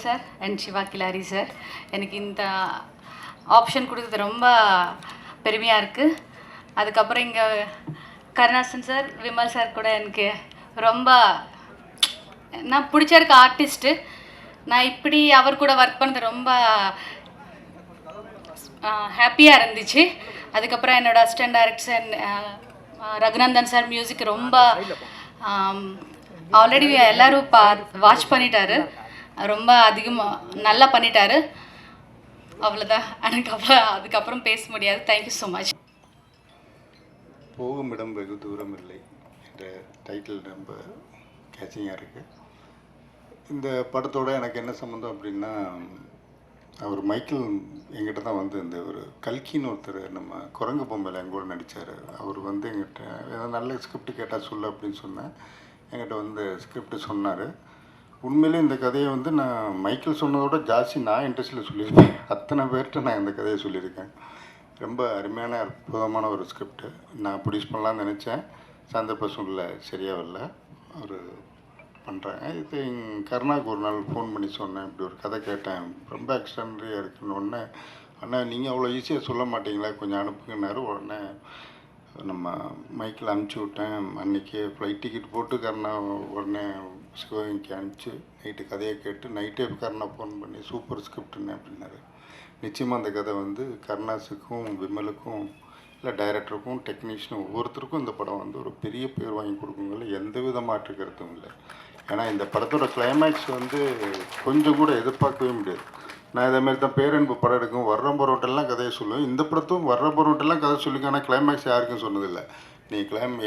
Sir and Siva Khilari sir, எனக்கு இந்த option கொடுத்தது ரொம்ப பெருமையாக இருக்குது. அதுக்கப்புறம் இங்கே கருணாசன் சார், விமல் சார் கூட எனக்கு ரொம்ப நான் பிடிச்சிருக்க ஆர்டிஸ்ட்டு. நான் இப்படி அவர் கூட ஒர்க் பண்ணது ரொம்ப ஹாப்பியாக இருந்துச்சு. அதுக்கப்புறம் என்னோடய assistant director Raghunandan sir music ரொம்ப ஆல்ரெடி எல்லோரும் வாட்ச் பண்ணிட்டாரு, ரொம்ப அதிகமாக நல்லா பண்ணிட்டாரு. அவ்வளோதான், எனக்கு அதுக்கப்புறம் பேச முடியாது. Thank you so much. போகும் இடம் வெகு தூரம் இல்லை என்ற டைட்டில் ரொம்ப கேச்சிங்காக இருக்குது. இந்த படத்தோட எனக்கு என்ன சம்மந்தம் அப்படின்னா, அவர் மைக்கேல் எங்கிட்ட தான் வந்து இந்த ஒரு கல்கின்னு ஒருத்தர் நம்ம குரங்கு பொம்மையில் எங்கூட நடித்தார். அவர் வந்து எங்கிட்ட ஏதாவது நல்ல ஸ்கிரிப்ட் கேட்டால் சொல்லு அப்படின்னு சொன்னேன். என்கிட்ட வந்து ஸ்கிரிப்ட் சொன்னார். உண்மையிலே இந்த கதையை வந்து நான் மைக்கேல் சொன்னதோட ஜாஸ்தி நான் இன்ட்ரெஸ்ட்டில் சொல்லியிருக்கேன். அத்தனை பேர்கிட்ட நான் இந்த கதையை சொல்லியிருக்கேன். ரொம்ப அருமையான அற்புதமான ஒரு ஸ்கிரிப்டு. நான் ப்ரொடியூஸ் பண்ணலான்னு நினச்சேன், சந்தர்ப்ப சூழ்நிலை சரியாக வரல. அவர் பண்ணுறாங்க. இது கருணாவுக்கு ஒரு நாள் ஃபோன் பண்ணி சொன்னேன், இப்படி ஒரு கதை கேட்டேன், ரொம்ப எக்ஸ்ட்ரானரியாக இருக்குன்னு. உடனே அண்ணா நீங்கள் அவ்வளோ ஈஸியாக சொல்ல மாட்டீங்களா, கொஞ்சம் அனுப்புங்கன்னாரு. உடனே நம்ம மைக்கில் அனுப்பிச்சி விட்டேன். அன்றைக்கி ஃப்ளைட் டிக்கெட் போட்டு கருணா உடனே சிவகங்கைக்கு அனுப்பிச்சி நைட்டு கதையை கேட்டு நைட்டே கருணா ஃபோன் பண்ணி சூப்பர் ஸ்கிரிப்டுன்னு அப்படின்னாரு. நிச்சயமாக அந்த கதை வந்து கருணாஸுக்கும் விமலுக்கும் இல்லை டைரக்டருக்கும் டெக்னீஷியனும் ஒவ்வொருத்தருக்கும் இந்த படம் வந்து ஒரு பெரிய பேர் வாங்கி கொடுக்குங்கள எந்த வித மாற்று கருத்தும் இல்லை. ஏன்னா இந்த படத்தோட கிளைமேக்ஸ் வந்து கொஞ்சம் கூட எதிர்பார்க்கவே முடியாது. நான் இதேமாரி தான் பேரன்பு படம் எடுக்கும், வர்ற பரோட்டெல்லாம் கதையை சொல்லுவேன். இந்த படத்தும் வர்ற பரோட்டெல்லாம் கதை சொல்லியிருக்கேன், ஆனால் கிளைமேக்ஸ் யாருக்கும் சொன்னதில்லை. நீ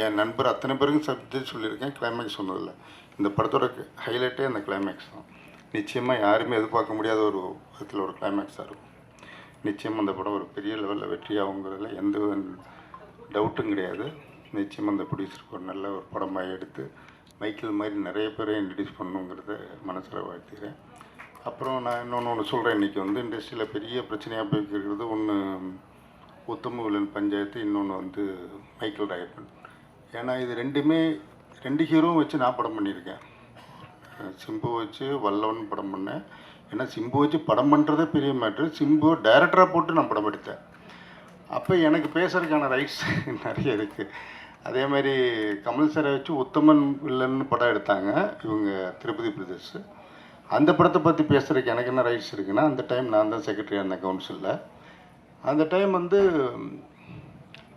என் நண்பர் அத்தனை பேருக்கும் சப்ஜெக்ட் சொல்லியிருக்கேன், கிளைமேக்ஸ் சொன்னதில்லை. இந்த படத்தோட ஹைலைட்டே அந்த கிளைமேக்ஸ் தான். நிச்சயமாக யாருமே எதிர்பார்க்க முடியாத ஒரு விதத்தில் ஒரு கிளைமேக்ஸாக இருக்கும். நிச்சயமாக அந்த படம் ஒரு பெரிய லெவலில் வெற்றியாகுங்கிறதுல எந்த வித டவுட்டும் கிடையாது. நிச்சயமாக அந்த ப்ரொடியூசருக்கு ஒரு நல்ல ஒரு படமாக எடுத்து மைக்கேல் மாதிரி நிறைய பேரை இன்ட்ரடியூஸ் பண்ணணுங்கிறத மனசில் வாழ்த்துக்கிறேன். அப்புறம் நான் இன்னொன்று சொல்கிறேன். இன்றைக்கி வந்து இண்டஸ்ட்ரியில் பெரிய பிரச்சனையாக போய்க்கிறது ஒன்று உத்தம வில்லன் பஞ்சாயத்து, இன்னொன்று வந்து மைக்கேல் ராயப்பன். ஏன்னா இது ரெண்டு ஹீரோவும் வச்சு நான் படம் பண்ணியிருக்கேன். சிம்பு வச்சு வல்லவன் படம் பண்ணேன். ஏன்னா சிம்பு வச்சு படம் பண்ணுறதே பெரிய மேட்ரு. சிம்பு டைரக்டராக போட்டு நான் படம் எடுத்தேன். அப்போ எனக்கு பேசுறதுக்கான ரைட்ஸ் நிறைய இருக்குது. அதேமாதிரி கமல் சாரை வச்சு உத்தமன் வில்லன்னு படம் எடுத்தாங்க இவங்க திருப்பதி பிரதர்ஸ். அந்த படத்தை பற்றி பேசுகிறதுக்கு எனக்கு என்ன ரைட்ஸ் இருக்குன்னா, அந்த டைம் நான் தான் செக்ரட்டரியாக இருந்தேன் கவுன்சிலில். அந்த டைம் வந்து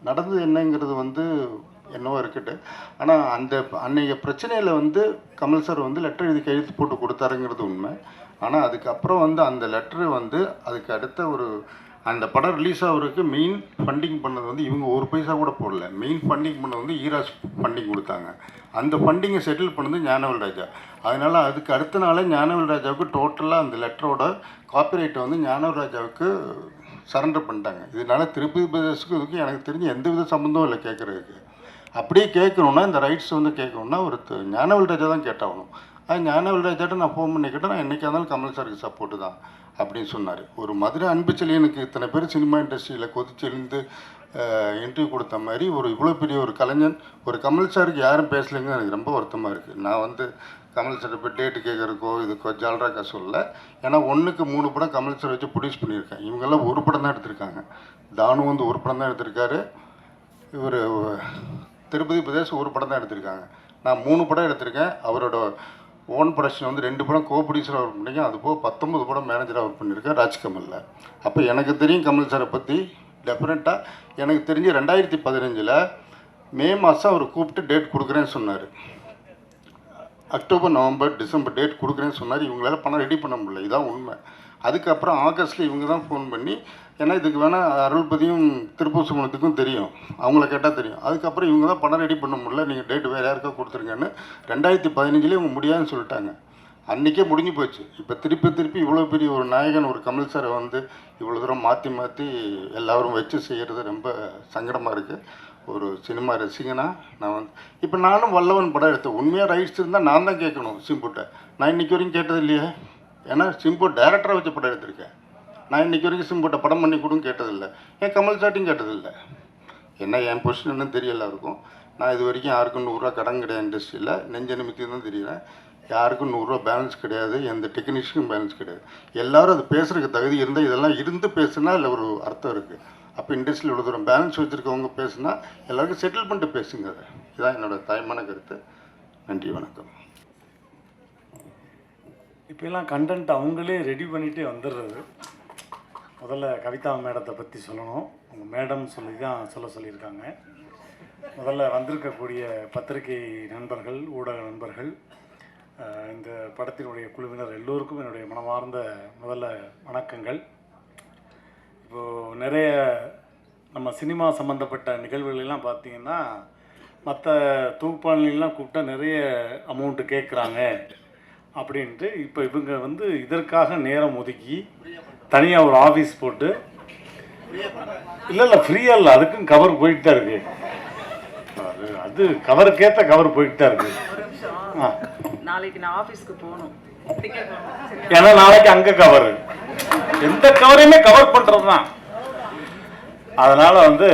நடந்தது என்னங்கிறது வந்து என்னவோ இருக்கட்டும். ஆனால் அன்றைய பிரச்சனையில் வந்து கமல் சார் வந்து லெட்டர் எழுதி கையெழுத்து போட்டு கொடுத்தாருங்கிறது உண்மை. ஆனால் அதுக்கப்புறம் வந்து அந்த லெட்டரு வந்து அதுக்கு அடுத்த அந்த படம் ரிலீஸ் ஆகிறதுக்கு மெயின் ஃபண்டிங் பண்ணது வந்து இவங்க ஒரு பைசா கூட போடல. மெயின் ஃபண்டிங் பண்ணது வந்து ஈராஸ் ஃபண்டிங் கொடுத்தாங்க. அந்த ஃபண்டிங்கை செட்டில் பண்ணது ஞானவேல் ராஜா. அதனால் அதுக்கு அடுத்த நாளே ஞானவேல் ராஜாவுக்கு டோட்டலாக அந்த லெட்டரோட காப்பிரைட்டை வந்து ஞானவேல் ராஜாவுக்கு சரண்டர் பண்ணிட்டாங்க. இதனால் திருப்பதி பிரதேசத்துக்கு இதுக்கு எனக்கு தெரிஞ்சு எந்த வித சம்மந்தமும் இல்லை கேட்குறதுக்கு. அப்படியே கேட்கணுன்னா இந்த ரைட்ஸ் வந்து கேட்கணுன்னா ஒரு ஞானவேல் ராஜா தான் கேட்டாகணும். அது ஞானவேல் ராஜாட்ட நான் ஃபோன் பண்ணி கேட்டேன், நான் என்றைக்காக இருந்தாலும் கமல் சாருக்கு சப்போர்ட்டு தான் அப்படின்னு சொன்னார். ஒரு மதுரை அன்புச்செழியனுக்கு இத்தனை பேர் சினிமா இண்டஸ்ட்ரியில் கொதிச்செழுந்து இன்டர்வியூ கொடுத்த மாதிரி இவ்வளோ பெரிய ஒரு கலைஞன் ஒரு கமல் சாருக்கு யாரும் பேசலைங்க. எனக்கு ரொம்ப வருத்தமாக இருக்குது. நான் வந்து கமல் சார் இப்போ டேட்டு கேட்குறக்கோ இதுக்கோ ஜால்ராக்கா சொல்லலை. ஏன்னா 1க்கு 3 படம் கமல் சார் வச்சு ப்ரொடியூஸ் பண்ணியிருக்கேன். இவங்கெல்லாம் ஒரு படம் தான் எடுத்திருக்காங்க. தானு வந்து ஒரு படம் தான் எடுத்திருக்காரு. இவர் திருப்பதி பிரதேஷ் ஒரு படம் தான் எடுத்திருக்காங்க. நான் 3 படம் எடுத்திருக்கேன். அவரோட ஓன் ப்ரொடக்ஷன் வந்து 2 படம் கோ ப்ரொடியூசராக ஒர்க் பண்ணியிருக்கேன். அதுபோக 19 படம் மேனேஜராக ஒர்க் பண்ணியிருக்கேன் ராஜ்கமலில். அப்போ எனக்கு தெரியும் கமல் சாரை பற்றி. டெஃபினட்டாக எனக்கு தெரிஞ்சு 2015 மே மாதம் அவர் கூப்பிட்டு டேட் கொடுக்குறேன்னு சொன்னார். அக்டோபர், நவம்பர், டிசம்பர் டேட் கொடுக்குறேன்னு சொன்னார். இவங்களால பணம் ரெடி பண்ண முடியல, இதுதான் உண்மை. அதுக்கப்புறம் ஆகஸ்ட்டில் இவங்க தான் ஃபோன் பண்ணி, ஏன்னா இதுக்கு வேணால் அருள்பதியும் திருப்பூர் சுமணத்துக்கும் தெரியும், அவங்கள கேட்டால் தெரியும். அதுக்கப்புறம் இவங்க தான் பணம் ரெடி பண்ண முடியல, நீங்கள் டேட்டு வேறு யாருக்கா கொடுத்துருங்கன்னு 2015 இவங்க முடியாதுன்னு சொல்லிட்டாங்க. அன்றைக்கே முடிஞ்சு போச்சு. இப்போ திருப்பி இவ்வளோ பெரிய ஒரு நாயகன் ஒரு கமல் சாரை வந்து இவ்வளோ தூரம் மாற்றி எல்லோரும் வச்சு செய்கிறது ரொம்ப சங்கடமாக இருக்குது. ஒரு சினிமா ரசிகனா நான் வந்து இப்போ நானும் வல்லவன் படம் எடுத்தேன். உண்மையாக ரைட்ஸ் இருந்தால் நான் தான் கேட்கணும் சிம்புட்ட. நான் இன்றைக்கி வரைக்கும் கேட்டது இல்லையே. ஏன்னா சிம்பு டைரக்டராக வச்சு படம் எடுத்திருக்கேன். நான் இன்றைக்கி வரைக்கும் சிம்புட்ட படம் பண்ணி கொடுன்னு கேட்டதில்லை. ஏன் கமல் சாட்டையும் கேட்டதில்லை. என்ன என் பொசிஷன் என்னன்னு தெரியல இருக்கும். நான் இது வரைக்கும் யாருக்கும் 100 ரூபா கடன் கிடையாது இண்டஸ்ட்ரியில். நெஞ்ச நிமித்தி தான் தெரியுறேன். யாருக்கும் 100 பேலன்ஸ் கிடையாது, எந்த டெக்னீஷியனுக்கும் பேலன்ஸ் கிடையாது. எல்லோரும் அது பேசுகிறதுக்கு தகுதி இருந்தால் இதெல்லாம் இருந்து பேசுனா இல்லை ஒரு அர்த்தம் இருக்குது. அப்போ இண்டஸ்ட்ரியில் இவ்வளோ தூரம் பேலன்ஸ் வச்சுருக்கவங்க பேசுனா எல்லாருக்கும் செட்டில் பண்ணிட்டு பேசுங்க. அதை இதுதான் என்னோடய தாய்மான கருத்து. நன்றி, வணக்கம். இப்போலாம் கண்டென்ட் அவங்களே ரெடி பண்ணிகிட்டே வந்துடுறது. முதல்ல கவிதா மேடத்தை பற்றி சொல்லணும். அவங்க மேடம் சொல்லி தான் சொல்லியிருக்காங்க. முதல்ல வந்திருக்கக்கூடிய பத்திரிகை நண்பர்கள், ஊடக நண்பர்கள், இந்த படத்தினுடைய குழுவினர் எல்லோருக்கும் என்னுடைய மனமார்ந்த முதல்ல வணக்கங்கள். இப்போது நிறைய நம்ம சினிமா சம்மந்தப்பட்ட நிகழ்வுகளெல்லாம் பார்த்திங்கன்னா மற்ற தொகுப்பாளர்களெலாம் கூப்பிட்டா நிறைய அமௌண்ட்டு கேட்குறாங்க அப்படின்ட்டு இப்போ இவங்க வந்து இதற்காக நேரம் ஒதுக்கி தனியாக ஒரு ஆஃபீஸ் போட்டு இல்லை ஃப்ரீயாக இல்லை, அதுக்கும் கவர் போயிட்டு தான் இருக்குது. அது கவருக்கேற்ற கவர் போயிட்டு தான் இருக்குது. நாளைக்கு நான் ஆஃபீஸ்க்கு போகணும். ஏன்னா நாளைக்கு அங்கே கவர், எந்த கவரையுமே கவர் பண்ணுறது தான். அதனால் வந்து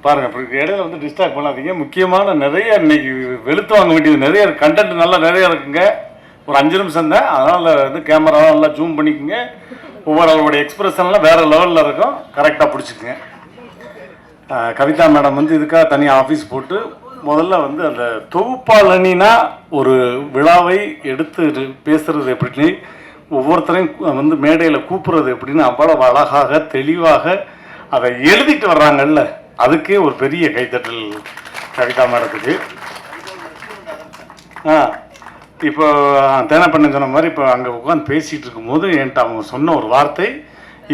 பாருங்கள், இப்போ இடையில வந்து டிஸ்ட்ராக்ட் பண்ணாதீங்க. முக்கியமான நிறைய இன்னைக்கு வெளுத்து வாங்க வேண்டியது நிறைய கண்டென்ட் நல்லா நிறைய இருக்குங்க. ஒரு 5 நிமிஷம் தான், அதனால் வந்து கேமராவும் நல்லா ஜூம் பண்ணிக்கோங்க. ஒவ்வொரு அவருடைய எக்ஸ்பிரஷன்லாம் வேறு லெவலில் இருக்கும், கரெக்டாக பிடிச்சிக்குங்க. கவிதா மேடம் வந்து இதுக்காக தனியாக ஆஃபீஸ் போட்டு முதல்ல வந்து அந்த தொகுப்பாளனினா ஒரு விழாவை எடுத்து பேசுகிறது எப்படின்னு, ஒவ்வொருத்தரையும் வந்து மேடையில் கூப்பிட்றது எப்படின்னு அவ்வளவு அழகாக தெளிவாக அதை எழுதிட்டு வர்றாங்கல்ல, அதுக்கே ஒரு பெரிய கைத்தட்டல் கவிதா மேடத்துக்கு. இப்போ தேனப்பண்ண சொன்ன மாதிரி இப்போ அங்கே உட்காந்து பேசிகிட்டு இருக்கும்போது என்கிட்ட அவங்க சொன்ன ஒரு வார்த்தை,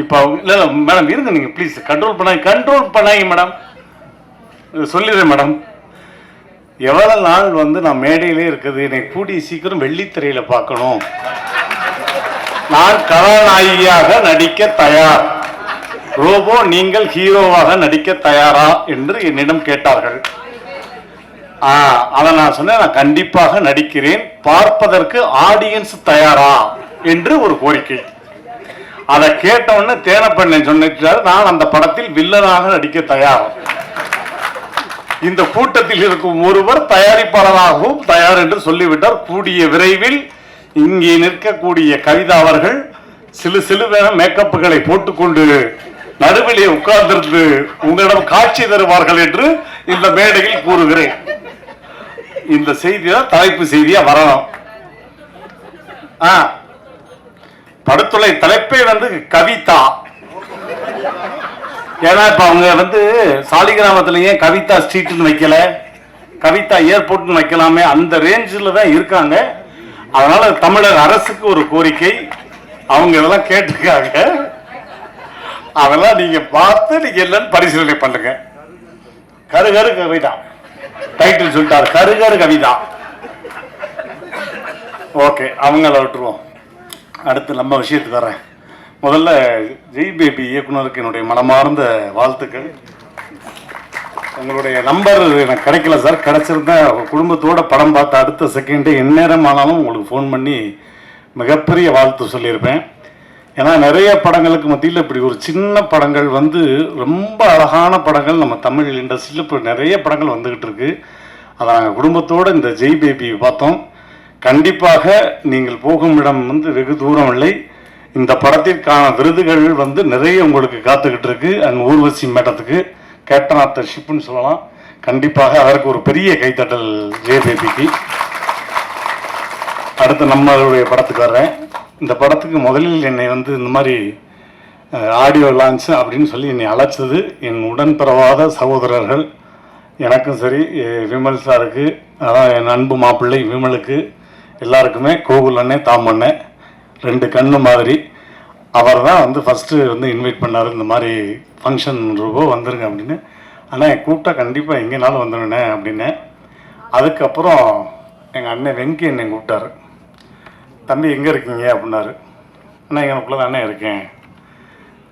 இப்போ அவங்க இல்லை மேடம் இருங்க, நீங்கள் ப்ளீஸ் கண்ட்ரோல் பண்ணாங்க மேடம், சொல்லிடுறேன் மேடம். எவ்வளோ நாள் வந்து நான் மேடையிலே இருக்குது, என்னை கூடிய சீக்கிரம் வெள்ளித்திரையில் பார்க்கணும், நான் கதாநாயகியாக நடிக்க தயார், ரோபோ நீங்கள் ஹீரோவாக நடிக்க தயாரா என்று என்னிடம் கேட்டார்கள். அதை நான் சொன்னேன், நான் கண்டிப்பாக நடிக்கிறேன், பார்ப்பதற்கு ஆடியன்ஸ் தயாரா என்று ஒரு கோரிக்கை. அதை கேட்டவுடனே தேனப்பண்ணன் சொன்னார், நான் அந்த படத்தில் வில்லனாக நடிக்க தயார். இந்த கூட்டத்தில் இருக்கும் ஒருவர் தயாரிப்பாளராகவும் தயார் என்று சொல்லிவிட்டார். கூடிய விரைவில் இங்கே நிற்கக்கூடிய கவிதா அவர்கள் சிலுவென மேக்கப்புகளை போட்டுக்கொண்டு நடுவிலே உட்கார்ந்திருந்து உங்களிடம் காட்சி தருவார்கள் என்று இந்த மேடையில் கூறுகிறேன். இந்த செய்தி தான் தலைப்பு செய்தியா வரணும். படத்துறை தலைப்பே வந்து கவிதா. ஏன்னா இப்ப அவங்க வந்து சாலிகிராமத்திலேயே கவிதா ஸ்ட்ரீட்னு வைக்கல, கவிதா ஏர்போர்ட்னு வைக்கலாமே, அந்த ரேஞ்சில் தான் இருக்காங்க. அதனால தமிழக அரசுக்கு ஒரு கோரிக்கை, அவங்க இதெல்லாம் கேட்டிருக்காங்க, அதெல்லாம் நீங்க பார்த்து நீங்க என்னன்னு பரிசீலனை பண்ணுங்க. கருகரு கவிதா டைட்டில் சொல்லிட்டார், கருகரு கவிதா. ஓகே, அவங்கள விட்டுருவோம். அடுத்து நம்ம விஷயத்துக்கு வரேன். முதல்ல ஜெய் பேபி இயக்குனருக்கு என்னுடைய மனமார்ந்த வாழ்த்துக்கள். உங்களுடைய நம்பர் எனக்கு கிடைக்கல சார், கிடைச்சிருந்தா குடும்பத்தோட படம் பார்த்த அடுத்த செகண்டே எந்நேரம் ஆனாலும் உங்களுக்கு ஃபோன் பண்ணி மிகப்பெரிய வாழ்த்து சொல்லியிருப்பேன். ஏன்னா நிறைய படங்களுக்கு மத்தியில் இப்படி ஒரு சின்ன படங்கள் வந்து ரொம்ப அழகான படங்கள் நம்ம தமிழ் இண்டஸ்ட்ரியில் இப்போ நிறைய படங்கள் வந்துக்கிட்டு இருக்கு. அதை நாங்கள் குடும்பத்தோடு இந்த ஜெய் பேபி பார்த்தோம். கண்டிப்பாக நீங்கள் போகும் இடம் வந்து வெகு தூரம் இல்லை. இந்த படத்திற்கான விருதுகள் வந்து நிறைய உங்களுக்கு காத்துக்கிட்டு இருக்கு. அங்கே ஊர்வசி மேடத்துக்கு கேப்டன் ஆஃப் த ஷிப்னு சொல்லலாம். கண்டிப்பாக அதற்கு ஒரு பெரிய கைத்தட்டல் ஜெய் பேபிக்கு. அடுத்து நம்மளுடைய படத்துக்கு வர்றேன். இந்த படத்துக்கு முதலில் என்னை வந்து இந்த மாதிரி ஆடியோ லான்ச் அப்படின்னு சொல்லி என்னை அழைச்சது என் உடன்பிறவாத சகோதரர்கள். எனக்கும் சரி, விமல் சாருக்கு, அதான் என் அன்பு மாப்பிள்ளை விமலுக்கு, எல்லாருக்குமே கோகுல் அண்ணன் தாமண்ணன் 2 கண்ணு மாதிரி. அவர் தான் வந்து ஃபஸ்ட்டு வந்து இன்வைட் பண்ணார், இந்த மாதிரி ஃபங்க்ஷன் ரூபோ வந்துருங்க அப்படின்னு. ஆனால் கூப்பிட்டா கண்டிப்பாக எங்கேனாலும் வந்துடுனே அப்படின்னு. அதுக்கப்புறம் எங்கள் அண்ணன் வெங்கி என்னை கூப்பிட்டாரு. தம்பி எங்கே இருக்கீங்க அப்படின்னாரு. அண்ணா எனக்குள்ள தான் அண்ணன் இருக்கேன்.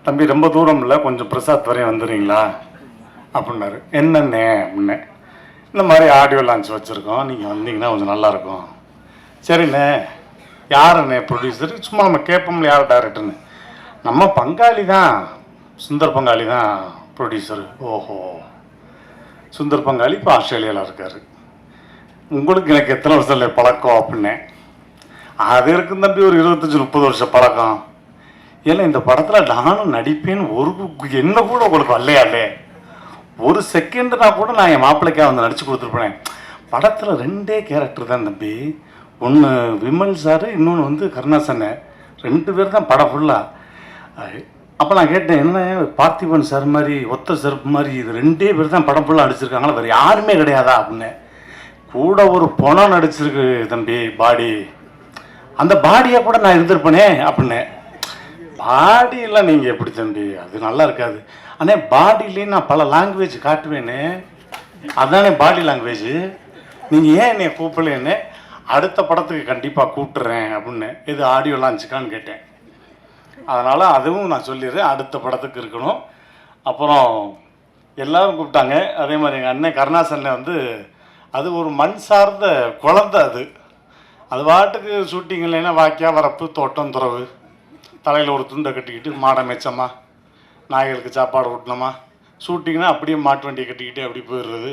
தம்பி ரொம்ப தூரம் இல்லை, கொஞ்சம் பிரசாத் வரையும் வந்துடுறீங்களா அப்படின்னாரு. என்னண்ணே அப்படின்னேன். இந்த மாதிரி ஆடியோ லான்ச் வச்சுருக்கோம், நீங்கள் வந்தீங்கன்னா கொஞ்சம் நல்லாயிருக்கும். சரிண்ணே, யாருண்ணே ப்ரொடியூசர்? சும்மா நம்ம கேட்போம்ல யார் டைரக்டர்னு. நம்ம பங்காளி தான், சுந்தர் பங்காளி தான் ப்ரொடியூசரு. ஓஹோ, சுந்தர் பங்காளி இப்போ ஆஸ்திரேலியாவில் இருக்கார். உங்களுக்கு எனக்கு எத்தனை வருஷம் இல்லை பழக்கம் அப்படின்னேன். அது இருக்கும் தம்பி, ஒரு 25-30 வருஷம் பழக்கம். ஏன்னா இந்த படத்தில் நானும் நடிப்பேன்னு என்ன கூட உங்களுக்கு வரலையாலே, ஒரு செகண்டுனா கூட நான் என் மாப்பிள்ளைக்காக வந்து நடிச்சு கொடுத்துருப்பேன். படத்தில் 2 கேரக்டர் தான் தம்பி. ஒன்று விமல் சார், இன்னொன்று வந்து கருணாசன். 2 பேர் தான் படம் ஃபுல்லாக. அப்போ நான் கேட்டேன், என்ன பார்த்திபன் சார் மாதிரி ஒத்த செருப்பு மாதிரி இது 2 பேர் தான் படம் ஃபுல்லாக நடிச்சிருக்காங்களா, வேறு யாருமே கிடையாதா அப்படின்னு. கூட ஒரு பணம் நடிச்சிருக்கு தம்பி, பாடி. அந்த பாடியை கூட நான் இருந்திருப்பேனே அப்படின்னு. பாடியெல்லாம் நீங்கள் எப்படி தம்பி, அது நல்லா இருக்காது. ஆனால் பாடியிலேயே நான் பல லாங்குவேஜ் காட்டுவேன்னு, அதுதானே பாடி லாங்குவேஜ். நீங்கள் ஏன் என்னை கூப்பிடலன்னு, அடுத்த படத்துக்கு கண்டிப்பாக கூப்பிட்டுறேன் அப்படின்னு. இது ஆடியோ லான்ச்சுக்கான்னு கேட்டேன். அதனால் அதுவும் நான் சொல்லிடுறேன், அடுத்த படத்துக்கு இருக்கணும். அப்புறம் எல்லோரும் கூப்பிட்டாங்க. அதே மாதிரி எங்கள் அண்ணன் கருணாசனில் வந்து அது ஒரு மண் சார்ந்த குழந்தை. அது பாட்டுக்கு ஷூட்டிங் இல்லைன்னா வாக்கியா வரப்பு தோட்டம் துறவு, தலையில் ஒரு துண்டை கட்டிக்கிட்டு மாடை மெச்சமா, நாய்களுக்கு சாப்பாடு ஊட்டினோமா, ஷூட்டிங்னா அப்படியே மாட்டு வண்டியை கட்டிக்கிட்டு அப்படி போயிடுறது,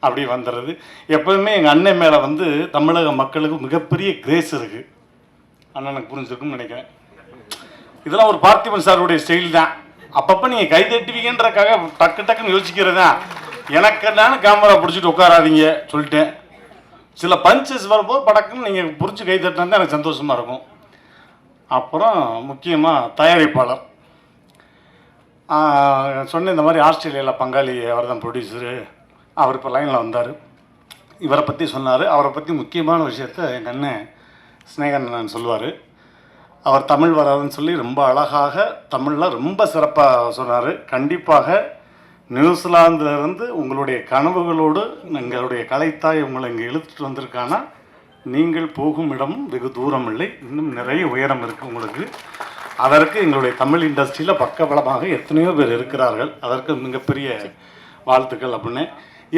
அப்படி வந்துடுறது. எப்போதுமே எங்கள் அண்ணன் மேலே வந்து தமிழக மக்களுக்கு மிகப்பெரிய கிரேஸ் இருக்குது. அண்ணனுக்கு புரிஞ்சிருக்குன்னு நினைக்கிறேன். இதெல்லாம் ஒரு பார்த்திபன் சாருடைய ஸ்டைல் தான். அப்பப்போ நீங்கள் கை தட்டுவீங்கன்றக்காக டக்கு டக்குன்னு யோசிக்கிறது தான். எனக்கு நான் கேமரா பிடிச்சிட்டு உட்காராதீங்க சொல்லிட்டேன். சில பஞ்சஸ் வரும்போது படக்குன்னு நீங்கள் பிடிச்சி கை தட்டினா தான் எனக்கு சந்தோஷமாக இருக்கும். அப்புறம் முக்கியமாக தயாரிப்பாளர் சொன்ன இந்த மாதிரி ஆஸ்திரேலியாவில் பங்காளி அவர் தான் ப்ரொடியூசரு. அவர் இப்போ லைனில் வந்தார். இவரை பற்றி சொன்னார். அவரை பற்றி முக்கியமான விஷயத்த எங்கள் அண்ணன் ஸ்னேகன் சொல்லுவார். அவர் தமிழ் வராதுன்னு சொல்லி ரொம்ப அழகாக தமிழில் ரொம்ப சிறப்பாக சொன்னார். கண்டிப்பாக நியூசிலாந்திலிருந்து உங்களுடைய கனவுகளோடு எங்களுடைய கலைத்தாய் உங்களை இங்கே இழுத்துட்டு வந்திருக்கானா, நீங்கள் போகும் இடமும் வெகு தூரம் இல்லை, இன்னும் நிறைய உயரம் இருக்குது உங்களுக்கு. அதற்கு எங்களுடைய தமிழ் இண்டஸ்ட்ரியில் பக்கபலமாக எத்தனையோ பேர் இருக்கிறார்கள். அதற்கு மிகப்பெரிய வாழ்த்துக்கள் அப்படின்னு.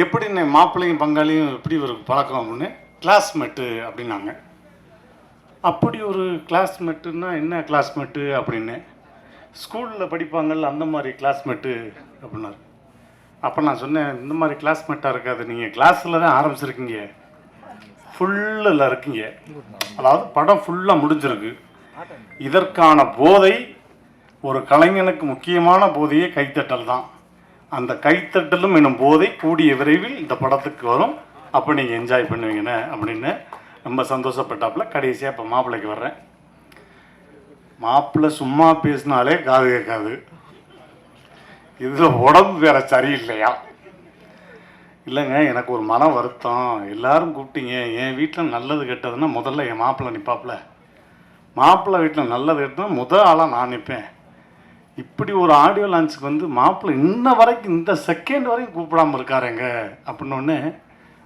எப்படி மாப்பிள்ளையும் பங்காளியும் எப்படி ஒரு பழக்கம் அப்படின்னு, கிளாஸ்மேட்டு அப்படின்னாங்க. அப்படி ஒரு கிளாஸ்மேட்டுன்னா என்ன கிளாஸ்மேட்டு அப்படின்னு, ஸ்கூலில் படிப்பாங்கள்ல அந்த மாதிரி கிளாஸ்மேட்டு அப்படின்னாரு. அப்போ நான் சொன்னேன், இந்த மாதிரி கிளாஸ்மேட்டாக இருக்காது, நீங்கள் கிளாஸில் தான் ஆரம்பிச்சிருக்கீங்க, ஃபுல்லில் இருக்கீங்க. அதாவது படம் ஃபுல்லாக முடிஞ்சிருக்கு. இதற்கான போதை, ஒரு கலைஞனுக்கு முக்கியமான போதையே கைத்தட்டல் தான். அந்த கைத்தட்டலும் என்னும் போதை கூடிய விரைவில் இந்த படத்துக்கு வரும். அப்போ நீங்கள் என்ஜாய் பண்ணுவீங்கன்னு அப்படின்னு ரொம்ப சந்தோஷப்பட்டாப்புல. கடைசியாக இப்போ மாப்பிள்ளைக்கு வர்றேன். மாப்பிள்ளை சும்மா பேசினாலே காது கேட்காது. இதில் உடம்பு வேற சரியில்லையா? இல்லைங்க, எனக்கு ஒரு மன வருத்தம். எல்லாரும் கூப்பிட்டீங்க, என் வீட்டில் நல்லது கெட்டதுன்னா முதல்ல என் மாப்பிள்ளை நிற்பாப்புல. மாப்பிள்ளை வீட்டில் நல்லது கெட்டதுன்னா முதல் ஆளாக நான் நிற்பேன். இப்படி ஒரு ஆடியோ லான்ச்சுக்கு வந்து மாப்பிள்ளை இன்ன வரைக்கும் இந்த செகண்ட் வரைக்கும் கூப்பிடாமல் இருக்காருங்க அப்படின்னோடனே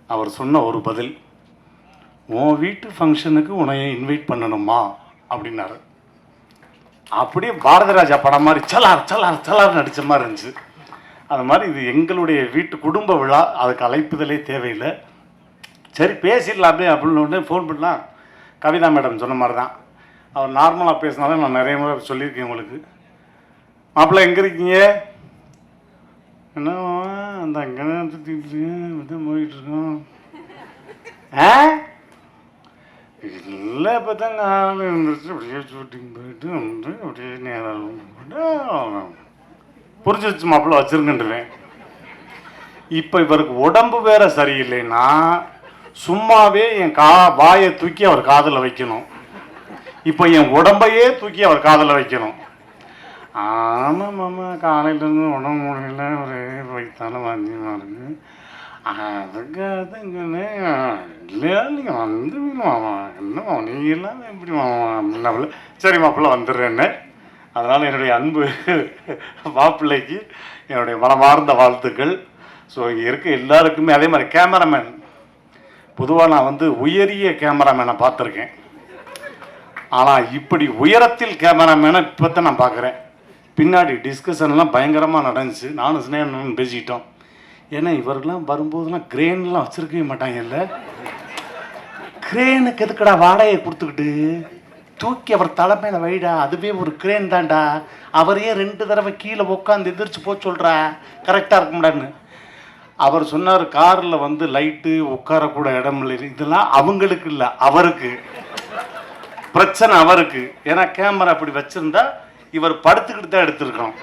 அவர் சொன்ன ஒரு பதில், உன் வீட்டு ஃபங்க்ஷனுக்கு உன்னைய இன்வைட் பண்ணணுமா அப்படின்னாரு. அப்படியே பாரதிராஜா படம் மாதிரி சலார் சலார் சலார் நடித்த மாதிரி இருந்துச்சு. அது மாதிரி இது எங்களுடைய வீட்டு குடும்ப விழா, அதுக்கு அழைப்புதலே தேவையில்லை. சரி பேசிடலாமே அப்படின்னு ஃபோன் பண்ணலாம். கவிதா மேடம் சொன்ன மாதிரி தான், அவர் நார்மலாக பேசினாலும் நான் நிறைய முறை சொல்லியிருக்கேன் உங்களுக்கு. மாப்பிள்ளை எங்கே இருக்கீங்க? என்ன அந்த அங்கே சுற்றிட்டு போயிட்டுருக்கோம். இல்லை இப்போ தான் நான் இருந்துச்சு, அப்படியே ஷூட்டிங் போயிட்டு வந்து அப்படியே நேரம் புரிஞ்சிச்சு மாப்பிள்ளை வச்சுருங்கன்றேன். இப்போ இவருக்கு உடம்பு வேற சரியில்லைன்னா சும்மாவே என் வாயை தூக்கி அவர் காதில் வைக்கணும். இப்போ என் உடம்பையே தூக்கி அவர் காதில் வைக்கணும். ஆமாம் மாமா, காலையிலேருந்து உடம்பு முடியல, ஒரே வயிற்றாலும் வாந்தியமாக இருக்குது. அதுக்கு அதுங்கண்ணே இல்லையா, நீங்கள் வந்து மாமா என்னம்மா நீங்கள் இல்லாமல் எப்படி மாமா அப்படின்னாப்புல. சரி மாப்பிள்ளை வந்துடுறேன்னு. அதனால் என்னுடைய அன்பு மாப்பிள்ளைக்கு என்னுடைய மனமார்ந்த வாழ்த்துக்கள். ஸோ இங்கே இருக்க எல்லாருக்குமே அதே மாதிரி கேமராமேன். பொதுவாக நான் வந்து உயரிய கேமராமேனை பார்த்துருக்கேன், ஆனால் இப்படி உயரத்தில் கேமராமேனை இப்போ தான் நான் பார்க்குறேன். பின்னாடி டிஸ்கஷன்லாம் பயங்கரமாக நடந்துச்சு. நானும் ஸ்னேகன் பேசிக்கிட்டோம். ஏன்னா இவரெல்லாம் வரும்போதெல்லாம் கிரேன்லாம் வச்சுருக்கவே மாட்டாங்கல்ல. கிரேனுக்கு எதுக்கடா வாடகையை கொடுத்துக்கிட்டு தூக்கி அவர் தலைமையில வைடா, அதுவே ஒரு கிரேன் தான்டா. அவரையே 2 தடவை கீழே உட்காந்து எதிர்த்து போக சொல்கிறா, கரெக்டாக இருக்க முடியாதுன்னு. அவர் சொன்னார், காரில் வந்து லைட்டு உட்காரக்கூட இடம் இல்லை, இதெல்லாம் அவங்களுக்கு இல்லை அவருக்கு. பிரச்சனை அவருக்கு. ஏன்னா கேமரா அப்படி வச்சுருந்தா இவர் படுத்துக்கிட்டு தான் எடுத்திருக்கணும்.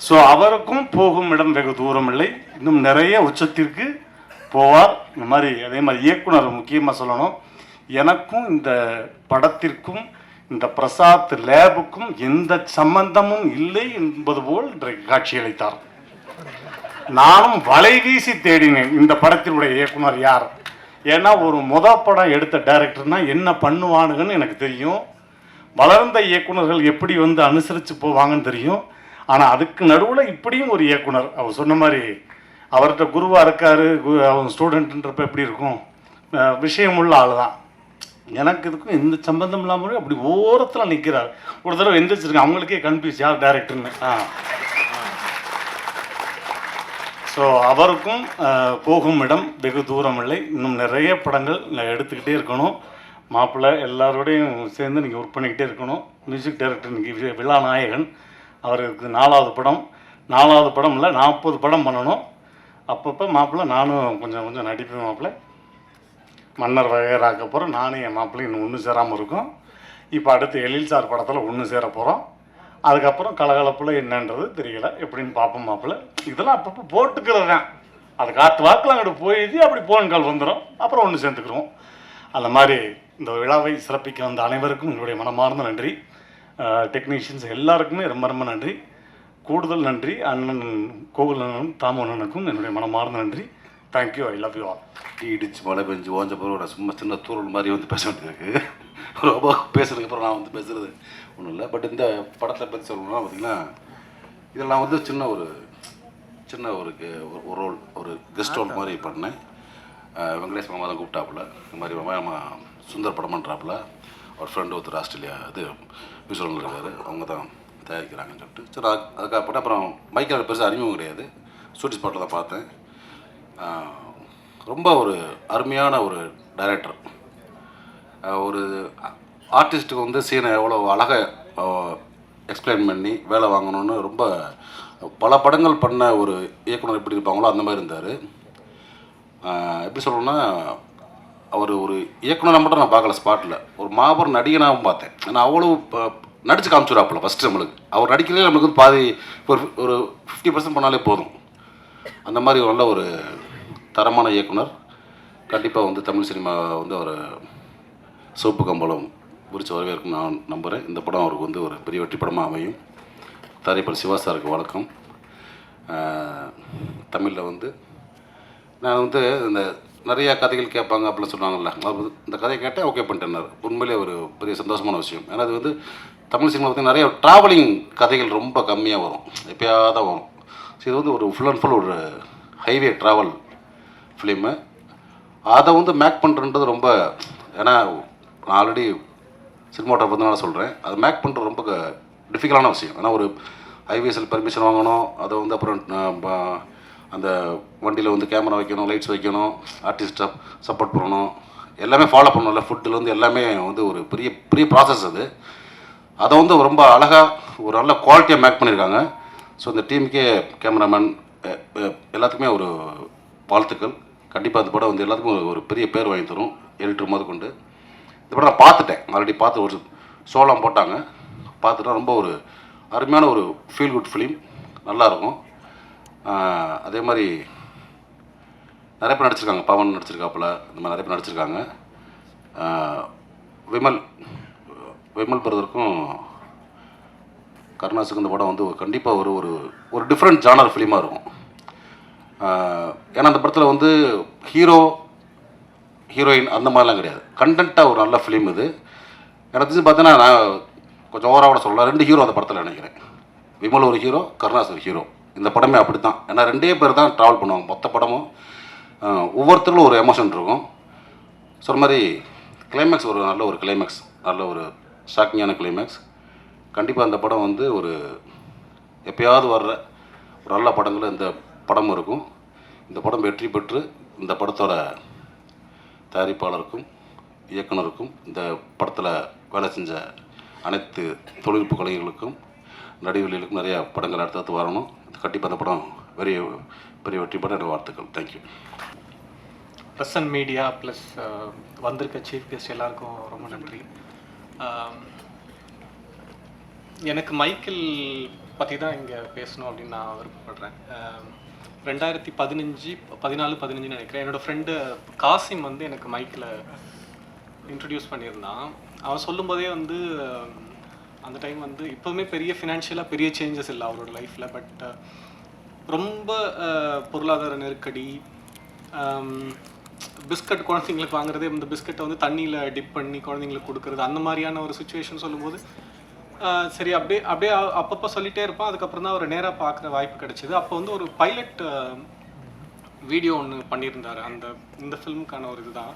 ஸோ அவருக்கும் போகும் இடம் வெகு தூரம் இல்லை, இன்னும் நிறைய உச்சத்திற்கு போவார். இந்த மாதிரி அதே மாதிரி இயக்குனர் முக்கியமாக சொல்லணும், எனக்கும் இந்த படத்திற்கும் இந்த பிரசாத் லேபுக்கும் எந்த சம்பந்தமும் இல்லை என்பது போல் இன்றைக்கு காட்சியளித்தார். நானும் வலை வீசி தேடினேன் இந்த படத்தினுடைய இயக்குனர் யார். ஏன்னா ஒரு படம் எடுத்த டைரக்டர்னா என்ன பண்ணுவானுங்கன்னு எனக்கு தெரியும். வளர்ந்த இயக்குனர்கள் எப்படி வந்து அனுசரித்து போவாங்கன்னு தெரியும். ஆனால் அதுக்கு நடுவில் இப்படியும் ஒரு இயக்குனர், அவர் சொன்ன மாதிரி அவர்கிட்ட குருவாக இருக்கார், அவன் ஸ்டூடெண்ட்ன்றப்ப எப்படி இருக்கும், விஷயமுள்ள ஆள் தான். எனக்கு இதுக்கும் எந்த சம்பந்தம் இல்லாமல் அப்படி ஓரத்தில் நிற்கிறார். ஒரு தடவை எந்திரிச்சிருக்கேன், அவங்களுக்கே கன்ஃபியூஸ் யார் டைரக்டர்னு. ஸோ அவருக்கும் போகும் இடம் வெகு தூரம் இல்லை, இன்னும் நிறைய படங்கள் எடுத்துக்கிட்டே இருக்கணும். மாப்பிள்ளை எல்லாரோடையும் சேர்ந்து நீங்கள் ஒர்க் பண்ணிக்கிட்டே இருக்கணும். மியூசிக் டைரக்டர் இன்றைக்கி விழா நாயகன், அவருக்கு 4வது படம். 4வது படம் இல்லை, 40 படம் பண்ணணும். அப்பப்போ மாப்பிள்ளை நானும் கொஞ்சம் கொஞ்சம் நடிப்பேன். மாப்பிள்ளை மன்னர் வகையராக்க போகிறோம். நானும் என் மாப்பிள்ளை இன்னும் ஒன்று சேராமல் இருக்கும். இப்போ அடுத்து எழில் சார் படத்தில் ஒன்று சேர போகிறோம். அதுக்கப்புறம் கலகலப்பில் என்னன்றது தெரியல, எப்படின்னு பார்ப்போம். மாப்பிள்ளை இதெல்லாம் அப்பப்போ போட்டுக்கிறது தான், அது காற்று வாக்கில் அங்கிட்டு போயிடுச்சு, அப்படி போன் கால் வந்துடும், அப்புறம் ஒன்று சேர்ந்துக்கிறோம். அந்த மாதிரி இந்த விழாவை சிறப்பிக்க வந்த அனைவருக்கும் என்னுடைய மனமார்ந்த நன்றி. டெக்னீஷியன்ஸ் எல்லாருக்குமே ரொம்ப ரொம்ப நன்றி. கூடுதல் நன்றி அண்ணன் கோகுலனும் தாமோனனுக்கும் என்னுடைய மனமார்ந்த நன்றி. Thank you, I love you all. இடிச்சு மழை பெஞ்சு ஓஞ்ச பிறகு நான் சும்மா சின்ன தூரல் மாதிரி வந்து பேச வேண்டியிருக்கு. ரொம்ப பேசுறதுக்கப்புறம் நான் வந்து பேசுகிறது ஒன்றும் இல்லை. பட் இந்த படத்தை பற்றி சொல்லணும்னா பார்த்திங்கன்னா, இதில் நான் வந்து சின்ன ஒரு ரோல், ஒரு கெஸ்ட் ரோல் மாதிரி பண்ணேன். வெங்கடேஷ் மாமா தான் கூப்பிட்டாப்புல, இந்த மாதிரி மாமா சுந்தர் படம் பண்ணுறாப்புல, ஒரு ஃப்ரெண்டு ஒருத்தர் ஆஸ்திரேலியா இது நியூசிலாண்டில் இருக்காரு, அவங்க தான் தயாரிக்கிறாங்கன்னு சொல்லிட்டு சரி அதுக்கப்புறம் அப்புறம் மைக்கில் பெருசாக அறிமுகம் கிடையாது, ஷூட்டிங் ஸ்பாட்டில் தான் பார்த்தேன். ரொம்ப ஒரு அருமையான ஒரு டைரக்டர். ஒரு ஆர்டிஸ்ட்டுக்கு வந்து சீனை எவ்வளோ அழகாக எக்ஸ்பிளைன் பண்ணி வேலை வாங்கணுன்னு ரொம்ப பல படங்கள் பண்ண ஒரு இயக்குனர் எப்படி இருப்பாங்களோ அந்த மாதிரி இருந்தார். எப்படி சொல்லணும்னா, அவர் ஒரு இயக்குனரை மட்டும் நான் பார்க்கல, ஸ்பாட்டில் ஒரு மாபெரும் நடிகனாகவும் பார்த்தேன். ஏன்னா அவ்வளோ நடிச்சு காமிச்சுடாப்புல ஃபஸ்ட்டு நம்மளுக்கு. அவர் நடிக்கிறதே நம்மளுக்கு வந்து பாதி ஒரு 50% பண்ணாலே போதும். அந்த மாதிரி நல்ல ஒரு தரமான இயக்குனர். கண்டிப்பாக வந்து தமிழ் சினிமா வந்து அவர் சிவப்பு கம்பளம் குறித்து வரவேற்கும் நான் நம்புகிறேன். இந்த படம் அவருக்கு வந்து ஒரு பெரிய வெற்றி படமாக அமையும். தயாரிப்பாளர் சிவா சாருக்கு வணக்கம். தமிழில் வந்து நான் வந்து இந்த நிறைய கதைகள் கேட்பாங்க அப்படிலாம் சொன்னாங்கல்ல, இந்த கதையை கேட்டேன், ஓகே பண்ணிட்டேன்னாரு. உண்மையிலே ஒரு பெரிய சந்தோஷமான விஷயம். ஏன்னா அது வந்து தமிழ் சினிமா பற்றி நிறைய ட்ராவலிங் கதைகள் ரொம்ப கம்மியாக வரும், எப்போயாவது தான் வரும். ஸோ இது வந்து ஒரு ஃபுல் அண்ட் ஃபுல் ஒரு ஹைவே ட்ராவல் ஃபிலிமு. அதை வந்து மேக் பண்ணுறது ரொம்ப, ஏன்னா நான் ஆல்ரெடி சினிமாட்டோகிராஃபர் வந்து நான் சொல்கிறேன், அதை மேக் பண்ணுறது ரொம்ப டிஃபிகல்ட்டான விஷயம். ஏன்னா ஒரு ஹைவேஸில் பெர்மிஷன் வாங்கணும், அதை வந்து அப்புறம் அந்த வண்டியில் வந்து கேமரா வைக்கணும், லைட்ஸ் வைக்கணும், ஆர்டிஸ்ட்டை சப்போர்ட் பண்ணணும், எல்லாமே ஃபாலோ பண்ணணும்ல, ஃபுட்டுலேருந்து எல்லாமே வந்து ஒரு பெரிய பெரிய ப்ராசஸ் அது. அதை வந்து ரொம்ப அழகாக ஒரு நல்ல குவாலிட்டியாக மேக் பண்ணியிருக்காங்க. ஸோ இந்த டீமுக்கே, கேமராமேன் எல்லாத்துக்குமே ஒரு வாழ்த்துக்கள். கண்டிப்பாக இந்த படம் வந்து எல்லாத்துக்கும் ஒரு பெரிய பேர் வாங்கி தரும், எடிட்டர் முதல் கொண்டு. இந்த படம் நான் பார்த்துட்டேன், ஆல்ரெடி பார்த்து ஒரு ஷோலாம் போட்டாங்க, பார்த்துட்டா ரொம்ப ஒரு அருமையான ஒரு ஃபீல் குட் ஃபிலிம், நல்லாயிருக்கும். அதே மாதிரி நிறைய பேர் நடிச்சிருக்காங்க, பவன் நடிச்சிருக்காப்புல, இந்த மாதிரி நிறைய பேர் நடிச்சிருக்காங்க. விமல் பிரதருக்கும் கருணாஸுக்கும் இந்த படம் வந்து கண்டிப்பாக ஒரு ஒரு டிஃப்ரெண்ட் ஜானர் ஃபிலிமாக இருக்கும். ஏன்னா அந்த படத்தில் வந்து ஹீரோயின் அந்த மாதிரிலாம் கிடையாது, கண்டென்ட்டாக ஒரு நல்ல ஃபிலிம் இது. எனக்கு தெரிஞ்சு பார்த்தீங்கன்னா நான் கொஞ்சம் ஓவராக கூட சொல்லலாம், 2 ஹீரோ அந்த படத்தில் நினைக்கிறேன். விமல் ஒரு ஹீரோ, கருணாஸ் ஒரு ஹீரோ. இந்த படமே அப்படி தான். ஏன்னா 2 பேர் தான் ட்ராவல் பண்ணுவாங்க மொத்த படமும். ஒவ்வொருத்தருக்கும் ஒரு எமோஷன் இருக்கும். சொன்ன மாதிரி கிளைமேக்ஸ் ஒரு நல்ல ஒரு கிளைமேக்ஸ், நல்ல ஒரு ஷாக்கிங்கான கிளைமேக்ஸ். கண்டிப்பாக அந்த படம் வந்து ஒரு எப்பயாவது வர்ற ஒரு நல்ல படங்கள் இந்த படமும் இருக்கும். இந்த படம் வெற்றி பெற்று இந்த படத்தோட தயாரிப்பாளருக்கும் இயக்குனருக்கும் இந்த படத்தில் வேலை செஞ்ச அனைத்து தொழில்நுட்ப கலைஞர்களுக்கும் நடிகர்களுக்கும் நிறையா படங்கள் அடுத்தடுத்து வரணும். கண்டிப்பாக அந்த படம் பெரிய வெற்றி பெற எனக்கு வாழ்த்துக்கள். Thank you. Press and media plus வந்திருக்க சீஃப் கெஸ்ட் எல்லாருக்கும் ரொம்ப நன்றி. எனக்கு மைக்கேல் பற்றி தான் இங்கே பேசணும் அப்படின்னு நான் விருப்பப்படுறேன். 2014-15 நினைக்கிறேன். என்னோடய ஃப்ரெண்டு காசிம் வந்து எனக்கு மைக்கில் இன்ட்ரடியூஸ் பண்ணியிருந்தான். அவன் சொல்லும்போதே வந்து அந்த டைம் வந்து இப்போவுமே பெரிய ஃபினான்ஷியலாக பெரிய சேஞ்சஸ் இல்லை அவரோட லைஃப்பில். பட் ரொம்ப பொருளாதார நெருக்கடி, பிஸ்கட் குழந்தைங்களுக்கு வாங்குறதே இந்த பிஸ்கட்டை வந்து தண்ணியில் டிப் பண்ணி குழந்தைங்களுக்கு கொடுக்குறது, அந்த மாதிரியான ஒரு சுச்சுவேஷன் சொல்லும்போது சரி அப்படியே அப்பப்போ சொல்லிகிட்டே இருப்பான். அதுக்கப்புறம் தான் அவர் நேராக பார்க்குற வாய்ப்பு கிடைச்சிது. அப்போ வந்து ஒரு பைலட் வீடியோ ஒன்று பண்ணியிருந்தார் இந்த ஃபிலிமுக்கான ஒரு இதுதான்.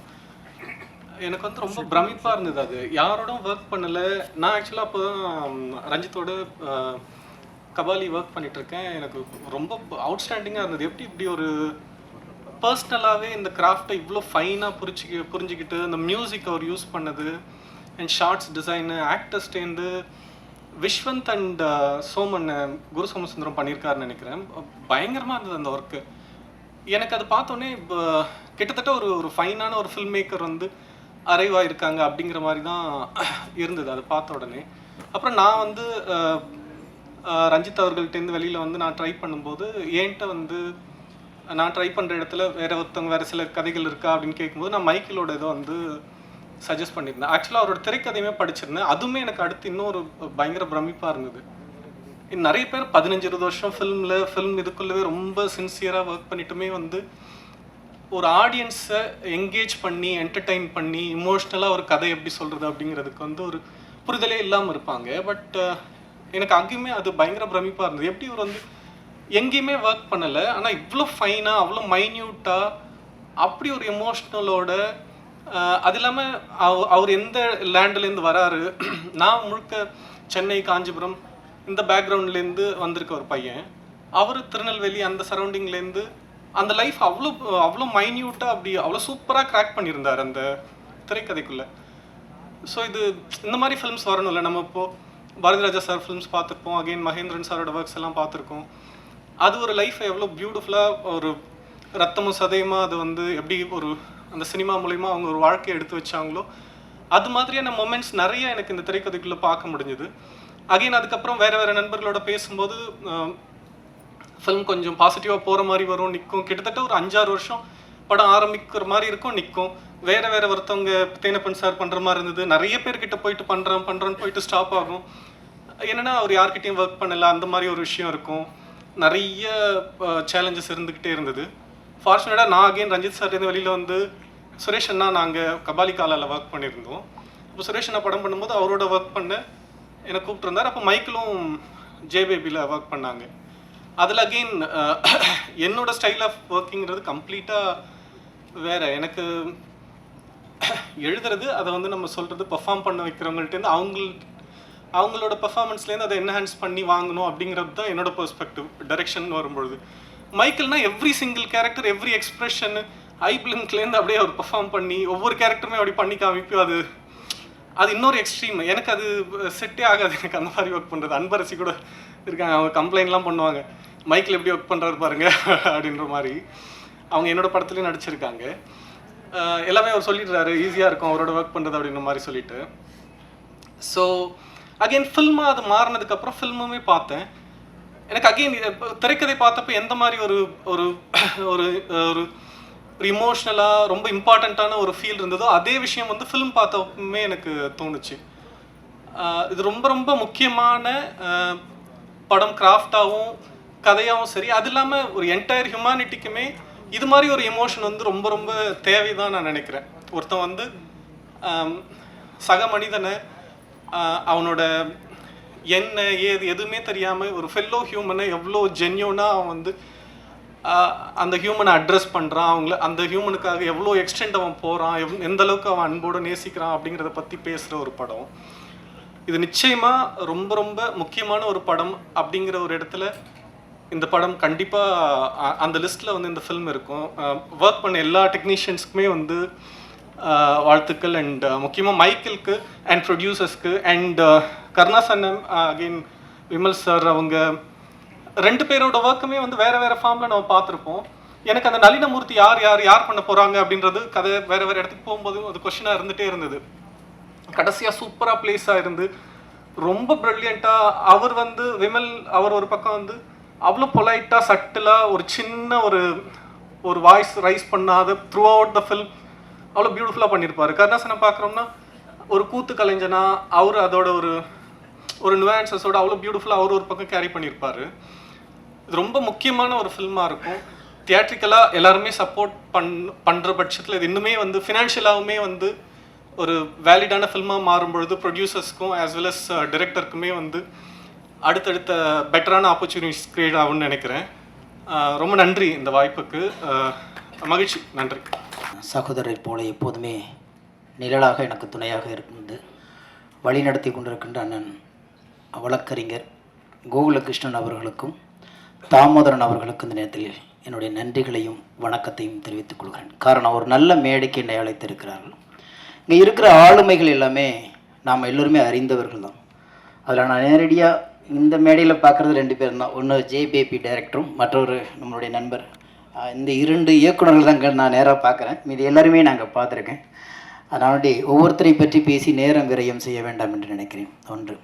எனக்கு வந்து ரொம்ப பிரமிப்பாக இருந்தது. அது யாரோடும் ஒர்க் பண்ணலை. நான் ஆக்சுவலாக அப்போ தான் ரஞ்சித்தோட கபாலி ஒர்க் பண்ணிகிட்ருக்கேன். எனக்கு ரொம்ப அவுட்ஸ்டாண்டிங்காக இருந்தது. எப்படி இப்படி ஒரு பர்சனலாகவே இந்த கிராஃப்டை இவ்வளோ ஃபைனாக புரிஞ்சுக்கிட்டு அந்த மியூசிக் அவர் யூஸ் பண்ணது அண்ட் ஷார்ட்ஸ் டிசைனு ஆக்டர்ஸ்டேந்து விஸ்வந்த் அண்ட் சோமன் குரு சோமசுந்தரம் பண்ணியிருக்காருன்னு நினைக்கிறேன். பயங்கரமாக இருந்தது அந்த ஒர்க்கு. எனக்கு அது பார்த்தோன்னே இப்போ கிட்டத்தட்ட ஒரு ஃபைனான ஒரு ஃபில்ம் மேக்கர் வந்து அரைவாக இருக்காங்க அப்படிங்கிற மாதிரி தான் இருந்தது அது பார்த்த உடனே. அப்புறம் நான் வந்து ரஞ்சித் அவர்கள்ட்டேருந்து வெளியில் வந்து நான் ட்ரை பண்ணும்போது என்கிட்ட வந்து நான் ட்ரை பண்ணுற இடத்துல வேறு சில கதைகள் இருக்கா அப்படின்னு கேட்கும்போது நான் மைக்கேலோட இதை வந்து சஜஸ்ட் பண்ணியிருந்தேன். ஆக்சுவலாக அவரோட திரைக்கதையுமே படிச்சிருந்தேன். அதுவுமே எனக்கு அடுத்து இன்னொரு பயங்கர பிரமிப்பாக இருந்தது. நிறைய பேர் 15-20 வருஷம் ஃபில்ம் இதுக்குள்ளவே ரொம்ப சின்சியராக ஒர்க் பண்ணிட்டுமே வந்து ஒரு ஆடியன்ஸை என்கேஜ் பண்ணி என்டர்டெயின் பண்ணி இமோஷ்னலாக ஒரு கதை எப்படி சொல்கிறது அப்படிங்கிறதுக்கு வந்து ஒரு புரிதலே இல்லாமல் இருப்பாங்க. பட் எனக்கு அங்கேயுமே அது பயங்கர பிரமிப்பாக இருந்தது. எப்படி இவர் வந்து எங்கேயுமே ஒர்க் பண்ணலை, ஆனால் இவ்வளோ ஃபைனாக அவ்வளோ மைன்யூட்டாக அப்படி ஒரு எமோஷ்னலோட, அது இல்லாமல் அவர் எந்த லேண்ட்லேருந்து வராரு, நான் முழுக்க சென்னை காஞ்சிபுரம் இந்த பேக்ரவுண்ட்லேருந்து வந்திருக்க ஒரு பையன், அவர் திருநெல்வேலி அந்த சரௌண்டிங்லேருந்து அந்த லைஃப் அவ்வளோ மைன்யூட்டாக அப்படி அவ்வளோ சூப்பராக கிராக் பண்ணியிருந்தார் அந்த திரைக்கதைக்குள்ளே. ஸோ இந்த மாதிரி ஃபிலிம்ஸ் வரணும்ல. நம்ம இப்போது பாரதிராஜா சார் ஃபிலிம்ஸ் பார்த்துருப்போம், அகெயின் மகேந்திரன் சாரோட ஒர்க்ஸ் எல்லாம் பார்த்துருக்கோம். அது ஒரு லைஃப்பை எவ்வளோ பியூட்டிஃபுல்லாக ஒரு ரத்தமும் சதையுமாக அது வந்து எப்படி ஒரு அந்த சினிமா மூலிமா அவங்க ஒரு வாழ்க்கையை எடுத்து வச்சாங்களோ அது மாதிரியான மொமெண்ட்ஸ் நிறைய எனக்கு இந்த திரைக்கதைக்குள்ளே பார்க்க முடிஞ்சுது. அகெயின் அதுக்கப்புறம் வேறு நண்பர்களோட பேசும்போது ஃபிலிம் கொஞ்சம் பாசிட்டிவாக போகிற மாதிரி வரும், நிற்கும். கிட்டத்தட்ட ஒரு 5-6 வருஷம் படம் ஆரம்பிக்கிற மாதிரி இருக்கும், நிற்கும். வேறு ஒருத்தவங்க தேனப்பன் சார் பண்ணுற மாதிரி இருந்தது. நிறைய பேர்கிட்ட போயிட்டு பண்ணுறோன்னு போயிட்டு ஸ்டாப் ஆகும். என்னென்னா அவர் யார்கிட்டையும் ஒர்க் பண்ணலை அந்த மாதிரி ஒரு விஷயம் இருக்கும். நிறைய சேலஞ்சஸ் இருந்துக்கிட்டே இருந்தது. ஃபார்ச்சுனேட்டாக நான் அகெயின் ரஞ்சித் சார்லேருந்து வெளியில் வந்து சுரேஷ் அண்ணா நாங்கள் கபாலி காலாவில் ஒர்க் பண்ணியிருந்தோம். இப்போ சுரேஷ் அண்ணா படம் பண்ணும்போது அவரோட ஒர்க் பண்ண என்னை கூப்பிட்டுருந்தார். அப்போ மைக்கிளும் ஜேபேபியில் ஒர்க் பண்ணாங்க. அதில் அகெயின் என்னோட ஸ்டைல் ஆஃப் ஒர்க்கிங்கிறது கம்ப்ளீட்டாக வேறு. எனக்கு எழுதுறது, அதை வந்து நம்ம சொல்கிறது பெர்ஃபார்ம் பண்ண வைக்கிறவங்கள்ட்டேருந்து அவங்களோட பெர்ஃபார்மன்ஸ்லேருந்து அதை என்ஹான்ஸ் பண்ணி வாங்கணும் அப்படிங்கிறது தான் என்னோட பெர்ஸ்பெக்டிவ் டைரெக்ஷன் வரும்பொழுது. மைக்கேல்னா every single character every expression ஐப்ளிங்க்லேருந்து அப்படியே அவர் பெர்ஃபார்ம் பண்ணி ஒவ்வொரு கேரக்டருமே அப்படி பண்ணி காமிப்போம். அது இன்னொரு எக்ஸ்ட்ரீம். எனக்கு அது செட்டே ஆகாது. எனக்கு அந்த மாதிரி ஒர்க் பண்ணுறது. அன்பரசி கூட இருக்காங்க, அவங்க கம்ப்ளைண்ட்லாம் பண்ணுவாங்க, மைக்கில் எப்படி ஒர்க் பண்ணுறாரு பாருங்க அப்படின்ற மாதிரி. அவங்க என்னோடய படத்துலேயும் நடிச்சிருக்காங்க. எல்லாமே அவர் சொல்லிடுறாரு, ஈஸியாக இருக்கும் அவரோட ஒர்க் பண்ணுறது அப்படின்ற மாதிரி சொல்லிட்டு. ஸோ அகெயின் ஃபில்மாக அது மாறினதுக்கப்புறம் ஃபில்முமே பார்த்தேன். எனக்கு அகெயின் திரைக்கதை பார்த்தப்போ எந்த மாதிரி ஒரு ஒரு ஒரு ஒரு இமோஷ்னலாக ரொம்ப இம்பார்ட்டண்ட்டான ஒரு ஃபீல் இருந்ததோ அதே விஷயம் வந்து ஃபில்ம் பார்த்தப்பமே எனக்கு தோணுச்சு. இது ரொம்ப முக்கியமான படம், கிராஃப்டாகவும் கதையாகவும் சரி. அது இல்லாமல் ஒரு என்டையர் ஹியூமனிட்டிக்குமே இது மாதிரி ஒரு எமோஷன் வந்து ரொம்ப தேவைதான் நான் நினைக்கிறேன். ஒருத்தன் வந்து சக மனிதனை அவனோட என்ன ஏது எதுவுமே தெரியாமல் ஒரு ஃபெல்லோ ஹியூமனை எவ்வளோ ஜென்யூனாக அவன் வந்து அந்த ஹியூமனை அட்ரஸ் பண்ணுறான், அவங்கள அந்த ஹியூமனுக்காக எவ்வளோ எக்ஸ்டெண்ட் அவன் போகிறான், எந்த அளவுக்கு அவன் அன்போடு நேசிக்கிறான் அப்படிங்கிறத பற்றி பேசுகிற ஒரு படம் இது. நிச்சயமாக ரொம்ப முக்கியமான ஒரு படம் அப்படிங்கிற ஒரு இடத்துல இந்த படம் கண்டிப்பாக அந்த லிஸ்ட்டில் வந்து இந்த ஃபில்ம் இருக்கும். ஒர்க் பண்ண எல்லா டெக்னீஷியன்ஸ்க்குமே வந்து வாழ்த்துக்கள். அண்ட் முக்கியமாக மைக்கேலுக்கு அண்ட் ப்ரொடியூசர்ஸ்க்கு அண்ட் கருணாசன்னம் அகெயின் விமல் சார், அவங்க 2 பேரோட ஒர்க்குமே வந்து வேறு ஃபார்மில் நம்ம பார்த்துருப்போம். எனக்கு அந்த நளினமூர்த்தி யார் பண்ண போகிறாங்க அப்படின்றது கதை வேறு இடத்துக்கு போகும்போது அது கொஷினாக இருந்துகிட்டே இருந்தது. கடைசியாக சூப்பராக பிளேஸாக இருந்து ரொம்ப ப்ரில்லியண்ட்டாக அவர் வந்து விமல் அவர் ஒரு பக்கம் வந்து அவ்வளோ பொலைட்டாக சட்டிலாக ஒரு சின்ன ஒரு வாய்ஸ் ரைஸ் பண்ணாத த்ரூ அவுட் த ஃபில்ம் அவ்வளோ பியூட்டிஃபுல்லாக பண்ணியிருப்பார். கருணாசனை பார்க்குறோம்னா ஒரு கூத்து கலைஞனா அவர் அதோட ஒரு நுவான்சஸோட அவ்வளோ பியூட்டிஃபுல்லாக அவர் ஒரு பக்கம் கேரி பண்ணியிருப்பார். இது ரொம்ப முக்கியமான ஒரு ஃபில்மாக இருக்கும். தியேட்ரிக்கலாக எல்லாருமே சப்போர்ட் பண்ணுற பட்சத்தில் இது இன்னுமே வந்து ஃபினான்ஷியலாகவுமே வந்து ஒரு வேலிடான ஃபில்மாக மாறும்பொழுது ப்ரொடியூசர்ஸ்க்கும் ஆஸ் வெல் அஸ் டிரெக்டருக்குமே வந்து அடுத்தடுத்த பெட்டரான ஆப்பர்ச்சுனிட்டிஸ் க்ரியேட் ஆகும்னு நினைக்கிறேன். ரொம்ப நன்றி இந்த வாய்ப்புக்கு, மகிழ்ச்சி, நன்றி. சகோதரரை போல எப்போதுமே நிழலாக எனக்கு துணையாக இருந்து வழிநடத்தி கொண்டிருக்கின்ற அண்ணன் வழக்கறிஞர் கோகுலகிருஷ்ணன் அவர்களுக்கும் தாமோதரன் அவர்களுக்கும் இந்த நேரத்தில் என்னுடைய நன்றிகளையும் வணக்கத்தையும் தெரிவித்துக் கொள்கிறேன். காரணம், ஒரு நல்ல மேடைக்கு என்னை அழைத்திருக்கிறார்கள். இங்கே இருக்கிற ஆளுமைகள் எல்லாமே நாம் எல்லோருமே அறிந்தவர்கள் தான். அதில் நான் நேரடியாக இந்த மேடையில் பார்க்குறது 2 பேர் தான். ஒன்று ஜேபிபி டைரக்டரும், மற்றொரு நம்மளுடைய நண்பர். இந்த 2 இயக்குநர்கள் தான் நான் நேராக பார்க்குறேன். இது எல்லாருமே நாங்கள் பார்த்துருக்கேன். அதனால ஒவ்வொருத்தரை பற்றி பேசி நேரம் விரயம் செய்ய வேண்டாம் என்று நினைக்கிறேன். ஒன்று.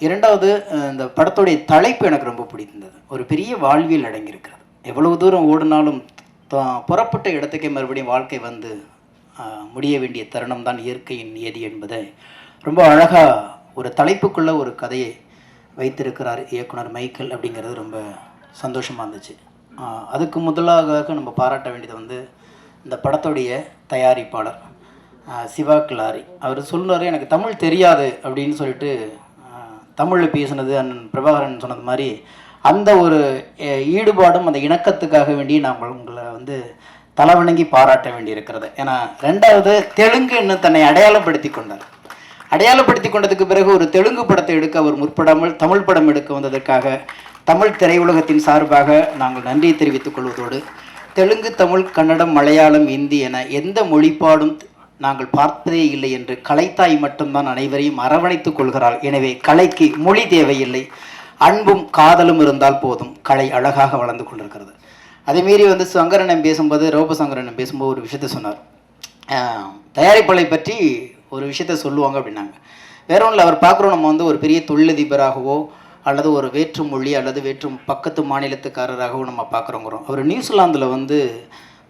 இரண்டாவது, இந்த படத்துடைய தலைப்பு எனக்கு ரொம்ப பிடித்திருந்தது. ஒரு பெரிய வாழ்வியல் அடங்கியிருக்கிறது. எவ்வளவு தூரம் ஓடினாலும் புறப்பட்ட இடத்துக்கே மறுபடியும் வாழ்க்கை வந்து முடிய வேண்டிய தருணம் தான் இயற்கையின் நியதி என்பதை ரொம்ப அழகாக ஒரு தலைப்புக்குள்ளே ஒரு கதையை வைத்திருக்கிறார் இயக்குனர் மைக்கேல். அப்படிங்கிறது ரொம்ப சந்தோஷமாக இருந்துச்சு. அதுக்கு முதலாக நம்ம பாராட்ட வேண்டியது வந்து இந்த படத்துடைய தயாரிப்பாளர் சிவா கிலாரி. அவர் சொன்னார், எனக்கு தமிழ் தெரியாது அப்படின்னு சொல்லிட்டு தமிழில் பேசினது அண்ணன் பிரபாகரன் சொன்னது மாதிரி அந்த ஒரு ஈடுபாடும் அந்த இணக்கத்துக்காக வேண்டி நாம் உங்களை வந்து தலைவணங்கி பாராட்ட வேண்டியிருக்கிறது. ஏன்னா 2வது தெலுங்குன்னு தன்னை அடையாளப்படுத்தி கொண்டார். அடையாளப்படுத்தி கொண்டதுக்கு பிறகு ஒரு தெலுங்கு படத்தை எடுக்க அவர் முற்படாமல் தமிழ் படம் எடுக்க வந்ததற்காக தமிழ் திரையுலகத்தின் சார்பாக நாங்கள் நன்றி தெரிவித்துக் கொள்வதோடு, தெலுங்கு, தமிழ், கன்னடம், மலையாளம், இந்தி என எந்த மொழிப்பாடும் நாங்கள் பார்த்ததே இல்லை என்று கலைத்தாய் மட்டும்தான் அனைவரையும் அரவணைத்துக் கொள்கிறாள். எனவே கலைக்கு மொழி தேவையில்லை, அன்பும் காதலும் இருந்தால் போதும், கலை அழகாக வளர்ந்து கொண்டிருக்கிறது. அதேமாரி வந்து சங்கரண்ணன் பேசும்போது, ரோபசங்கரண்ணன் பேசும்போது ஒரு விஷயத்த சொன்னார். தயாரிப்பாளரை பற்றி ஒரு விஷயத்த சொல்லுவாங்க அப்படின்னாங்க. வேற ஒன்றில் அவர் பார்க்குறோம், நம்ம வந்து ஒரு பெரிய தொழிலதிபராகவோ அல்லது ஒரு வேற்று மொழி அல்லது வேற்று பக்கத்து மாநிலத்துக்காரராகவோ நம்ம பார்க்குறோங்கிறோம். அவர் நியூசிலாந்தில் வந்து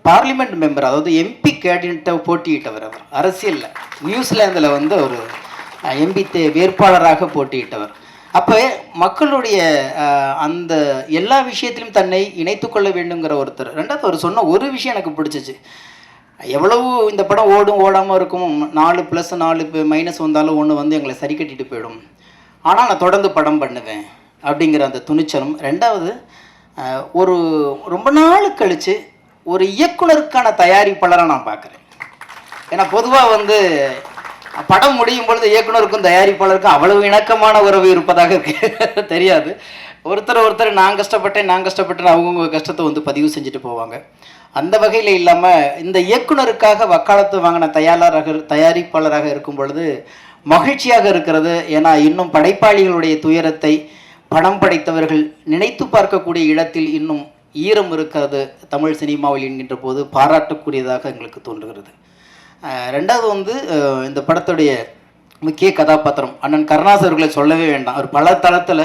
பார்லிமெண்ட் மெம்பர், அதாவது எம்பி கேண்டிடேட்டை போட்டியிட்டவர். அவர் அரசியலில் நியூசிலாந்தில் வந்து அவர் எம்பி வேட்பாளராக போட்டியிட்டவர். அப்போ மக்களுடைய அந்த எல்லா விஷயத்திலும் தன்னை இணைத்து கொள்ள வேண்டுங்கிற ஒருத்தர். 2வது அவர் சொன்ன ஒரு விஷயம் எனக்கு பிடிச்சிச்சு. எவ்வளவு இந்த படம் ஓடும் ஓடாமல் இருக்கும், 4 + 4 - வந்தாலும் ஒன்று வந்து எங்களை சரி கட்டிட்டு போயிடும், ஆனால் நான் தொடர்ந்து படம் பண்ணுவேன் அப்படிங்கிற அந்த துணிச்சலும். 2வது, ஒரு ரொம்ப நாள் கழித்து ஒரு இயக்குனருக்கான தயாரிப்பாளராக நான் பார்க்குறேன். ஏன்னா பொதுவாக வந்து படம் முடியும் பொழுது இயக்குனருக்கும் தயாரிப்பாளருக்கும் அவ்வளவு இணக்கமான உறவு இருப்பதாக தெரியாது. ஒருத்தர் நான் கஷ்டப்பட்டேன் அவங்கவுங்க கஷ்டத்தை வந்து பதிவு செஞ்சுட்டு போவாங்க. அந்த வகையில் இல்லாமல் இந்த இயக்குனருக்காக வக்காலத்து வாங்கின தயாரிப்பாளராக இருக்கும் பொழுது மகிழ்ச்சியாக இருக்கிறது. ஏன்னா இன்னும் படைப்பாளிகளுடைய துயரத்தை படம் படைத்தவர்கள் நினைத்து பார்க்கக்கூடிய இடத்தில் இன்னும் ஈரம் இருக்கிறது தமிழ் சினிமாவில் என்கின்ற போது பாராட்டக்கூடியதாக எங்களுக்கு தோன்றுகிறது. 2வது வந்து இந்த படத்துடைய முக்கிய கதாபாத்திரம் அண்ணன் கருணாஸ் அவர்களை சொல்லவே வேண்டாம். அவர் பல தளத்தில்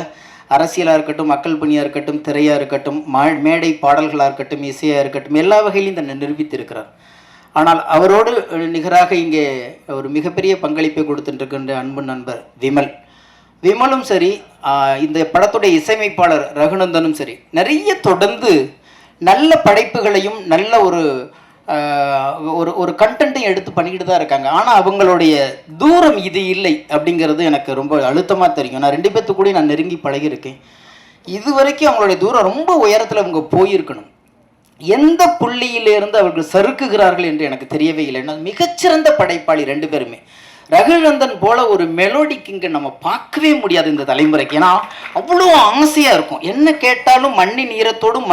அரசியலாக இருக்கட்டும், மக்கள் பணியாக இருக்கட்டும், திரையாக இருக்கட்டும், மேடை பாடல்களாக இருக்கட்டும், இசையாக இருக்கட்டும், எல்லா வகையிலும் தன்னை நிரூபித்திருக்கிறார். ஆனால் அவரோடு நிகராக இங்கே ஒரு மிகப்பெரிய பங்களிப்பை கொடுத்துட்டுருக்கின்ற அன்பு நண்பர் விமலும் சரி, இந்த படத்துடைய இசையமைப்பாளர் ரகுநந்தனும் சரி, நிறைய தொடர்ந்து நல்ல படைப்புகளையும் நல்ல ஒரு கண்டென்ட்டையும் எடுத்து பண்ணிக்கிட்டு தான் இருக்காங்க. ஆனால் அவங்களுடைய தூரம் இது இல்லை அப்படிங்கிறது எனக்கு ரொம்ப அழுத்தமாக தெரியும். நான் 2 பேர்த்து கூட நான் நெருங்கி பழகியிருக்கேன். இது வரைக்கும் அவங்களுடைய தூரம் ரொம்ப உயரத்தில் அவங்க போயிருக்கணும். எந்த புள்ளியிலிருந்து அவர்கள் சறுக்குகிறார்கள் என்று எனக்கு தெரியவே இல்லை. மிகச்சிறந்த படைப்பாளி 2 பேருமே. ரகுநந்தன் போல ஒரு மெலோடிக்கு இங்கே நம்ம பார்க்கவே முடியாது இந்த தலைமுறைக்கு. ஏன்னா அவ்வளோ ஆசையாக இருக்கும். என்ன கேட்டாலும் மண்ணின் ஈரத்தோடும்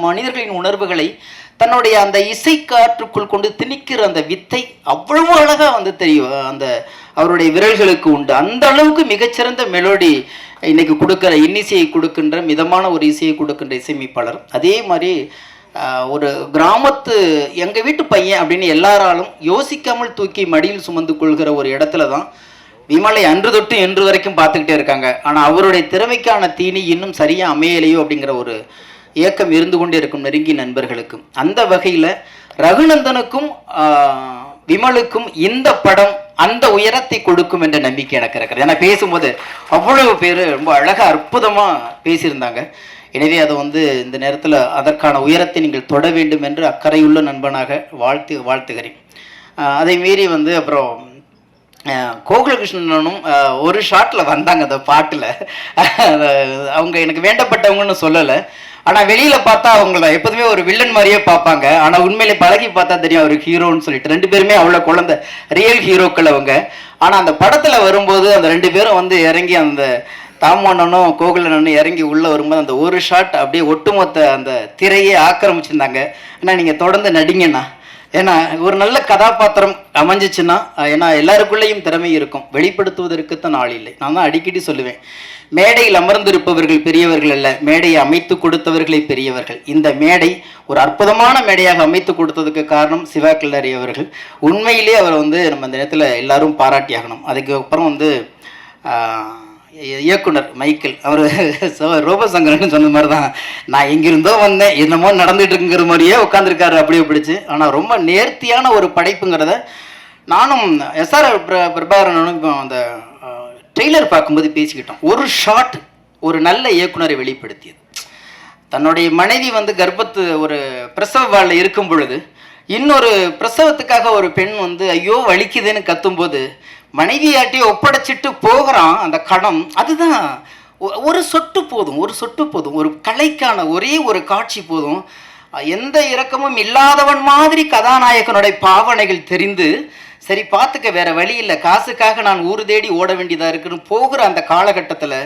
மனிதர்களின் உணர்வுகளை தன்னுடைய அந்த இசை காற்றுக்குள் கொண்டு திணிக்கிற அந்த வித்தை அவ்வளவு அழகாக வந்து தெரியும் அந்த அவருடைய விரல்களுக்கு உண்டு. அந்த அளவுக்கு மிகச்சிறந்த மெலோடி இன்னைக்கு கொடுக்குற இன்னிசையை கொடுக்கின்ற மிதமான ஒரு இசையை கொடுக்கின்ற இசையமைப்பாளர். அதே மாதிரி ஒரு கிராமத்து எங்கள் வீட்டு பையன் அப்படின்னு எல்லாராலும் யோசிக்காமல் தூக்கி மடியில் சுமந்து கொள்கிற ஒரு இடத்துல தான் விமலை அன்று தொட்டு இன்று வரைக்கும் பார்த்துக்கிட்டே இருக்காங்க. ஆனால் அவருடைய திறமைக்கான தீனி இன்னும் சரியாக அமையலையோ அப்படிங்கிற ஒரு ஏக்கம் இருந்து கொண்டே இருக்கும் நெருங்கிய நண்பர்களுக்கு. அந்த வகையில் ரகுநந்தனுக்கும் விமலுக்கும் இந்த படம் அந்த உயரத்தை கொடுக்கும் என்ற நம்பிக்கை எனக்கு இருக்கிறது. ஏன்னா பேசும்போது அவ்வளவு பேர் ரொம்ப அழகாக அற்புதமாக பேசியிருந்தாங்க. எனவே அதை இந்த நேரத்தில் அதற்கான உயரத்தை நீங்கள் தொட வேண்டும் என்று அக்கறையுள்ள நண்பனாக வாழ்த்துகிறேன். அதை மீறி அப்புறம் கோகுலகிருஷ்ணனும் ஒரு ஷாட்டில் வந்தாங்க அந்த பாட்டில். அவங்க எனக்கு வேண்டப்பட்டவங்கன்னு சொல்லலை, ஆனால் வெளியில் பார்த்தா அவங்கள எப்போதுமே ஒரு வில்லன் மாதிரியே பார்ப்பாங்க. ஆனால் உண்மையிலே பழகி பார்த்தா தெரியும் அவர் ஹீரோன்னு சொல்லிட்டு. 2 பேருமே அவ்வளோ குழந்தை ரியல் ஹீரோக்கள் அவங்க. ஆனால் அந்த படத்தில் வரும்போது அந்த 2 பேரும் இறங்கி அந்த தாமோனனும் கோகுலனும் இறங்கி உள்ளே வரும்போது அந்த ஒரு ஷாட் அப்படியே ஒட்டுமொத்த அந்த திரையே ஆக்கிரமிச்சிருந்தாங்க. ஆனால் நீங்கள் தொடர்ந்து நடிங்கண்ணா, ஏன்னா ஒரு நல்ல கதாபாத்திரம் அமைஞ்சிச்சுன்னா, ஏன்னா எல்லாருக்குள்ளேயும் திறமை இருக்கும், வெளிப்படுத்துவதற்குத்தான் ஆள் இல்லை. நான் தான் அடிக்கடி சொல்லுவேன், மேடையில் அமர்ந்திருப்பவர்கள் பெரியவர்கள் அல்ல, மேடையை அமைத்து கொடுத்தவர்களே பெரியவர்கள். இந்த மேடை ஒரு அற்புதமான மேடையாக அமைத்து கொடுத்ததுக்கு காரணம் சிவா கில்லாரி அவர்கள். உண்மையிலே அவர் நம்ம இந்த நேரத்தில் எல்லாரும் பாராட்டியாகணும். அதுக்கப்புறம் இயக்குனர் மைக்கேல் அவர் ரோபசங்கரன் சொன்ன மாதிரி தான், நான் எங்கிருந்தோ வந்தேன் என்னமோ நடந்துட்டு இருக்குங்கிற மாதிரியே உட்காந்துருக்காரு அப்படியே பிடிச்சி. ஆனால் ரொம்ப நேர்த்தியான ஒரு படைப்புங்கிறத நானும் எஸ்ஆர் பிரபாகரனும் இப்போ அந்த ட்ரெய்லர் பார்க்கும்போது பேசிக்கிட்டோம். ஒரு ஷாட் ஒரு நல்ல இயக்குனரை வெளிப்படுத்தியது. தன்னுடைய மனைவி கர்ப்பத்து ஒரு பிரசவ வாழில் இருக்கும் பொழுது இன்னொரு பிரசவத்துக்காக ஒரு பெண் ஐயோ வலிக்குதுன்னு கத்தும்போது மனைவியாட்டியை ஒப்படைச்சிட்டு போகிறான் அந்த கணம். அதுதான் ஒரு சொட்டு போதும், ஒரு சொட்டு போதும், ஒரு கலைக்கான ஒரே ஒரு காட்சி போதும். எந்த இரக்கமும் இல்லாதவன் மாதிரி கதாநாயகனுடைய பாவனைகள் தெரிந்து, சரி பார்த்துக்க வேற வழி இல்லை, காசுக்காக நான் ஊர் தேடி ஓட வேண்டியதாக இருக்குன்னு போகிற அந்த காலகட்டத்தில்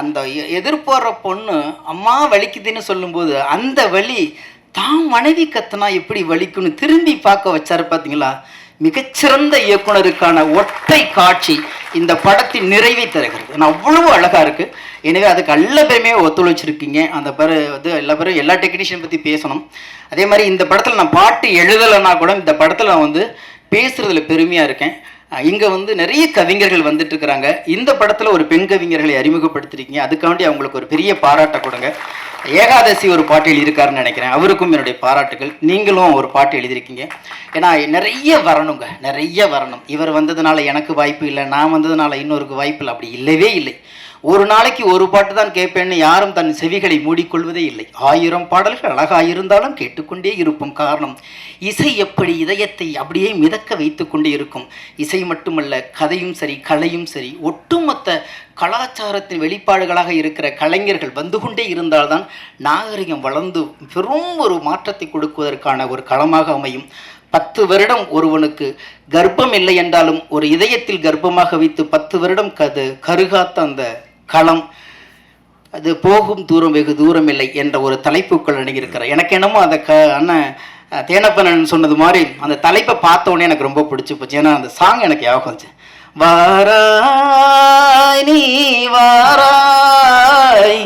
அந்த எதிர்பார்ற பொண்ணு அம்மா வலிக்குதுன்னு சொல்லும்போது அந்த வலி தான் மனைவி கத்துனா எப்படி வலிக்குன்னு திரும்பி பார்க்க வச்சாரு. பார்த்தீங்களா, மிகச்சிறந்த இயக்குனருக்கான ஒற்றை காட்சி இந்த படத்தின் நிறைவை தருகிறது. ஏன்னா அவ்வளவு அழகாக இருக்குது. எனவே அதுக்கு எல்லா பேருமே ஒத்துழைச்சிருக்கீங்க. அந்த எல்லா பேரும் எல்லா டெக்னீஷியன் பற்றி பேசணும். அதே மாதிரி இந்த படத்தில் நான் பாட்டு எழுதலைன்னா கூட இந்த படத்தில் நான் பேசுகிறதுல பெருமையாக இருக்கேன். இங்கே நிறைய கவிஞர்கள் வந்துட்டு இருக்கிறாங்க. இந்த படத்தில் ஒரு பெண் கவிஞர்களை அறிமுகப்படுத்திருக்கீங்க. அதுக்காண்டி அவங்களுக்கு ஒரு பெரிய பாராட்டை கொடுங்க. ஏகாதசி ஒரு பாட்டு எழுதியிருக்காருன்னு நினைக்கிறேன், அவருக்கும் என்னுடைய பாராட்டுகள். நீங்களும் ஒரு பாட்டு எழுதியிருக்கீங்க. ஏன்னா நிறைய வரணுங்க, நிறைய வரணும். இவர் வந்ததுனால எனக்கு வாய்ப்பு இல்லை, நான் வந்ததுனால இன்னொருக்கு வாய்ப்பு இல்லை, அப்படி இல்லவே இல்லை. ஒரு நாளைக்கு ஒரு பாட்டு தான் கேட்பேன்னு யாரும் தன் செவிகளை மூடிக்கொள்வதே இல்லை. 1000 பாடல்கள் அழகாக இருந்தாலும் கேட்டுக்கொண்டே இருப்போம். காரணம், இசை எப்படி இதயத்தை அப்படியே மிதக்க வைத்து கொண்டே இருக்கும். இசை மட்டுமல்ல, கதையும் சரி, கலையும் சரி, ஒட்டுமொத்த கலாச்சாரத்தின் வெளிப்பாடுகளாக இருக்கிற கலைஞர்கள் வந்து கொண்டே இருந்தால்தான் நாகரிகம் வளர்ந்து பெரும் ஒரு மாற்றத்தை கொடுக்குவதற்கான ஒரு களமாக அமையும். 10 வருடம் ஒருவனுக்கு கர்ப்பம் இல்லை என்றாலும் ஒரு இதயத்தில் கர்ப்பமாக வைத்து 10 வருடம் கருகாத்த அந்த களம், அது போகும் தூரம் வெகு தூரம் இல்லை என்ற ஒரு தலைப்புக்குள் அணுகியிருக்கிறார். எனக்கு என்னமோ அந்த அண்ணன் தேனப்பனன் சொன்னது மாதிரி அந்த தலைப்பை பார்த்த உடனே எனக்கு ரொம்ப பிடிச்சி போச்சு. ஏன்னா அந்த சாங் எனக்கு ஞாபகம் வந்துச்சு. வாராய் நீ வாராய்,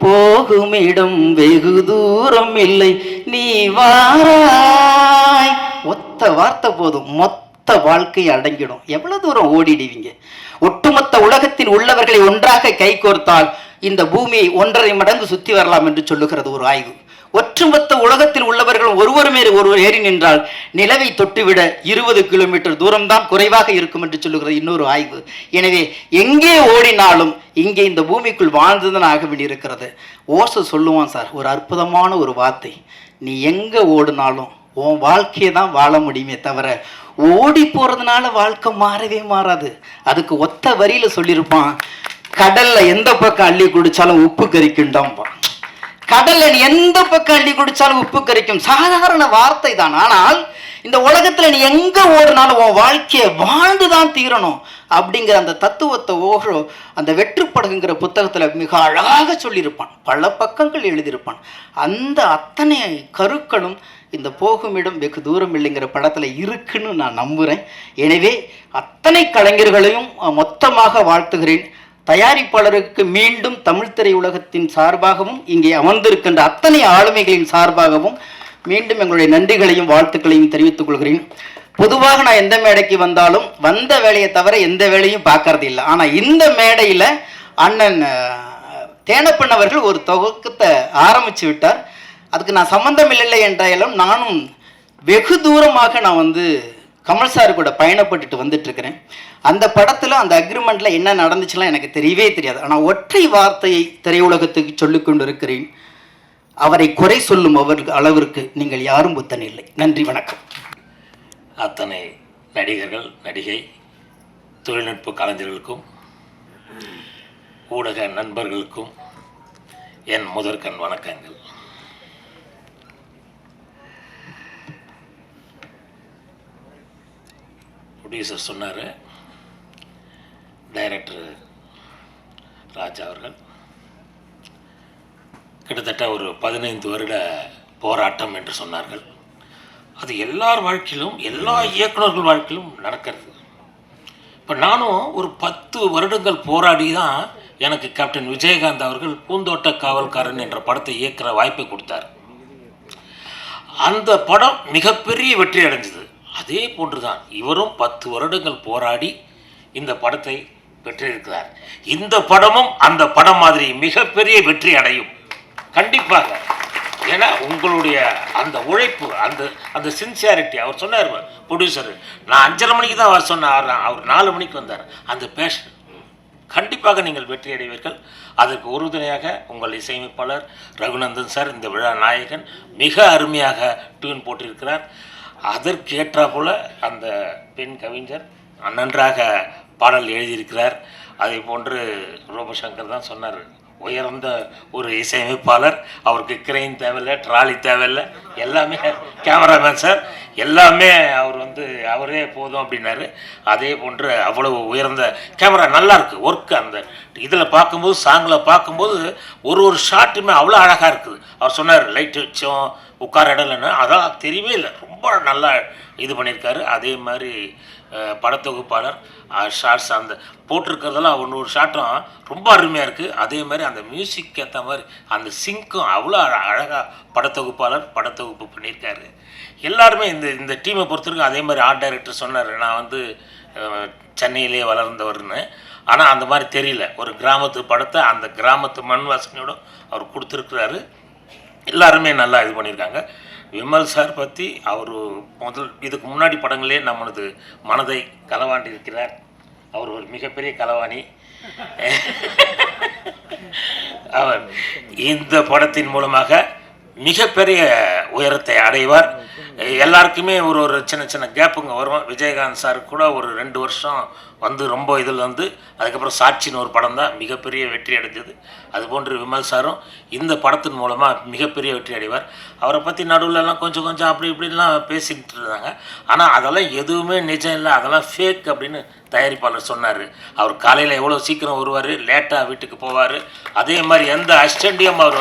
போகும் இடம் வெகு தூரம் இல்லை, நீ வாராய். ஒத்த வார்த்தை போதும், மொத்த வாழ்க்கை அடங்கிடும். எவ்வளவு தூரம் ஓடிடுவீங்க. ஒட்டுமொத்த உலகத்தில் உள்ளவர்களை ஒன்றாக கை கோர்த்தால் இந்த பூமியை 1.5 மடங்கு சுற்றி வரலாம் என்று சொல்லுகிறது ஒரு ஆய்வு. ஒட்டுமொத்த உலகத்தில் உள்ளவர்கள் ஒருவர் ஏறி நின்றால் நிலவை தொட்டுவிட 20 கிலோமீட்டர் தூரம்தான் குறைவாக இருக்கும் என்று சொல்லுகிறது இன்னொரு ஆய்வு. எனவே எங்கே ஓடினாலும் இங்கே இந்த பூமிக்குள் வாழ்ந்துதான் ஆக வேண்டியிருக்கிறது. ஓசோ சொல்லுவான் சார், ஒரு அற்புதமான ஒரு வார்த்தை, நீ எங்கே ஓடினாலும் உன் வாழ்க்கையை தான் வாழ முடியுமே தவிர ஓடி போகிறதுனால வாழ்க்கை மாறவே மாறாது. அதுக்கு ஒத்த வரியில் சொல்லியிருப்பான், கடலில் எந்த பக்கம் அள்ளி குடித்தாலும் உப்பு கரிக்குண்டாம்பா. கடலில் எந்த பக்கம் அள்ளி குடித்தாலும் உப்பு கரிக்கும், சாதாரண வார்த்தை தான். ஆனால் இந்த உலகத்தில் நீ எங்கே ஓடினாலும் உன் வாழ்க்கையை வாழ்ந்துதான் தீரணும் அப்படிங்கிற அந்த தத்துவத்தை அந்த வெற்றுப்படகுங்கிற புத்தகத்தில் மிக அழகாக சொல்லியிருப்பான். பல பக்கங்கள் எழுதியிருப்பான். அந்த அத்தனை கருக்களும் இந்த போகுமிடம் வெகு தூரம் இல்லைங்கிற படத்தில் இருக்குன்னு நான் நம்புகிறேன். எனவே அத்தனை கலைஞர்களையும் மொத்தமாக வாழ்த்துகிறேன். தயாரிப்பாளருக்கு மீண்டும் தமிழ் திரையுலகத்தின் சார்பாகவும் இங்கே அமர்ந்திருக்கின்ற அத்தனை ஆளுமைகளின் சார்பாகவும் மீண்டும் எங்களுடைய நன்றிகளையும் வாழ்த்துக்களையும் தெரிவித்துக் கொள்கிறேன். பொதுவாக நான் எந்த மேடைக்கு வந்தாலும் வந்த வேலையை தவிர எந்த வேலையும் பார்க்கறது இல்லை. ஆனால் இந்த மேடையில் அண்ணன் தேனப்பன் அவர்கள் ஒரு துவக்கத்தை ஆரம்பித்து விட்டார். அதுக்கு நான் சம்பந்தம் இல்லை என்றாலும் நானும் வெகு தூரமாக நான் கமல் சார் கூட பயணப்பட்டுட்டு வந்துட்டுருக்கிறேன். அந்த படத்தில் அந்த அக்ரிமெண்ட்டில் என்ன நடந்துச்சுலாம் எனக்கு தெரியவே தெரியாது. ஆனால் ஒற்றை வார்த்தையை திரையுலகத்துக்கு சொல்லிக் கொண்டு இருக்கிறேன், அவரை குறை சொல்லும் அளவிற்கு நீங்கள் யாரும் புத்தன் இல்லை. நன்றி, வணக்கம். அத்தனை நடிகர்கள், நடிகை, தொழில்நுட்ப கலைஞர்களுக்கும் ஊடக நண்பர்களுக்கும் என் முதற்கண் வணக்கங்கள். ப்ரொடியூசர் சொன்னார், டைரக்டர் ராஜா அவர்கள் கிட்டத்தட்ட ஒரு 15 வருட போராட்டம் என்று சொன்னார்கள். அது எல்லார் வாழ்க்கையிலும், எல்லா இயக்குநர்கள் வாழ்க்கையிலும் நடக்கிறது. இப்போ நானும் ஒரு 10 வருடங்கள் போராடி தான் எனக்கு கேப்டன் விஜயகாந்த் அவர்கள் பூந்தோட்ட காவல்காரன் என்ற படத்தை இயக்குற வாய்ப்பை கொடுத்தார். அந்த படம் மிகப்பெரிய வெற்றி அடைஞ்சது. அதே போன்று தான் இவரும் 10 வருடங்கள் போராடி இந்த படத்தை பெற்றிருக்கிறார். இந்த படமும் அந்த படம் மாதிரி மிகப்பெரிய வெற்றி அடையும் கண்டிப்பாக. ஏன்னா உங்களுடைய அந்த உழைப்பு, அந்த சின்சியாரிட்டி. அவர் சொன்னார் ப்ரொடியூசர், நான் 5:30 மணிக்கு தான் வர சொன்னார், அவர் 4 மணிக்கு வந்தார். அந்த பேஷன் கண்டிப்பாக நீங்கள் வெற்றி அடைவீர்கள். அதற்கு உறுதுணையாக உங்கள் இசையமைப்பாளர் ரகுநந்தன் சார், இந்த விழா நாயகன், மிக அருமையாக டியூன் போட்டிருக்கிறார். அதற்கேற்றா போல அந்த பெண் கவிஞர் நன்றாக பாடல் எழுதியிருக்கிறார். அதே போன்று ரோபசங்கர் தான் சொன்னார், உயர்ந்த ஒரு இசையமைப்பாளர், அவருக்கு கிரெயின் தேவையில்லை, ட்ராலி தேவையில்லை, எல்லாமே கேமராமேன் சார், எல்லாமே அவர் அவரே போதும் அப்படின்னாரு. அதே போன்று அவ்வளவு உயர்ந்த கேமரா, நல்லா இருக்குது ஒர்க்கு. அந்த இதில் பார்க்கும்போது, சாங்கில் பார்க்கும்போது ஒரு ஷாட்டுமே அவ்வளோ அழகாக இருக்குது. அவர் சொன்னார், லைட் வச்சோம், உட்கார இடம்லன்னு, அதான் தெரியவே இல்லை, ரொம்ப நல்லா இது பண்ணியிருக்காரு. அதே மாதிரி படத்தொகுப்பாளர் ஷார்ட்ஸ் அந்த போட்டிருக்கிறதெல்லாம் ஒரு ஷாட்டும் ரொம்ப அருமையாக இருக்குது. அதே மாதிரி அந்த மியூசிக் ஏற்ற மாதிரி அந்த சிங்க்கும் அவ்வளோ அழகாக படத்தொகுப்பு பண்ணியிருக்காரு. எல்லாருமே இந்த டீமை பொறுத்தவரைக்கும். அதே மாதிரி ஆர்ட் டைரக்டர் சொன்னார், நான் சென்னையிலே வளர்ந்தவர்னு, ஆனால் அந்த மாதிரி தெரியல. ஒரு கிராமத்து படத்தை அந்த கிராமத்து மண் வாசனையோடு அவர் கொடுத்துருக்குறாரு. எல்லாருமே நல்லா இது பண்ணியிருக்காங்க. விமல் சார் பற்றி அவர் இதுக்கு முன்னாடி படங்களே நம்மளது மனதை களவாண்டி இருக்கிறார். அவர் ஒரு மிகப்பெரிய களவாணி. அவர் இந்த படத்தின் மூலமாக மிகப்பெரிய உயரத்தை அடைவார். எல்லாருக்குமே ஒரு சின்ன கேப்புங்க வரும். விஜயகாந்த் சார் கூட ஒரு 2 வருஷம் ரொம்ப இதில் அதுக்கப்புறம் சாட்சின்னு ஒரு படம் தான் மிகப்பெரிய வெற்றி அடைஞ்சது. அதுபோன்று விமல் சாரும் இந்த படத்தின் மூலமாக மிகப்பெரிய வெற்றி அடைவார். அவரை பற்றி நடுவில்லாம் கொஞ்சம் அப்படி இப்படிலாம் பேசிக்கிட்டு இருந்தாங்க. ஆனால் அதெல்லாம் எதுவுமே நிஜம் இல்லை, அதெல்லாம் ஃபேக் அப்படின்னு தயாரிப்பாளர் சொன்னார். அவர் காலையில் எவ்வளோ சீக்கிரம் வருவார், லேட்டாக வீட்டுக்கு போவார். அதே மாதிரி எந்த அசிஸ்டண்ட்டையும் அவர்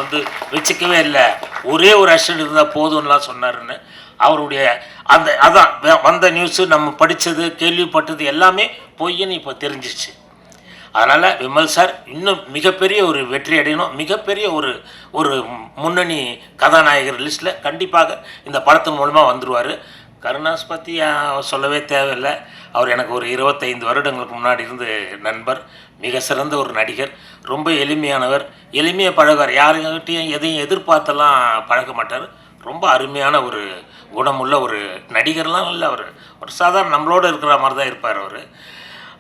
வச்சுக்கவே இல்லை, ஒரே ஒரு அசிஸ்டண்ட் இருந்தால் போதும்லாம் சொன்னாருன்னு. அவருடைய அதான் வந்த நியூஸு, நம்ம படித்தது, கேள்விப்பட்டது எல்லாமே பொய்ன்னு இப்போ தெரிஞ்சிச்சு. அதனால் விமல் சார் இன்னும் மிகப்பெரிய ஒரு வெற்றி அடையணும். மிகப்பெரிய ஒரு முன்னணி கதாநாயகர் லிஸ்ட்டில் கண்டிப்பாக இந்த படத்தின் மூலமாக வந்துடுவார். கருணாஸ் பற்றி சொல்லவே தேவையில்லை. அவர் எனக்கு ஒரு 25 வருடங்களுக்கு முன்னாடி இருந்து நண்பர். மிக சிறந்த ஒரு நடிகர், ரொம்ப எளிமையானவர், எளிமையாக பழகுவார். யாருக்கிட்டையும் எதையும் எதிர்பார்த்தெல்லாம் பழக மாட்டார். ரொம்ப அருமையான ஒரு குணமுள்ள ஒரு நடிகர்லாம் இல்லை. ஒரு சாதாரண நம்மளோடு இருக்கிற மாதிரி தான் இருப்பார் அவர்.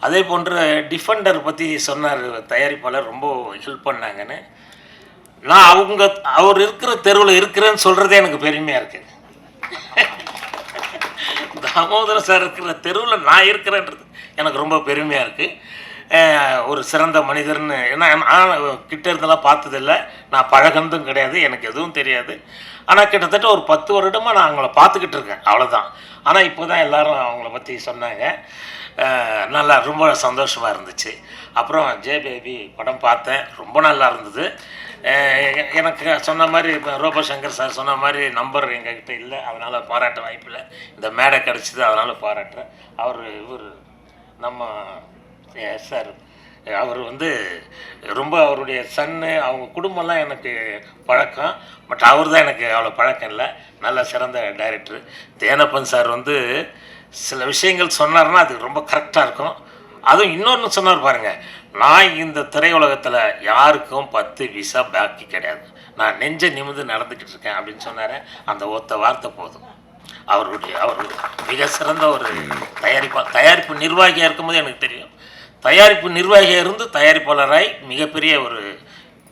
அதே போன்று டிஃபெண்டர் பற்றி சொன்னார் தயாரிப்பாளர், ரொம்ப ஹெல்ப் பண்ணாங்கன்னு. நான் அவர் இருக்கிற தெருவில் இருக்கிறேன்னு சொல்கிறதே எனக்கு பெருமையாக இருக்குது. தாமோதர சார் இருக்கிற தெருவில் நான் இருக்கிறேன்றது எனக்கு ரொம்ப பெருமையாக இருக்குது. ஒரு சிறந்த மனிதர்னு, ஏன்னா நான் கிட்ட இருந்தெல்லாம் பார்த்ததில்லை, நான் பழகினதும் கிடையாது, எனக்கு எதுவும் தெரியாது. ஆனால் கிட்டத்தட்ட ஒரு 10 வருடமாக நான் அவங்கள பார்த்துக்கிட்டு இருக்கேன், அவ்வளோதான். ஆனால் இப்போ தான் எல்லோரும் அவங்கள பற்றி சொன்னாங்க. நல்லா ரொம்ப சந்தோஷமாக இருந்துச்சு. அப்புறம் ஜே பேபி படம் பார்த்தேன், ரொம்ப நல்லா இருந்தது. எனக்கு சொன்ன மாதிரி ரோபசங்கர் சார் சொன்ன மாதிரி நம்பர் எங்ககிட்ட இல்லை, அதனால் பாராட்ட வாய்ப்பில்லை. இந்த மேடை கிடச்சிது, அதனால் பாராட்டுறேன். இவர் நம்ம சார் அவர் வந்து ரொம்ப அவருடைய சன்னு அவங்க குடும்பம்லாம் எனக்கு பழக்கம். பட் அவர் தான் எனக்கு அவ்வளோ பழக்கம் இல்லை. நல்ல சிறந்த டைரக்டர். தேனப்பன் சார் வந்து சில விஷயங்கள் சொன்னார்னா அது ரொம்ப கரெக்டாக இருக்கும். அதுவும் இன்னொன்று சொன்னார் பாருங்கள், நான் இந்த திரையுலகத்தில் யாருக்கும் 10 பைசா பாக்கி கிடையாது, நான் நெஞ்ச நிமிந்து நடந்துக்கிட்டு இருக்கேன் அப்படின்னு சொன்னார். அந்த ஒத்த வார்த்தை போதும். அவர் மிக சிறந்த ஒரு தயாரிப்பு நிர்வாகியாக இருக்கும்போது எனக்கு தெரியும். தயாரிப்பு நிர்வாகியாக இருந்து தயாரிப்பாளராய் மிகப்பெரிய ஒரு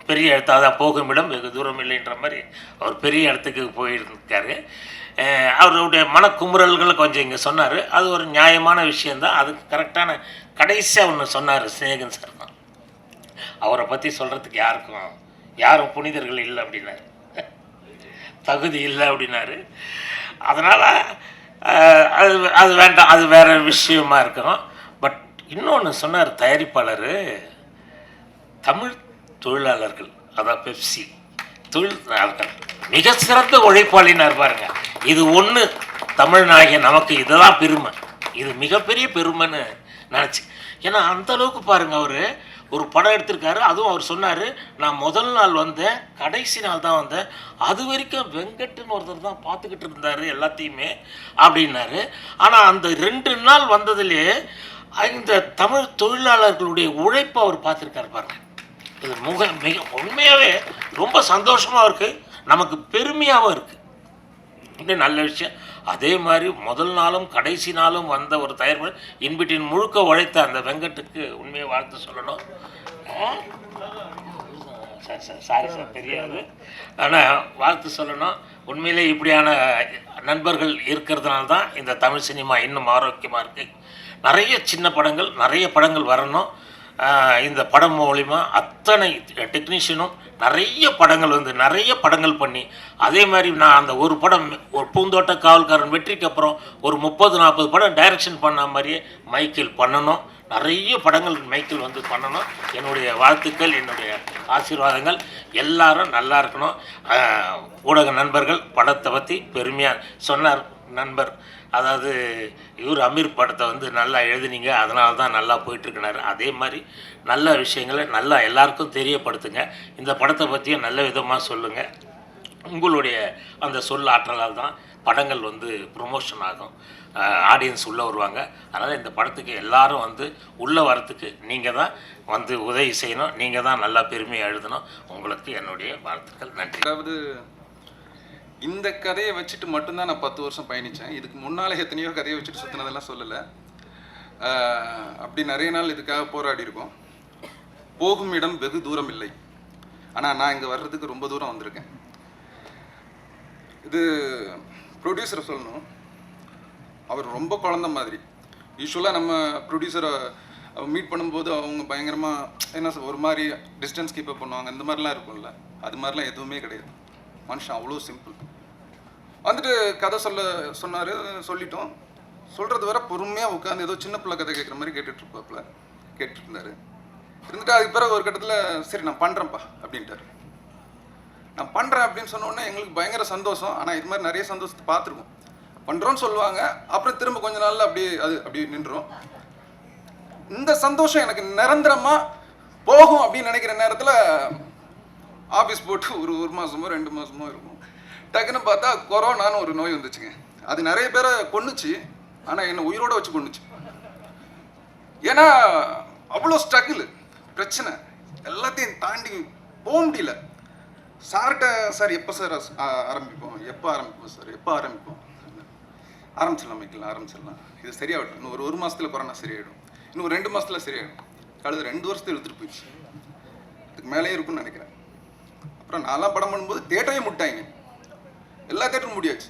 பெரிய இடத்தாக தான் போகும் இடம் வெகு தூரம் இல்லைன்ற மாதிரி அவர் பெரிய இடத்துக்கு போயிருக்காரு. அவருடைய மனக்குமுறல்களை கொஞ்சம் இங்கே சொன்னார். அது ஒரு நியாயமான விஷயந்தான். அதுக்கு கரெக்டான கடைசியாக ஒன்று சொன்னார் சிநேகன் சார் தான். அவரை பற்றி சொல்கிறதுக்கு யாரும் புனிதர்கள் இல்லை அப்படின்னாரு, தகுதி இல்லை அப்படின்னாரு. அதனால் அது வேண்டாம், அது வேறு விஷயமா இருக்கணும். பட் இன்னொன்று சொன்னார் தயாரிப்பாளர், தமிழ் தொழிலாளர்கள், அதான் பெப்சி தொழிலாளர்கள் மிக சிறந்த உழைப்பாளினார் பாருங்க. இது ஒன்று தமிழ்நாயக நமக்கு இதுதான் பெருமை, இது மிகப்பெரிய பெருமைன்னு நினச்சி. ஏன்னா அந்தளவுக்கு பாருங்கள், அவர் ஒரு படம் எடுத்திருக்காரு. அதுவும் அவர் சொன்னார், நான் முதல் நாள் வந்தேன், கடைசி நாள் தான் வந்தேன், அது வரைக்கும் வெங்கட்னு ஒருத்தர் தான் பார்த்துக்கிட்டு இருந்தார் எல்லாத்தையுமே அப்படின்னாரு. ஆனால் அந்த 2 நாள் வந்ததுலேயே இந்த தமிழ் தொழிலாளர்களுடைய உழைப்பை அவர் பார்த்துருக்காரு பாருங்க. இது மிக உண்மையாகவே ரொம்ப சந்தோஷமாக இருக்குது, நமக்கு பெருமையாகவும் இருக்குது. இன்னும் நல்ல விஷயம். அதே மாதிரி முதல் நாளும் கடைசி நாளும் வந்த ஒரு தயாரிப்பாளர் இன்பிட்டின் முழுக்க உழைத்த அந்த வெங்கட்டுக்கு உண்மையை வாழ்த்து சொல்லணும். சாரி சார் தெரியாது, ஆனால் வாழ்த்து சொல்லணும். உண்மையிலே இப்படியான நண்பர்கள் இருக்கிறதுனால தான் இந்த தமிழ் சினிமா இன்னும் ஆரோக்கியமாக இருக்குது. நிறைய சின்ன படங்கள், நிறைய படங்கள் வரணும். இந்த படம் மூலிமா அத்தனை டெக்னீஷியனும் நிறைய படங்கள் பண்ணி, அதே மாதிரி நான் அந்த ஒரு படம், ஒரு பூந்தோட்ட காவல்காரன் வெற்றிக்கு அப்புறம் ஒரு 30-40 படம் டைரக்ஷன் பண்ண மாதிரியே மைக்கேல் பண்ணணும். நிறைய படங்கள் மைக்கேல் வந்து பண்ணணும். என்னுடைய வாழ்த்துக்கள், என்னுடைய ஆசீர்வாதங்கள். எல்லாரும் நல்லா இருக்கணும். ஊடக நண்பர்கள் படத்தை பற்றி பெருமையாக சொன்னார் நண்பர், அதாவது இவர் அமீர் படத்தை வந்து நல்லா எழுதுனீங்க, அதனால தான் நல்லா போயிட்டுருக்குனாரு. அதே மாதிரி நல்ல விஷயங்களை நல்லா எல்லாருக்கும் தெரியப்படுத்துங்க. இந்த படத்தை பற்றியும் நல்ல விதமாக சொல்லுங்கள். உங்களுடைய அந்த சொல் ஆற்றலால் தான் படங்கள் வந்து ப்ரொமோஷன் ஆகும், ஆடியன்ஸ் உள்ளே வருவாங்க. அதனால் இந்த படத்துக்கு எல்லாரும் வந்து உள்ளே வரத்துக்கு நீங்கள் தான் வந்து உதவி செய்யணும், நீங்கள் தான் நல்லா பெருமையாக எழுதணும். உங்களுக்கு என்னுடைய வாழ்த்துக்கள், நன்றி. அதாவது இந்த கதையை வச்சுட்டு மட்டும்தான் நான் 10 வருஷம் பயணித்தேன். இதுக்கு முன்னால் எத்தனையோ கதையை வச்சுட்டு சுற்றினதெல்லாம் சொல்லலை. அப்படி நிறைய நாள் இதுக்காக போராடி இருக்கோம். போகும் இடம் வெகு தூரம் இல்லை, ஆனால் நான் இங்கே வர்றதுக்கு ரொம்ப தூரம் வந்திருக்கேன். இது ப்ரொடியூசரை சொல்லணும், அவர் ரொம்ப குழந்த மாதிரி. யூஸ்வலாக நம்ம ப்ரொடியூசரை மீட் பண்ணும்போது அவங்க பயங்கரமாக என்ன ஒரு மாதிரி டிஸ்டன்ஸ் கீப்பப் பண்ணுவாங்க, இந்த மாதிரிலாம் இருக்கும்ல. அது மாதிரிலாம் எதுவுமே கிடையாது. மனுஷன் அவ்வளோ சிம்பிள். வந்துட்டு கதை சொன்னார், சொல்லிட்டோம். சொல்கிறது வர பொறுமையாக உட்காந்து ஏதோ சின்ன பிள்ளை கதை கேட்குற மாதிரி கேட்டுட்டு இருந்தார். இருந்துட்டு அதுக்கு பிறகு ஒரு கட்டத்தில் சரி நான் பண்ணுறேன்ப்பா அப்படின்ட்டார். நான் பண்ணுறேன் அப்படின்னு சொன்னோடனே எங்களுக்கு பயங்கர சந்தோஷம். ஆனால் இது மாதிரி நிறைய சந்தோஷத்தை பார்த்துருக்கோம். பண்ணுறோன்னு சொல்லுவாங்க, அப்புறம் திரும்ப கொஞ்ச நாளில் அப்படி நின்றுரும். இந்த சந்தோஷம் எனக்கு நிரந்தரமாக போகும் அப்படின்னு நினைக்கிற நேரத்தில் ஆஃபீஸ் போட்டு ஒரு மாதமோ 2 மாதமோ இருக்கும். டக்குன்னு பார்த்தா கொரோனான்னு ஒரு நோய் வந்துச்சுங்க. அது நிறைய பேரை கொன்னுச்சு, ஆனால் என்னை உயிரோட வச்சு கொன்னுச்சு. ஏன்னா அவ்வளோ ஸ்ட்ரகிள், பிரச்சனை எல்லாத்தையும் தாண்டி போக முடியல. சார்கிட்ட சார் எப்போ சார் ஆரம்பிப்போம் சார், எப்போ ஆரம்பிப்போம், ஆரம்பிச்சிடலாம், இது சரியாகட்டும், இன்னும் ஒரு மாதத்தில் கொரோனா சரியாயிடும், இன்னும் 2 மாதத்தில் சரியாயிடும். கழுது 2 வருஷத்தை எடுத்துகிட்டு போயிடுச்சு, அதுக்கு மேலேயே இருக்குன்னு நினைக்கிறேன். அப்புறம் நான்லாம் படம் பண்ணும்போது தேட்டரே முட்டாங்க, எல்லா தேட்டரும் முடியாச்சு.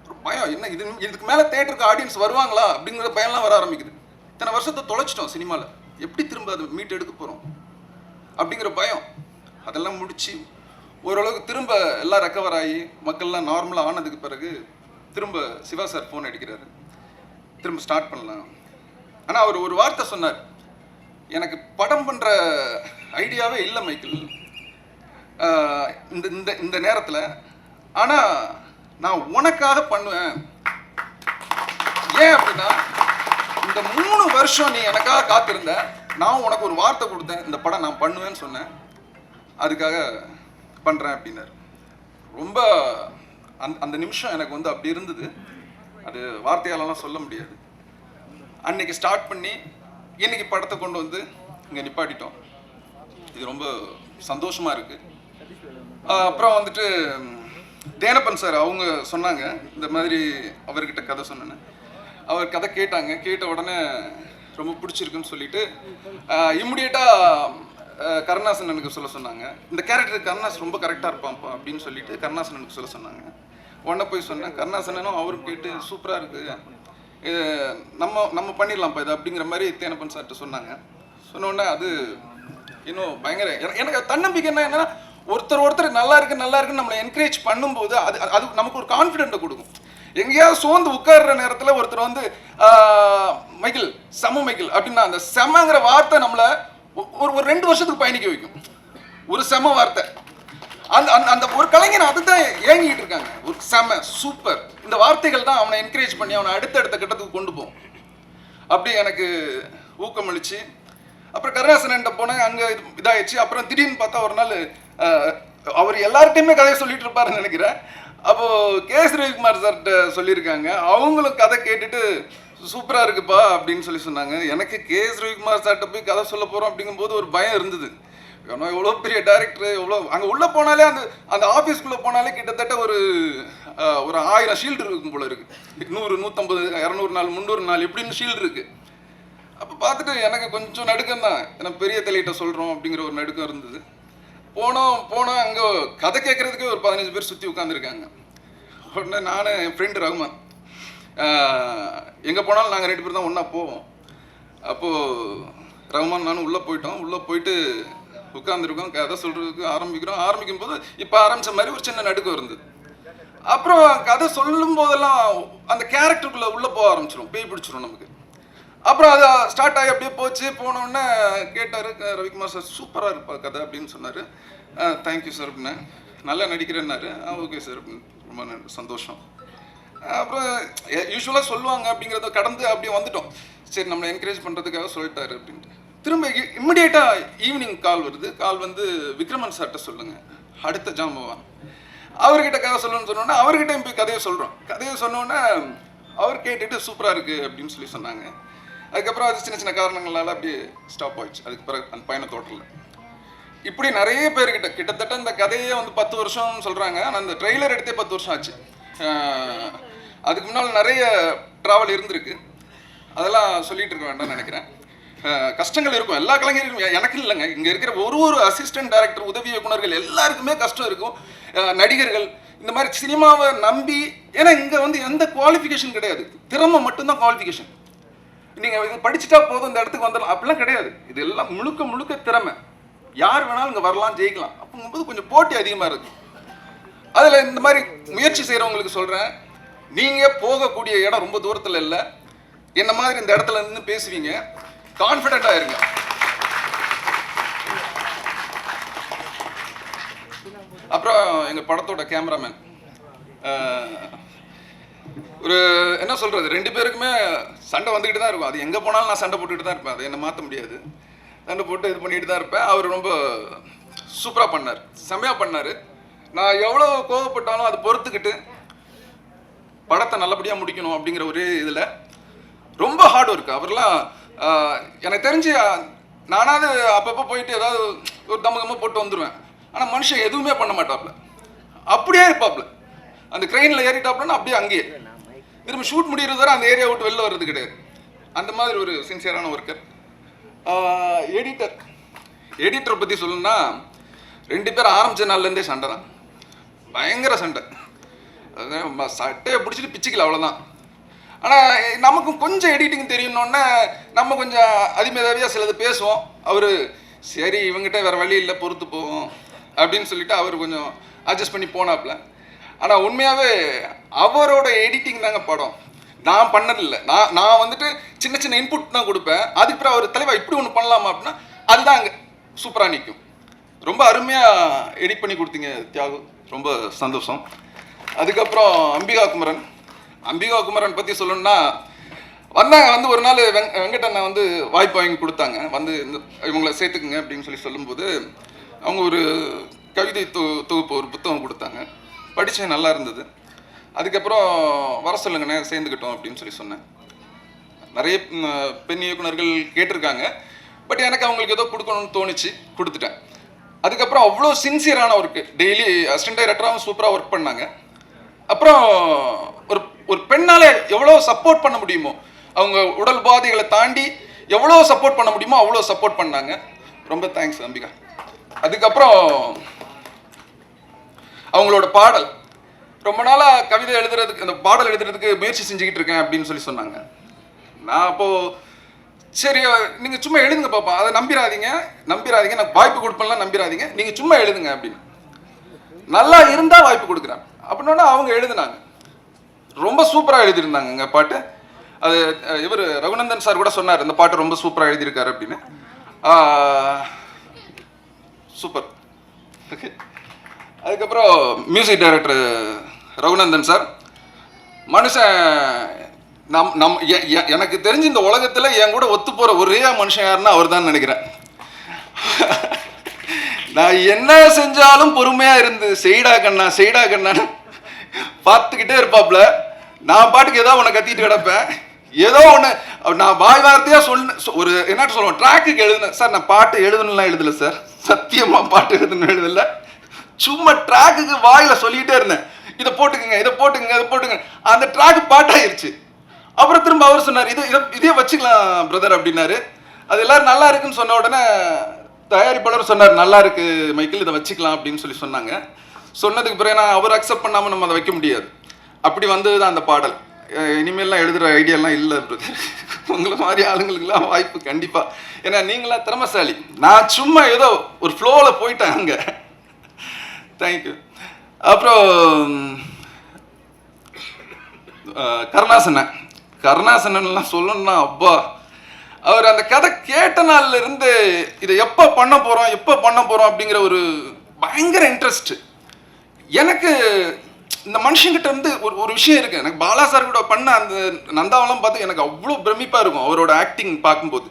ஒரு பயம், என்ன இதுக்கு மேலே தேட்டருக்கு ஆடியன்ஸ் வருவாங்களா அப்படிங்கிற பயம்லாம் வர ஆரம்பிக்குது. இத்தனை வருஷத்தை தொலைச்சிட்டோம் சினிமாவில், எப்படி திரும்ப அதை மீட் எடுக்க போகிறோம் அப்படிங்கிற பயம். அதெல்லாம் முடித்து ஓரளவுக்கு திரும்ப எல்லாம் ரெக்கவர் ஆகி மக்கள்லாம் நார்மலாக ஆனதுக்கு பிறகு திரும்ப சிவா சார் ஃபோன் அடிக்கிறாரு, திரும்ப ஸ்டார்ட் பண்ணலாம். ஆனால் அவர் ஒரு வார்த்தை சொன்னார், எனக்கு படம் பண்ணுற ஐடியாவே இல்லை மைக்கேல் இந்த நேரத்தில், ஆனால் நான் உனக்காக பண்ணுவேன். ஏன் அப்படின்னா இந்த 3 வருஷம் நீ எனக்காக காத்திருந்த, நான் உனக்கு ஒரு வார்த்தை கொடுத்தேன், இந்த படம் நான் பண்ணுவேன்னு சொன்னேன், அதுக்காக பண்ணுறேன் அப்படின்னாரு. ரொம்ப அந்த நிமிஷம் எனக்கு வந்து அப்படி இருந்தது, அது வார்த்தையாலலாம் சொல்ல முடியாது. அன்னைக்கு ஸ்டார்ட் பண்ணி இன்னைக்கு படத்தை கொண்டு வந்து இங்கே நிப்பாட்டிட்டோம். இது ரொம்ப சந்தோஷமாக இருக்குது. அப்புறம் வந்துட்டு தேனப்பன் சார் அவங்க சொன்னாங்க, இந்த மாதிரி அவர்கிட்ட கதை சொன்னேன்னு. அவர் கதை கேட்டாங்க, கேட்ட உடனே ரொம்ப பிடிச்சிருக்குன்னு சொல்லிட்டு இம்மிடியேட்டாக கருணாசன் எனக்கு சொல்ல சொன்னாங்க. இந்த கேரக்டர் கருணாசன் ரொம்ப கரெக்டாக இருப்பான்ப்பா அப்படின்னு சொல்லிட்டு கருணாசன் எனக்கு சொல்ல சொன்னாங்க. உடனே போய் சொன்னேன். கருணாசனும் அவரும் கேட்டு சூப்பராக இருக்குது, இது நம்ம பண்ணிடலாம்ப்பா இது அப்படிங்கிற மாதிரி தேனப்பன் சார்கிட்ட சொன்னாங்க. சொன்னோடனே அது இன்னும் பயங்கர எனக்கு தன்னம்பிக்கை என்னன்னா, ஒருத்தர் நல்லா இருக்குன்னு நம்மளை என்கரேஜ் பண்ணும்போது அது நமக்கு ஒரு கான்ஃபிடென்ட்டை கொடுக்கும். எங்கேயாவது சோர்ந்து உட்கார்ற நேரத்தில் ஒருத்தர் வந்து மைக்கிள் செம மைக்கிள் அப்படின்னா அந்த செமங்கிற வார்த்தை நம்மளை ஒரு 2 வருஷத்துக்கு பயணிக்க வைக்கும். ஒரு செம வார்த்தை, அந்த ஒரு கலைஞர் அதுதான் ஏங்கிட்டு இருக்காங்க. ஒரு செம சூப்பர், இந்த வார்த்தைகள் தான் அவனை என்கரேஜ் பண்ணி அவனை அடுத்த கட்டத்துக்கு கொண்டு போகும். அப்படி எனக்கு ஊக்கமளிச்சு அப்புறம் கருணாசன்கிட்ட போனேன். அங்கே இதாகிடுச்சு. அப்புறம் திடீர்னு பார்த்தா ஒரு நாள் அவர் எல்லார்ட்டையுமே கதையை சொல்லிட்டு இருப்பாருன்னு நினைக்கிறேன். அப்போது கேஎஸ் ரவிக்குமார் சார்கிட்ட சொல்லியிருக்காங்க. அவங்களும் கதை கேட்டுட்டு சூப்பராக இருக்குப்பா அப்படின்னு சொன்னாங்க. எனக்கு கேஎஸ் ரவிக்குமார் சார்கிட்ட போய் கதை சொல்ல போகிறோம் அப்படிங்கும்போது ஒரு பயம் இருந்தது. ஏன்னா எவ்வளோ பெரிய டைரக்டர், எவ்வளோ அங்கே உள்ளே போனாலே அந்த ஆஃபீஸ்க்குள்ளே போனாலே கிட்டத்தட்ட ஒரு 1000 ஷீல்டு இருக்கும் போல இருக்குது. 100, 150, 200 நாள், 300 நாள் இப்படின்னு ஷீல்டு இருக்குது. அப்போ பார்த்துட்டு எனக்கு கொஞ்சம் நடுக்கம் தான், ஏன்னா பெரிய தலையிட்ட சொல்கிறோம் அப்படிங்கிற ஒரு நடுக்கம் இருந்தது. போனோம் அங்கே கதை கேட்குறதுக்கே ஒரு 15 பேர் சுற்றி உட்காந்துருக்காங்க. உடனே நான் என் ஃப்ரெண்டு ரகுமான் எங்கே போனாலும் நாங்கள் 2 பேர் தான் ஒன்றா போவோம். அப்போது ரகுமான் நானும் உள்ளே போயிட்டு உட்காந்துருக்கோம். கதை சொல்கிறதுக்கு ஆரம்பிக்கும் போது இப்போ ஆரம்பித்த மாதிரி ஒரு சின்ன நடுக்கம் இருந்தது. அப்புறம் கதை சொல்லும் போதெல்லாம் அந்த கேரக்டருக்குள்ளே உள்ளே போக ஆரம்பிச்சிடும், பேய் பிடிச்சிரும் நமக்கு. அப்புறம் அது ஸ்டார்ட் ஆகி அப்படியே போனோடனே கேட்டார் ரவிக்குமார் சார், சூப்பராக இருப்பா கதை அப்படின்னு சொன்னார். தேங்க்யூ சார் அப்படின்னா. நல்லா நடிக்கிறேன்னாரு. ஓகே சார் அப்படின்னு. ரொம்ப சந்தோஷம். அப்புறம் யூஸ்வலாக சொல்லுவாங்க அப்படிங்கிறத கடந்து அப்படியே வந்துட்டோம். சரி, நம்மளை என்கரேஜ் பண்ணுறதுக்காக சொல்லிட்டாரு அப்படின்ட்டு. திரும்ப இம்மிடியேட்டாக ஈவினிங் கால் வருது. கால் வந்து விக்ரமன் சார்கிட்ட சொல்லுங்கள், அடுத்த ஜாம்பவான் அவர்கிட்ட கதை சொல்லணும்னு சொன்னோன்னே அவர்கிட்ட போய் கதையை சொல்கிறோம். கதையை சொன்னோன்னே அவர் கேட்டுட்டு சூப்பராக இருக்குது அப்படின்னு சொன்னாங்க. அதுக்கப்புறம் அது சின்ன காரணங்களால் அப்படியே ஸ்டாப் ஆயிடுச்சு. அதுக்கு பிறகு அந்த பயணத்தோட்டத்தில் இப்படி நிறைய பேர்கிட்ட கிட்டத்தட்ட இந்த கதையே வந்து 10 வருஷம் சொல்கிறாங்க. ஆனால் அந்த ட்ரெய்லர் எடுத்தே 10 வருஷம் ஆச்சு. அதுக்கு முன்னால் நிறைய ட்ராவல் இருந்திருக்கு, அதெல்லாம் சொல்லிட்டு இருக்க வேண்டாம்னு நினைக்கிறேன். கஷ்டங்கள் இருக்கும் எல்லா கலைஞர்களுக்கும், எனக்கு இல்லைங்க, இங்கே இருக்கிற ஒரு அசிஸ்டன்ட் டைரக்டர், உதவி இயக்குனர்கள் எல்லாருக்குமே கஷ்டம் இருக்கும். நடிகர்கள் இந்த மாதிரி சினிமாவை நம்பி, ஏன்னா இங்கே வந்து எந்த குவாலிஃபிகேஷன் கிடையாது, திறமை மட்டும்தான் குவாலிஃபிகேஷன். நீங்கள் இது படிச்சுட்டா போதும் இந்த இடத்துக்கு வந்துடலாம் அப்படிலாம் கிடையாது. இது எல்லாம் முழுக்க திறமை. யார் வேணாலும் இங்கே வரலாம், ஜெயிக்கலாம். அப்போங்கும்போது கொஞ்சம் போட்டி அதிகமாக இருக்குது. அதில் இந்த மாதிரி முயற்சி செய்கிறவங்களுக்கு சொல்கிறேன், நீங்கள் போகக்கூடிய இடம் ரொம்ப தூரத்தில் இல்லை. என்ன மாதிரி இந்த இடத்துல இருந்து பேசுவீங்க, கான்ஃபிடென்ட்டாக இருங்க. அப்புறம் எங்கள் படத்தோட கேமராமேன் ஒரு என்ன சொல்கிறது, 2 பேருக்குமே சண்டை வந்துக்கிட்டு தான் இருக்கும். அது எங்கே போனாலும் நான் சண்டை போட்டுக்கிட்டு தான் இருப்பேன், அதை என்ன மாற்ற முடியாது. சண்டை போட்டு இது பண்ணிட்டு தான் இருப்பேன். அவர் ரொம்ப சூப்பராக பண்ணார், செம்மையாக பண்ணார். நான் எவ்வளோ கோவப்பட்டாலும் அதை பொறுத்துக்கிட்டு படத்தை நல்லபடியாக முடிக்கணும் அப்படிங்கிற ஒரே இதில் ரொம்ப ஹார்ட் ஒர்க். அவர்லாம் எனக்கு தெரிஞ்சு நானாவது அப்பப்போ போயிட்டு ஏதாவது ஒரு தம்ம போட்டு வந்துடுவேன். ஆனால் மனுஷன் எதுவுமே பண்ண மாட்டாப்புல, அப்படியே இருப்பாப்புல. அந்த க்ரெயினில் ஏறிட்டாப்புலன்னா அப்படியே அங்கேயே திரும்ப ஷூட் முடிகிறது வரை அந்த ஏரியா விட்டு வெளில வர்றது கிடையாது. அந்த மாதிரி ஒரு சின்சியரான ஒர்க்கர். எடிட்டரை பற்றி சொல்லணும்னா 2 பேர் ஆரம்பித்த நாள்லேருந்தே சண்டை தான், பயங்கர சண்டை. சட்டையை பிடிச்சிட்டு பிச்சுக்கல, அவ்வளோதான். ஆனால் நமக்கும் கொஞ்சம் எடிட்டிங் தெரியணுன்னே நம்ம கொஞ்சம் அதிமேதாவியாக சிலது பேசுவோம். அவர் சரி இவங்ககிட்ட வேறு வழி இல்லை, பொறுத்து போவோம் அப்படின்னு சொல்லிட்டு அவர் கொஞ்சம் அட்ஜஸ்ட் பண்ணி போனாப்புல. ஆனால் உண்மையாகவே அவரோட எடிட்டிங் தாங்க படம். நான் பண்ணதில்லை. நான் வந்துட்டு சின்ன இன்புட் தான் கொடுப்பேன். அதுக்கப்புறம் அவர் தலைவா இப்படி ஒன்று பண்ணலாமா அப்படின்னா அதுதான் அங்கே சூப்பராக நிற்கும். ரொம்ப அருமையாக எடிட் பண்ணி கொடுத்தீங்க தியாகு, ரொம்ப சந்தோஷம். அதுக்கப்புறம் அம்பிகா குமரன் பற்றி சொல்லணும்னா வந்தாங்க. வந்து ஒரு நாள் வெங்கடண்ணா வந்து வாய்ப்பு வாங்கி கொடுத்தாங்க. வந்து இவங்களை சேர்த்துக்குங்க அப்படின்னு சொல்லும்போது அவங்க ஒரு கவிதை தொகுப்பு ஒரு புத்தகம் கொடுத்தாங்க. படித்தேன், நல்லா இருந்தது. அதுக்கப்புறம் வர சொல்லுங்கண்ணே சேர்ந்துக்கிட்டோம் அப்படின்னு சொன்னேன். நிறைய பெண் இயக்குனர்கள் கேட்டிருக்காங்க. பட் எனக்கு அவங்களுக்கு ஏதோ கொடுக்கணும்னு தோணுச்சு, கொடுத்துட்டேன். அதுக்கப்புறம் அவ்வளோ சின்சியரான ஒர்க்கு, டெய்லி அசிஸ்டன்ட் டைரக்டராகவும் சூப்பராக ஒர்க் பண்ணாங்க. அப்புறம் ஒரு ஒரு பெண்ணால் எவ்வளோ சப்போர்ட் பண்ண முடியுமோ, அவங்க உடல் பாதைகளை தாண்டி எவ்வளோ சப்போர்ட் பண்ண முடியுமோ அவ்வளோ சப்போர்ட் பண்ணாங்க. ரொம்ப தேங்க்ஸ் அம்பிகா. அதுக்கப்புறம் அவங்களோட பாடல், ரொம்ப நாளாக கவிதை எழுதுறதுக்கு, அந்த பாடல் எழுதுறதுக்கு முயற்சி செஞ்சுக்கிட்டு இருக்கேன் அப்படின்னு சொன்னாங்க. நான் அப்போது சரி நீங்கள் சும்மா எழுதுங்க பாப்பா, அதை நம்பிடாதீங்க, நான் வாய்ப்பு கொடுப்பேன்லாம் நம்பிடாதீங்க, நீங்கள் சும்மா எழுதுங்க அப்படின்னு. நல்லா இருந்தால் வாய்ப்பு கொடுக்குறேன் அப்படின்னா அவங்க எழுதுனாங்க. ரொம்ப சூப்பராக எழுதியிருந்தாங்க பாட்டு. அது இவர் ரகுநந்தன் சார் கூட சொன்னார், இந்த பாட்டு ரொம்ப சூப்பராக எழுதியிருக்காரு அப்படின்னு. சூப்பர். ஓகே. அதுக்கப்புறம் மியூசிக் டைரக்டர் ரகுநந்தன் சார், மனுஷன் எனக்கு தெரிஞ்சு இந்த உலகத்தில் என் கூட ஒத்து போகிற ஒரே மனுஷன் யாருன்னா அவர் தான் நினைக்கிறேன். நான் என்ன செஞ்சாலும் பொறுமையாக இருந்து செய்டா கண்ணான்னு பார்த்துக்கிட்டே இருப்பாப்புல. நான் பாட்டுக்கு ஏதோ ஒன்று கத்திட்டு கிடப்பேன். ஏதோ ஒன்று நான் வாய் வார்த்தையாக ஒரு என்ன சொல்லுவேன், ட்ராக்குக்கு எழுதுனேன் சார், நான் பாட்டு எழுதணும்லாம் எழுதலை சார், சத்தியமாக பாட்டு எழுதணும் எழுதலை, சும்மா ட்ராக்குக்கு வாயில் சொல்லிகிட்டே இருந்தேன், இதை போட்டுக்குங்க. அந்த ட்ராக்கு பாட்டாயிருச்சு. அப்புறம் திரும்ப அவர் சொன்னார், இதே வச்சுக்கலாம் பிரதர் அப்படின்னாரு. அது எல்லாரும் நல்லா இருக்குன்னு சொன்ன உடனே தயாரிப்பாளர் சொன்னார், நல்லா இருக்கு மைக்கேல், இதை வச்சுக்கலாம் அப்படின்னு சொன்னாங்க. சொன்னதுக்கு பிறகு நான் அவர் அக்செப்ட் பண்ணாமல் நம்ம அதை வைக்க முடியாது. அப்படி வந்தது தான் அந்த பாடல். இனிமேல்லாம் எழுதுகிற ஐடியாலாம் இல்லை பிரதர். உங்களை மாதிரி ஆளுங்களுக்கெல்லாம் வாய்ப்பு கண்டிப்பாக, ஏன்னா நீங்களாம் திறமைசாலி. நான் சும்மா ஏதோ ஒரு ஃப்ளோவில் போயிட்டேன் அங்கே. தேங்க்யூ. அப்புறம் கருணாசனன்லாம் சொல்லணும்னா அப்பா, அவர் அந்த கதை கேட்ட நாள்ல இருந்து இதை எப்போ பண்ண போகிறோம் அப்படிங்கிற ஒரு பயங்கர இன்ட்ரெஸ்ட். எனக்கு இந்த மனுஷங்கிட்ட இருந்து ஒரு விஷயம் இருக்குது. எனக்கு பாலா சார் கூட பண்ண அந்த நந்தாவெல்லாம் பார்த்து எனக்கு அவ்வளோ பிரமிப்பாக இருக்கும் அவரோட ஆக்டிங் பார்க்கும்போது.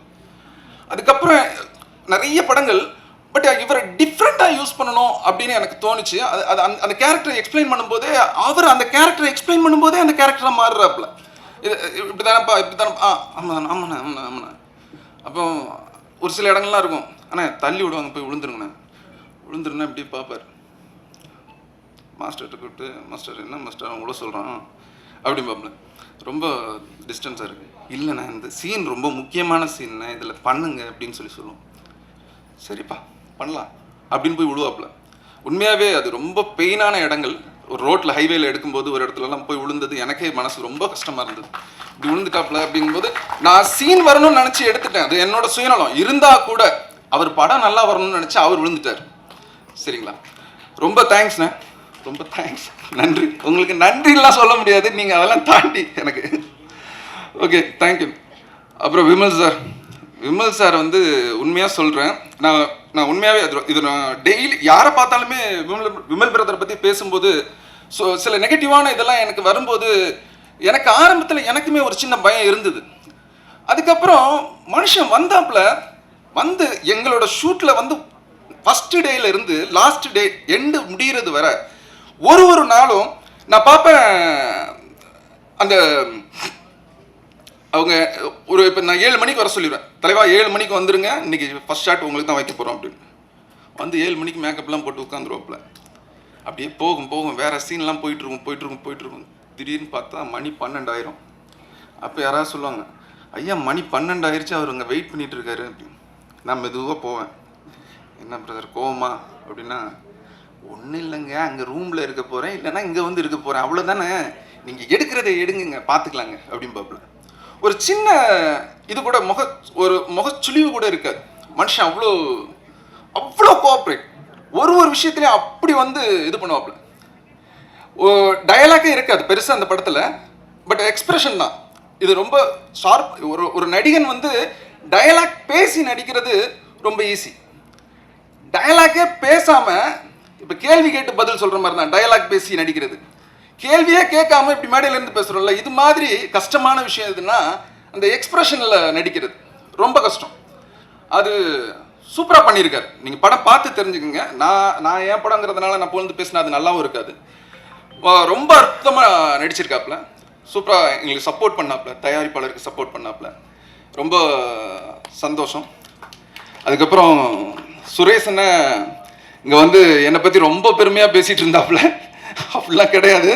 அதுக்கப்புறம் நிறைய படங்கள், பட் இவரை டிஃப்ரெண்ட்டாக யூஸ் பண்ணணும் அப்படின்னு எனக்கு தோணுச்சு. அது அந்த கேரக்டரை எக்ஸ்பிளைன் பண்ணும்போதே, அவர் அந்த கேரக்டரை எக்ஸ்பிளைன் பண்ணும்போதே அந்த கேரக்டராக மாறுறாப்புல. இப்படி தானப்பா ஆமாண்ணா. அப்போ ஒரு சில இடங்கள்லாம் இருக்கும், ஆனால் தள்ளி விடுவாங்க, போய் விழுந்துருங்கண்ணா இப்படி பார்ப்பார். மாஸ்டர்கிட்ட கூப்பிட்டு, மாஸ்டர் என்ன மாஸ்டர் அவங்கள சொல்கிறான் அப்படி பார்ப்பேன். ரொம்ப டிஸ்டன்ஸாக இருக்குது. இல்லைண்ணா இந்த சீன் ரொம்ப முக்கியமான சீன்ண்ணா, இதில் பண்ணுங்க அப்படின்னு சொல்லுவோம். சரிப்பா பண்ணலாம் அப்படின்னு போய் விழுவாப்புல. உண்மையாகவே அது ரொம்ப பெயினான இடங்கள். ஒரு ரோட்டில் ஹைவேல எடுக்கும்போது ஒரு இடத்துலலாம் போய் விழுந்தது எனக்கே மனசு ரொம்ப கஷ்டமாக இருந்தது. இப்படி விழுந்துட்டாப்புல அப்படிங்கும்போது நான் சீன் வரணும்னு நினச்சி எடுத்துட்டேன். அது என்னோட சுயநலம் இருந்தால் கூட அவர் படம் நல்லா வரணும்னு நினச்சி அவர் விழுந்துட்டார். சரிங்களா? ரொம்ப தேங்க்ஸ்ண்ணே, ரொம்ப தேங்க்ஸ், நன்றி. உங்களுக்கு நன்றிலாம் சொல்ல முடியாது, நீங்கள் அதெல்லாம் தாண்டி எனக்கு. Okay, thank you. அப்புறம் விமல் சார் வந்து உண்மையாக சொல்கிறேன், நான் உண்மையாகவே இது நான் டெய்லி யாரை பார்த்தாலுமே விமல் பிரதரை பற்றி பேசும்போது சில நெகட்டிவான இதெல்லாம் எனக்கு வரும்போது எனக்கு ஆரம்பத்தில் எனக்குமே ஒரு சின்ன பயம் இருந்தது. அதுக்கப்புறம் மனுஷன் வந்தாப்புல வந்து எங்களோட ஷூட்டில் வந்து ஃபஸ்ட்டு டேல இருந்து லாஸ்ட் டே எண்டு முடிகிறது வர ஒரு நாளும் நான் பார்ப்பேன். அந்த அவங்க இப்போ நான் 7 மணிக்கு வர சொல்லிடுவேன், தலைவா 7 மணிக்கு வந்துருங்க, இன்னைக்கு ஃபர்ஸ்ட் ஷாட் உங்களுக்கு தான் வைக்க போகிறோம் அப்படின்னு. வந்து 7 மணிக்கு மேக்கப்லாம் போட்டு உட்காந்துருவோப்பில். அப்படியே போகும் வேறு சீன்லாம் போயிட்டுருக்கும். திடீர்னு பார்த்தா மணி 12 ஆயிரும். அப்போ யாராவது சொல்லுவாங்க, ஐயா மணி 12 ஆயிடுச்சு, அவர் அங்கே வெயிட் பண்ணிகிட்டு இருக்காரு அப்படின்னு. நான் மெதுவாக போவேன். என்ன பிரதர் கோவமா அப்படின்னா, ஒன்றும் இல்லைங்க, அங்கே ரூமில் இருக்க போகிறேன், இல்லைன்னா இங்கே வந்து இருக்க போகிறேன், அவ்வளோதானே, நீங்கள் எடுக்கிறத எடுங்குங்க, பார்த்துக்கலாங்க அப்படின்னு பார்ப்பல. ஒரு சின்ன இது கூட முகச்சுழிவு கூட இருக்காது. மனுஷன் அவ்வளோ கோஆப்ரேட், ஒரு விஷயத்துலையும் அப்படி வந்து இது பண்ணுவாப்புல. டயலாக்கே இருக்காது பெருசாக அந்த படத்தில், பட் எக்ஸ்பிரஷன் தான். இது ரொம்ப ஷார்ப். ஒரு நடிகன் வந்து டயலாக் பேசி நடிக்கிறது ரொம்ப ஈஸி. டயலாக்கே பேசாமல் இப்போ கேள்வி கேட்டு பதில் சொல்கிற மாதிரி தான் டயலாக் பேசி நடிக்கிறது. கேள்வியே கேட்காம இப்படி மேடையிலேருந்து பேசுகிறோம்ல, இது மாதிரி கஷ்டமான விஷயம் எதுன்னா அந்த எக்ஸ்பிரஷனில் நடிக்கிறது ரொம்ப கஷ்டம். அது சூப்பராக பண்ணியிருக்காரு. நீங்கள் படம் பார்த்து தெரிஞ்சுக்கோங்க. நான் என் படங்கிறதுனால நான் புகழ்ந்து பேசினா அது நல்லாவும் இருக்காது. ரொம்ப அற்புதமாக நடிச்சிருக்காப்புல. சூப்பராக எங்களுக்கு சப்போர்ட் பண்ணாப்புல, தயாரிப்பாளருக்கு சப்போர்ட் பண்ணாப்புல. ரொம்ப சந்தோஷம். அதுக்கப்புறம் சுரேஷனை இங்கே வந்து என்னை பற்றி ரொம்ப பெருமையாக பேசிகிட்டு இருந்தாப்புல. அப்படிலாம் கிடையாது.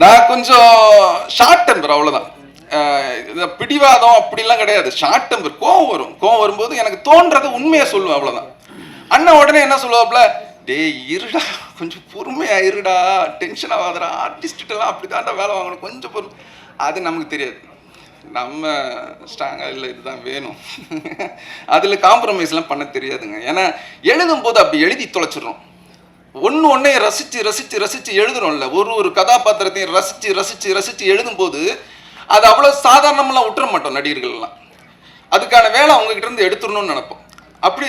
நான் கொஞ்சம் ஷார்ட் டெம்பர், அவ்வளோதான். பிடிவாதம் அப்படிலாம் கிடையாது. ஷார்ட் டெம்பர், கோவம் வரும்போது எனக்கு தோன்றதை உண்மையாக சொல்லுவேன், அவ்வளோதான். அண்ணன் உடனே என்ன சொல்லுவாப்புல, டேய் இருடா, கொஞ்சம் பொறுமையா இருடா, டென்ஷன் ஆகாதடா, ஆர்டிஸ்ட்டெல்லாம் அப்படி தாண்டா வேலை வாங்கணும், கொஞ்சம் பொறுமை. அது நமக்கு தெரியாது, நம்ம ஸ்ட்ராங்காக இல்லை, இதுதான் வேணும். அதில் காம்ப்ரமைஸ்லாம் பண்ண தெரியாதுங்க. ஏன்னா எழுதும் போது அப்படி எழுதி தொலைச்சிடுறோம். ஒன்று ரசித்து எழுதுறோம்ல, ஒரு கதாபாத்திரத்தையும் ரசித்து எழுதும்போது அது அவ்வளோ சாதாரணமெல்லாம் விட்டுற மாட்டோம் நடிகர்கள்லாம். அதுக்கான வேலை அவங்ககிட்ட இருந்து எடுத்துடணும்னு நினைப்போம். அப்படி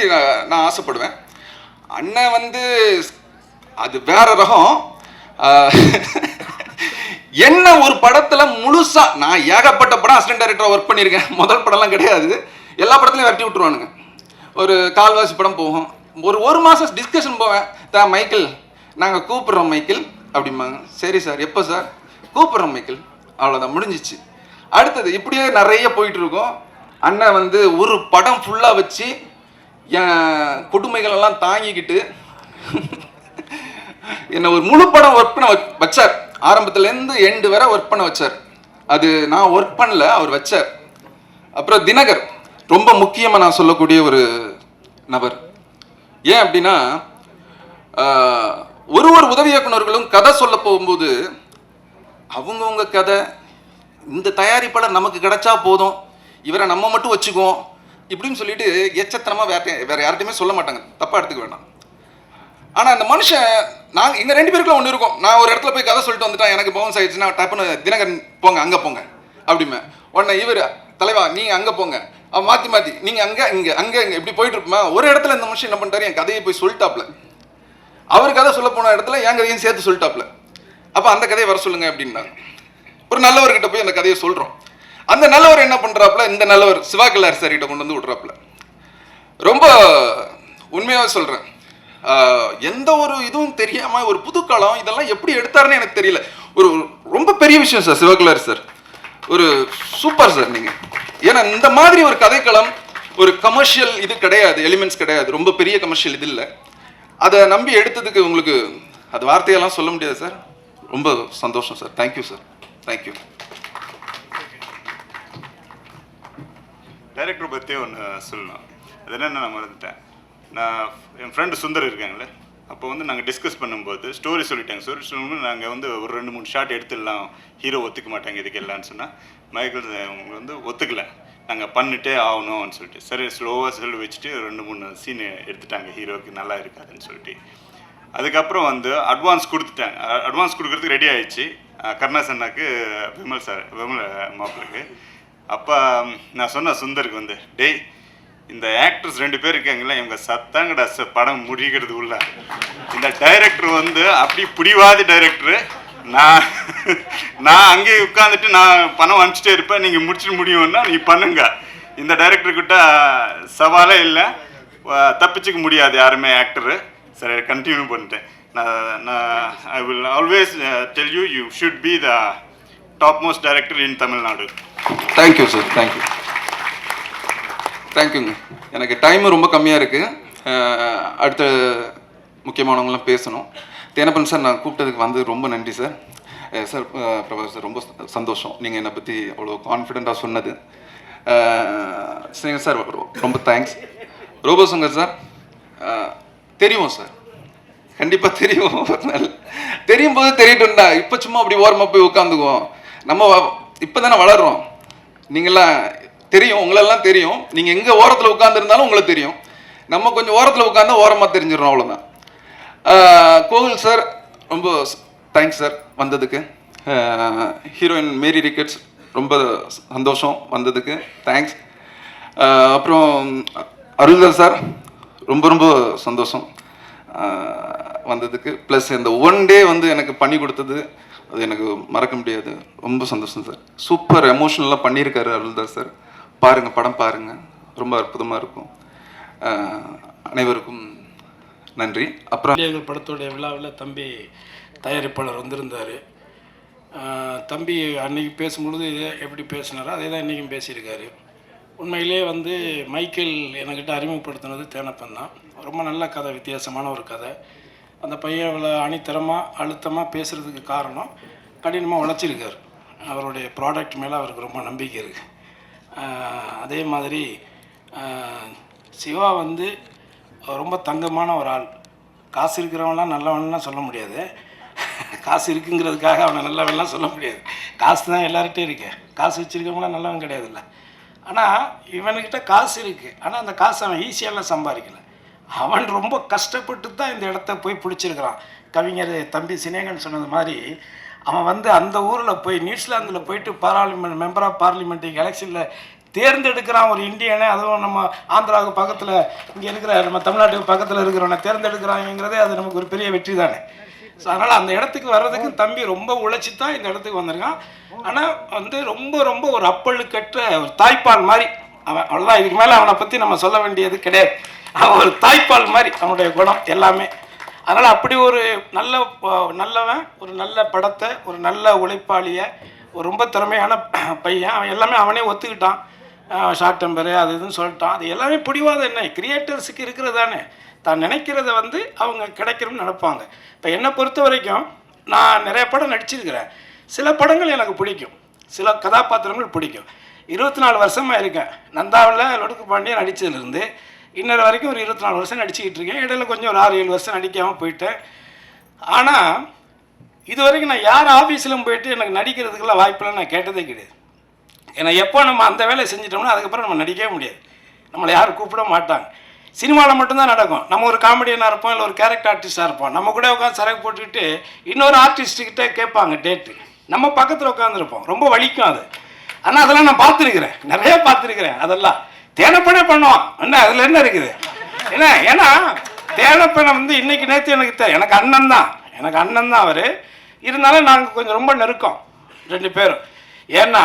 நான் ஆசைப்படுவேன். அண்ணன் வந்து அது வேற ரகம். என்ன ஒரு படத்தில் முழுசாக நான் ஏகப்பட்ட படம் அசிஸ்டன்ட் டைரக்டராக ஒர்க் பண்ணியிருக்கேன். முதல் படம்லாம் கிடையாது, எல்லா படத்துலையும் விரட்டி விட்டுருவானுங்க. ஒரு கால்வாசி படம் போகும், ஒரு மாதம் டிஸ்கஷன் போவேன். மைக்கிள் நாங்கள் கூப்பிட்றோம் மைக்கிள் அப்படிம்பாங்க. சரி சார், எப்போ சார்? கூப்பிட்றோம் மைக்கிள், அவ்வளோதான், முடிஞ்சிச்சு. அடுத்தது இப்படியே நிறைய போயிட்டு இருக்கோம். அண்ணன் வந்து ஒரு படம் ஃபுல்லாக வச்சு என் கொடுமைகளெல்லாம் தாங்கிக்கிட்டு என்னை ஒரு முழு படம் ஒர்க் பண்ண வச்சார். ஆரம்பத்துலேருந்து எண்டு வரை ஒர்க் பண்ண வச்சார். அது நான் ஒர்க் பண்ணல, அவர் வச்சார். அப்புறம் தினகர் ரொம்ப முக்கியமாக நான் சொல்லக்கூடிய ஒரு நபர். ஏன் அப்படின்னா, ஒரு உதவி இயக்குநர்களும் கதை சொல்ல போகும்போது அவங்கவுங்க கதை, இந்த தயாரிப்பாளர் நமக்கு கிடைச்சா போதும், இவரை நம்ம மட்டும் வச்சுக்குவோம் இப்படின்னு சொல்லிட்டு எச்சத்தனமாக வேற யார்கிட்டையுமே சொல்ல மாட்டாங்க. தப்பாக எடுத்துக்க வேண்டாம். ஆனால் அந்த மனுஷன், நாங்கள் எங்கள் 2 பேருக்குள்ள ஒன்று இருக்கும். நான் ஒரு இடத்துல போய் கதை சொல்லிட்டு வந்துட்டேன், எனக்கு பவுன்ஸ் ஆயிடுச்சுன்னா டப்புன்னு தினகரன் போங்க அங்கே போங்க அப்படிமே. உடனே இவர் தலைவா நீங்கள் அங்கே போங்க, மாற்றி நீங்கள் அங்கே இங்கே இப்படி போயிட்டு இருப்போமா. ஒரு இடத்துல இந்த மனுஷன் என்ன பண்ணிட்டாரு, என் கதையை போய் சொல்லிட்டாப்ல. அவர் கதை சொல்ல போன இடத்துல என் கதையும் சேர்த்து சொல்லிட்டாப்ல. அப்போ அந்த கதையை வர சொல்லுங்க அப்படின்னாங்க. ஒரு நல்லவர்கிட்ட போய் அந்த கதையை சொல்கிறோம். அந்த நல்லவர் என்ன பண்ணுறாப்புல, இந்த நல்லவர் சிவா கல்லார் சார் கிட்ட கொண்டு வந்து விட்றாப்புல. ரொம்ப உண்மையாக சொல்கிறேன், எந்த ஒரு இதுவும் தெரியாமல் ஒரு புது காலம் இதெல்லாம் எப்படி எடுத்தாருன்னு எனக்கு தெரியல. ஒரு ரொம்ப பெரிய விஷயம் சார் சிவா கல்லார் சார், ஒரு சூப்பர் சார் நீங்கள். ஏன்னா இந்த மாதிரி ஒரு கதைக்களம், ஒரு கமர்ஷியல் இது கிடையாது, எலிமெண்ட்ஸ் கிடையாது, ரொம்ப பெரிய கமர்ஷியல் இது இல்லை. அதை நம்பி எடுத்ததுக்கு உங்களுக்கு அது வார்த்தையெல்லாம் சொல்ல முடியாது சார். ரொம்ப சந்தோஷம் sir. Thank you sir, thank you. Director பற்றி ஒன்று சொல்லணும். அது என்னென்ன நான் மறந்துட்டேன். நான் என் ஃப்ரெண்டு சுந்தர் இருக்காங்களே, அப்போ வந்து நாங்கள் டிஸ்கஸ் பண்ணும்போது ஸ்டோரி சொல்லிட்டாங்க. ஸ்டோரி சொல்லும்போது நாங்கள் வந்து ஒரு 2-3 ஷாட் எடுத்துடலாம், ஹீரோ ஒத்துக்க மாட்டாங்க இதுக்கு எல்லாம்னு சொன்னால், மைக்கேல் அவங்க வந்து ஒத்துக்கலை, நாங்கள் பண்ணிட்டே ஆகணும்னு சொல்லிட்டு சரி ஸ்லோவாக சொல்லி வச்சுட்டு 2-3 சீன் எடுத்துட்டாங்க, ஹீரோவுக்கு நல்லா இருக்காதுன்னு சொல்லிட்டு. அதுக்கப்புறம் வந்து அட்வான்ஸ் கொடுத்துட்டாங்க. அட்வான்ஸ் கொடுக்குறதுக்கு ரெடி ஆகிடுச்சு கருணாசன்னாக்கு, விமல் மாப்பிள்ளைக்கு. அப்போ நான் சொன்னேன் சுந்தருக்கு வந்து, டேய் இந்த ஆக்டர்ஸ் 2 பேர் இருக்காங்களே, இவங்க சத்தாங்கடா படம் முடிக்கிறது உள்ள. இந்த டைரக்டர் வந்து அப்படி பிடிவாதி டைரக்டரு. நான் அங்கேயே உட்காந்துட்டு நான் பணம் அனுப்பிச்சிட்டே இருப்பேன், நீங்கள் முடிச்சுட்டு முடியும்னா நீ பண்ணுங்க. இந்த டைரக்டர்கிட்ட சவாலே இல்லை, தப்பிச்சுக்க முடியாது யாருமே ஆக்டரு. சரி கண்டினியூ பண்ணிட்டேன். நான் I will always tell you, you should be the top most director in Tamil Nadu. Thank you sir, thank you, தேங்க்யூங்க. எனக்கு டைமும் ரொம்ப கம்மியாக இருக்குது. அடுத்த முக்கியமானவங்களாம் பேசணும். தேனப்பன் சார் நான் கூப்பிட்டதுக்கு வந்து ரொம்ப நன்றி சார். சார் பிரபாகர் சார் ரொம்ப சந்தோஷம் நீங்கள் என்னை பற்றி அவ்வளோ கான்ஃபிடெண்ட்டாக சொன்னது. ஸ்ரீங்க சார் ரொம்ப தேங்க்ஸ். ரோபோசங்கர் சார் தெரியும் சார், கண்டிப்பாக தெரியும். தெரியும் போது தெரியட்டும்டா, இப்போ சும்மா அப்படி ஓரமாக போய் உட்காந்துக்குவோம். நம்ம இப்போ தானே வளர்கிறோம். நீங்களாம் தெரியும், உங்களெல்லாம் தெரியும். நீங்கள் எங்கே ஓரத்தில் உட்காந்துருந்தாலும் உங்களுக்கு தெரியும். நம்ம கொஞ்சம் ஓரத்தில் உட்காந்தா ஓரமாக தெரிஞ்சிடறோம், அவ்வளோதான். கோவில் சார் ரொம்ப தேங்க்ஸ் சார் வந்ததுக்கு. ஹீரோயின் மேரி ரிக்கெட்ஸ் ரொம்ப சந்தோஷம் வந்ததுக்கு, தேங்க்ஸ். அப்புறம் அருள்தர் சார் ரொம்ப ரொம்ப சந்தோஷம் வந்ததுக்கு, ப்ளஸ் இந்த ஒன் டே வந்து எனக்கு பண்ணி கொடுத்தது, அது எனக்கு மறக்க முடியாது. ரொம்ப சந்தோஷம் சார். சூப்பர் எமோஷ்னலாக பண்ணியிருக்காரு அருள்தாஸ் சார். பாருங்கள், படம் பாருங்கள், ரொம்ப அற்புதமாக இருக்கும். அனைவருக்கும் நன்றி. அப்புறம் படத்துடைய விழாவில் தம்பி தயாரிப்பாளர் வந்திருந்தார். தம்பி அன்றைக்கி பேசும்பொழுது எப்படி பேசினாரோ அதே தான் இன்றைக்கும் பேசியிருக்காரு. உண்மையிலே வந்து மைக்கேல் என்கிட்ட அறிமுகப்படுத்தினது தேனப்பன் தான். ரொம்ப நல்ல கதை, வித்தியாசமான ஒரு கதை. அந்த பையன் இவ்வளோ அணித்தரமாக அழுத்தமாக பேசுகிறதுக்கு காரணம் கடினமாக உழைச்சிருக்கார். அவருடைய ப்ராடக்ட் மேலே அவருக்கு ரொம்ப நம்பிக்கை இருக்குது. அதே மாதிரி சிவா வந்து ரொம்ப தங்கமான ஒரு ஆள். காசு இருக்கிறவன்லாம் நல்லவன்லாம் சொல்ல முடியாது. காசு இருக்குங்கிறதுக்காக அவனை நல்லவன்லாம் சொல்ல முடியாது. காசு தான் எல்லார்கிட்டையும் இருக்கு. காசு வச்சுருக்கவங்களாம் நல்லவன் கிடையாதுல்ல. ஆனால் இவனுக்கிட்ட காசு இருக்குது. ஆனால் அந்த காசு அவன் ஈஸியாலாம் சம்பாதிக்கலை. அவன் ரொம்ப கஷ்டப்பட்டு தான் இந்த இடத்த போய் பிடிச்சிருக்கிறான். கவிஞர் தம்பி சினேகன் சொன்னது மாதிரி அவன் வந்து அந்த ஊரில் போய் நியூசிலாந்தில் போயிட்டு பார்லிமெண்ட் மெம்பர் ஆஃப் பார்லிமெண்ட் எலெக்ஷனில் தேர்ந்தெடுக்கிறான் ஒரு இந்தியனை. அதுவும் நம்ம ஆந்திராவுக்கு பக்கத்தில் இங்கே இருக்கிற நம்ம தமிழ்நாட்டுக்கு பக்கத்தில் இருக்கிறவனை தேர்ந்தெடுக்கிறாங்கிறதே அது நமக்கு ஒரு பெரிய வெற்றி தானே. ஸோ அதனால் அந்த இடத்துக்கு வர்றதுக்கு தம்பி ரொம்ப உழைச்சி தான் இந்த இடத்துக்கு வந்திருக்கான். ஆனால் வந்து ரொம்ப ரொம்ப ஒரு அப்பழுக்கற்ற ஒரு தாய்ப்பால் மாதிரி அவன். அவ்வளோதான், இதுக்கு மேலே அவனை பற்றி நம்ம சொல்ல வேண்டியது கிடையாது. அவன் ஒரு தாய்ப்பால் மாதிரி அவனுடைய குணம் எல்லாமே. அதனால் அப்படி ஒரு நல்லவன், ஒரு நல்ல படத்தை, ஒரு நல்ல உழைப்பாளியை, ஒரு ரொம்ப திறமையான பையன். அவன் எல்லாமே அவனே ஒத்துக்கிட்டான். ஷார்ட் டெம்பரு அது இதுன்னு சொல்லிட்டான். அது எல்லாமே பிடிவாதம் என்ன, கிரியேட்டர்ஸுக்கு இருக்கிறது தானே. தான் நினைக்கிறத வந்து அவங்க கிடைக்கணும்னு நினைப்பாங்க. இப்போ என்னை பொறுத்த வரைக்கும் நான் நிறைய படம் நடிச்சிருக்கிறேன். சில படங்கள் எனக்கு பிடிக்கும், சில கதாபாத்திரங்கள் பிடிக்கும். 24 வருஷமாக இருக்கேன். நந்தாவில் லொடுக்கு பாண்டியன் நடித்ததுலேருந்து இன்னொரு வரைக்கும் ஒரு 24 வருஷம் நடிச்சுக்கிட்டு இருக்கேன். இடையில கொஞ்சம் ஒரு 6-7 வருஷம் நடிக்காமல் போயிட்டேன். ஆனால் இது வரைக்கும் நான் யார் ஆஃபீஸிலும் போயிட்டு எனக்கு நடிக்கிறதுக்கெல்லாம் வாய்ப்பெல்லாம் நான் கேட்டதே கிடையாது. ஏன்னா எப்போ நம்ம அந்த வேலையை செஞ்சிட்டோம்னா அதுக்கப்புறம் நம்ம நடிக்கவே முடியாது. நம்மளை யாரும் கூப்பிட மாட்டாங்க. சினிமாவில் மட்டும்தான் நடக்கும். நம்ம ஒரு காமெடியனாக இருப்போம், இல்லை ஒரு கேரக்டர் ஆர்டிஸ்டாக இருப்போம். நம்ம கூட உட்காந்து சரக்கு போட்டுக்கிட்டு இன்னொரு ஆர்டிஸ்ட்டுக்கிட்ட கேட்பாங்க டேட்டு. நம்ம பக்கத்தில் உட்காந்துருப்போம். ரொம்ப வலிக்கும் அது. ஆனால் அதெல்லாம் நான் பார்த்துருக்குறேன், நிறையா பார்த்துருக்குறேன். அதெல்லாம் தேனப்பனே பண்ணுவான். என்ன அதில் என்ன இருக்குது? ஏன்னா தேனப்பனை வந்து இன்றைக்கி நேற்று எனக்கு அண்ணன் தான் அவர். இருந்தாலும் நாங்கள் கொஞ்சம் ரொம்ப நெருக்கம் 2 பேரும். ஏன்னா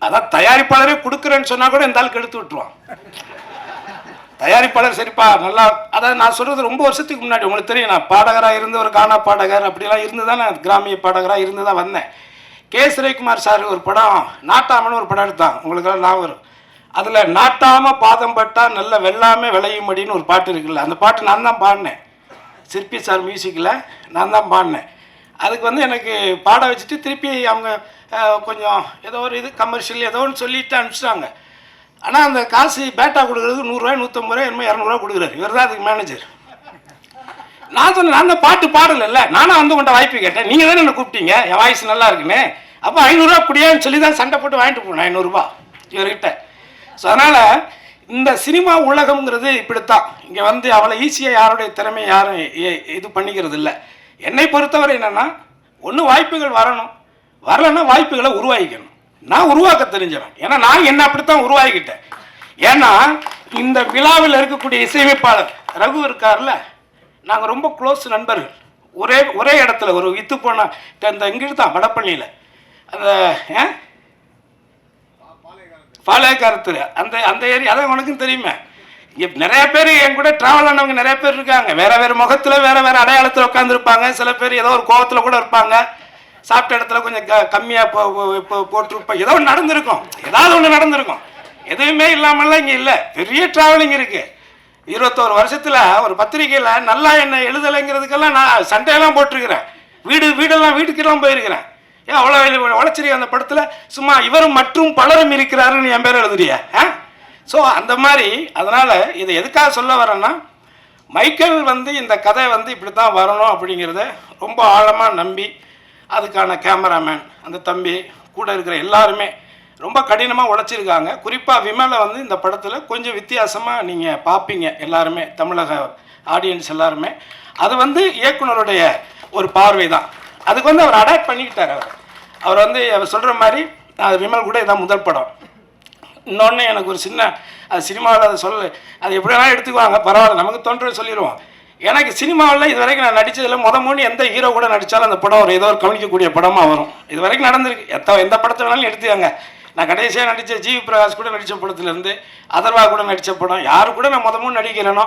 அதான் தயாரிப்பாளரே கொடுக்குறேன்னு சொன்னால் கூட இந்த ஆளுக்கு எடுத்து விட்டுருவான். தயாரிப்பாளர் சரிப்பா நல்லா, அதாவது நான் சொல்கிறது ரொம்ப வருஷத்துக்கு முன்னாடி உங்களுக்கு தெரியும். நான் பாடகராக இருந்து ஒரு கானா பாடகர் அப்படிலாம் இருந்து தான் நான் கிராமிய பாடகராக இருந்து தான் வந்தேன். கே. சுரேகுமார் சார் ஒரு படம் நாட்டாமன்னு ஒரு படம் எடுத்தான், உங்களுக்கெல்லாம் நான் வரும். அதில் நாட்டாம பாதம் பட்டா நல்ல வெள்ளாமே விளையும்படின்னு ஒரு பாட்டு இருக்குல்ல, அந்த பாட்டு நான் தான் பாடினேன். சிற்பி சார் மியூசிக்கில் நான் தான் பாடினேன். அதுக்கு வந்து எனக்கு பாட வச்சுட்டு திருப்பி அவங்க கொஞ்சம் ஏதோ ஒரு இது கமர்ஷியல் ஏதோ ஒன்று சொல்லிட்டு அனுப்பிச்சிட்டாங்க. ஆனால் அந்த காசு பேட்டா கொடுக்குறதுக்கு 100 ரூபாய் 150 ரூபாய் என்னமோ 200 ரூபா கொடுக்குறாரு. இவர் தான் அதுக்கு மேனேஜர். நான் சொன்னேன், நான் தான் பாட்டு பாடலைல்ல, நானும் வந்து உங்கள்கிட்ட வாய்ப்பு கேட்டேன். நீங்கள் தானே என்னை கூப்பிட்டீங்க, என் வாய்ஸ் நல்லா இருக்குன்னு. அப்போ 500 ரூபா குடியான்னு சொல்லி தான் சண்டை போட்டு வாங்கிட்டு போனேன் 500 ரூபா இவர்கிட்ட. ஸோ அதனால் இந்த சினிமா உலகம்ங்கிறது இப்படித்தான். இங்கே வந்து அவ்வளோ ஈஸியாக யாருடைய திறமை யாரும் இது பண்ணிக்கிறது இல்லை. என்னை பொறுத்தவரை என்னென்னா, ஒன்று வாய்ப்புகள் வரலைன்னா வாய்ப்புகளை உருவாக்கிக்கணும். நான் உருவாக்க தெரிஞ்சவன். ஏன்னா நான் என்ன அப்படித்தான் உருவாக்கிட்டேன். ஏன்னா இந்த விழாவில் இருக்கக்கூடிய இசையமைப்பாளர் ரகு இருக்கார்ல, நாங்கள் ரொம்ப க்ளோஸ் நண்பர்கள். ஒரே இடத்துல ஒரு வித்து போன இந்த இங்கிட்டு தான் வடப்பள்ளியில் அந்த பாளையக்காரத்தில் அந்த ஏரியா, அதான் உனக்கும் தெரியுமே. இங்கே நிறைய பேர் என் கூட ட்ராவல் ஆனவங்க நிறைய பேர் இருக்காங்க. வேறு முகத்தில் வேறு அடையாளத்தில் உட்காந்துருப்பாங்க. சில பேர் ஏதோ ஒரு கோவத்தில் கூட இருப்பாங்க. சாப்பிட்ட இடத்துல கொஞ்சம் கம்மியாக போட்டிருப்போம். ஏதோ ஒன்று நடந்திருக்கும், ஏதாவது ஒன்று நடந்திருக்கும். எதுவுமே இல்லாமல்லாம் இங்கே இல்லை. பெரிய ட்ராவலிங் இருக்குது. 21 வருஷத்தில் ஒரு பத்திரிகையில் நல்லா என்ன எழுதலைங்கிறதுக்கெல்லாம் நான் சண்டையெல்லாம் போட்டிருக்கிறேன். வீட்டுக்கெல்லாம் போயிருக்கிறேன். ஏன் அவ்வளோ உழைச்சிருக்க அந்த படத்தில் சும்மா இவரும் மற்றும் பலரும் இருக்கிறாருன்னு என் பேர் எழுதுறியா? ஸோ அந்த மாதிரி. அதனால் இதை எதுக்காக சொல்ல வரேன்னா, மைக்கேல் வந்து இந்த கதை வந்து இப்படி தான் வரணும் அப்படிங்கிறத ரொம்ப ஆழமாக நம்பி அதுக்கான கேமராமேன் அந்த தம்பி கூட இருக்கிற எல்லாருமே ரொம்ப கடினமாக உழைச்சிருக்காங்க. குறிப்பாக விமலை வந்து இந்த படத்தில் கொஞ்சம் வித்தியாசமாக நீங்கள் பார்ப்பீங்க எல்லாருமே, தமிழக ஆடியன்ஸ் எல்லாருமே. அது வந்து இயக்குனருடைய ஒரு பார்வை தான். அதுக்கு வந்து அவர் அடாப்ட் பண்ணிக்கிட்டார். அவர் வந்து அவர் சொல்கிற மாதிரி அது விமல் கூட இதான் முதல் படம். இன்னொன்று எனக்கு ஒரு சின்ன அது சினிமாவில் அதை அது எப்படி வேணாலும் எடுத்துக்குவாங்க, பரவாயில்ல, நமக்கு தோன்றது சொல்லிடுவோம். எனக்கு சினிமாவில் இது வரைக்கும் நான் நடித்ததில் மூணு எந்த ஹீரோ கூட நடித்தாலும் அந்த படம் ஏதோ ஒரு கவனிக்கக்கூடிய படமாக வரும். இது வரைக்கும் நடந்திருக்கு. எந்த படத்தை வேணாலும் எடுத்துக்காங்க. நான் கடைசியாக நடித்த ஜிவி பிரகாஷ் கூட நடித்த படத்துலேருந்து அதர்வா கூட நடித்த படம் யாரு கூட நான் மூணு நடிக்கிறேனோ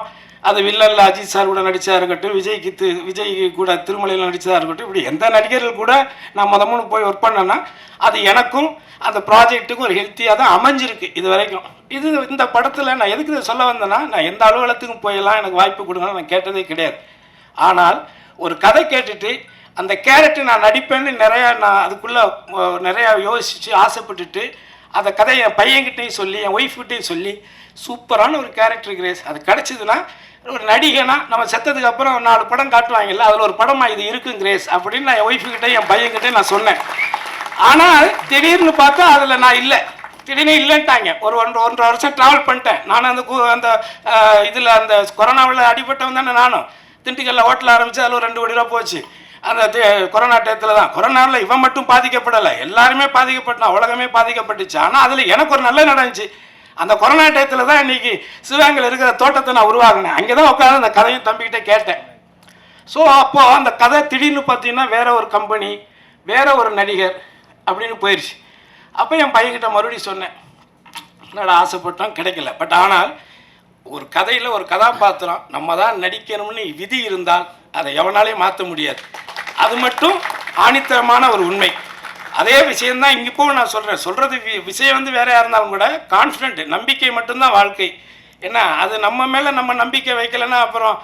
அது வில்லல்ல அஜித் சார் கூட நடித்தா இருக்கட்டும், விஜய் கூட திருமலையில் நடித்ததாக இருக்கட்டும், இப்படி எந்த நடிகர்கள் கூட நான் மூணு போய் ஒர்க் பண்ணேன்னா அது எனக்கும் அந்த ப்ராஜெக்ட்டுக்கும் ஒரு ஹெல்த்தியாக தான் அமைஞ்சிருக்கு இது வரைக்கும். இந்த படத்தில் நான் எதுக்கு இதை சொல்ல வந்தேன்னா, நான் எந்த அலுவலகத்துக்கும் போயெல்லாம் எனக்கு வாய்ப்பு கொடுங்கன்னு நான் கேட்டதே கிடையாது. ஆனால் ஒரு கதை கேட்டுட்டு அந்த கேரக்டர் நான் நடிப்பேன்னு நான் அதுக்குள்ளே நிறையா யோசித்து ஆசைப்பட்டுட்டு அந்த கதையை என் பையன்கிட்டையும் சொல்லி என் ஒய்ஃப்கிட்டையும் சொல்லி சூப்பரான ஒரு கேரக்டர் கிரேஸ் அது கிடச்சிதுன்னா ஒரு நடிகனா நம்ம செத்ததுக்கு அப்புறம் 4 படம் காட்டுவாங்கல்ல, அதில் ஒரு படமாக இது இருக்கும் கிரேஸ் அப்படின்னு நான் என் ஒய்ஃபுக்கிட்டே என் பையன்கிட்டே நான் சொன்னேன். ஆனால் திடீர்னு பார்த்தா அதில் நான் இல்லை, திடீர்னு இல்லைன்ட்டாங்க. ஒரு 1.5 வருஷம் ட்ராவல் பண்ணிட்டேன் நான். அந்த இதில் அந்த கொரோனாவில் அடிபட்டவன் தானே நானும். திண்டுக்கல்ல ஹோட்டல் ஆரம்பித்து அதில் ஒரு 2 கோடி ரூபா போச்சு அந்த கொரோனா டயத்தில் தான். கொரோனாவில் இவன் மட்டும் பாதிக்கப்படலை, எல்லாருமே பாதிக்கப்பட்டான், உலகமே பாதிக்கப்பட்டுச்சு. ஆனால் அதில் எனக்கு ஒரு நல்ல நடந்துச்சு. அந்த கொரோனா டயத்தில் தான் இன்றைக்கி சிவகங்கையில் இருக்கிற தோட்டத்தை நான் உருவாகினேன். அங்கே தான் உட்காந்து அந்த கதையும் தம்பிக்கிட்டே கேட்டேன். ஸோ அப்போது அந்த கதை திடீர்னு பார்த்தீங்கன்னா வேற ஒரு கம்பெனி, வேற ஒரு நடிகர் அப்படின்னு போயிடுச்சு. அப்போ என் பையன்கிட்ட மறுபடியும் சொன்னேன், என்னடா ஆசைப்பட்டோம் கிடைக்கல. பட் ஆனால் ஒரு கதையில் ஒரு கதாபாத்திரம் நம்ம தான் நடிக்கணும்னு விதி இருந்தால் அதை எவனாலையும் மாற்ற முடியாது. அது மட்டும் ஆணித்தரமான ஒரு உண்மை. அதே விஷயந்தான் இங்கே இப்போ நான் சொல்கிறது விஷயம் வந்து வேறையாக இருந்தாலும் கூட கான்ஃபிடென்ட், நம்பிக்கை மட்டும்தான் வாழ்க்கை. ஏன்னா அது நம்ம மேலே நம்ம நம்பிக்கை வைக்கலைன்னா அப்புறம்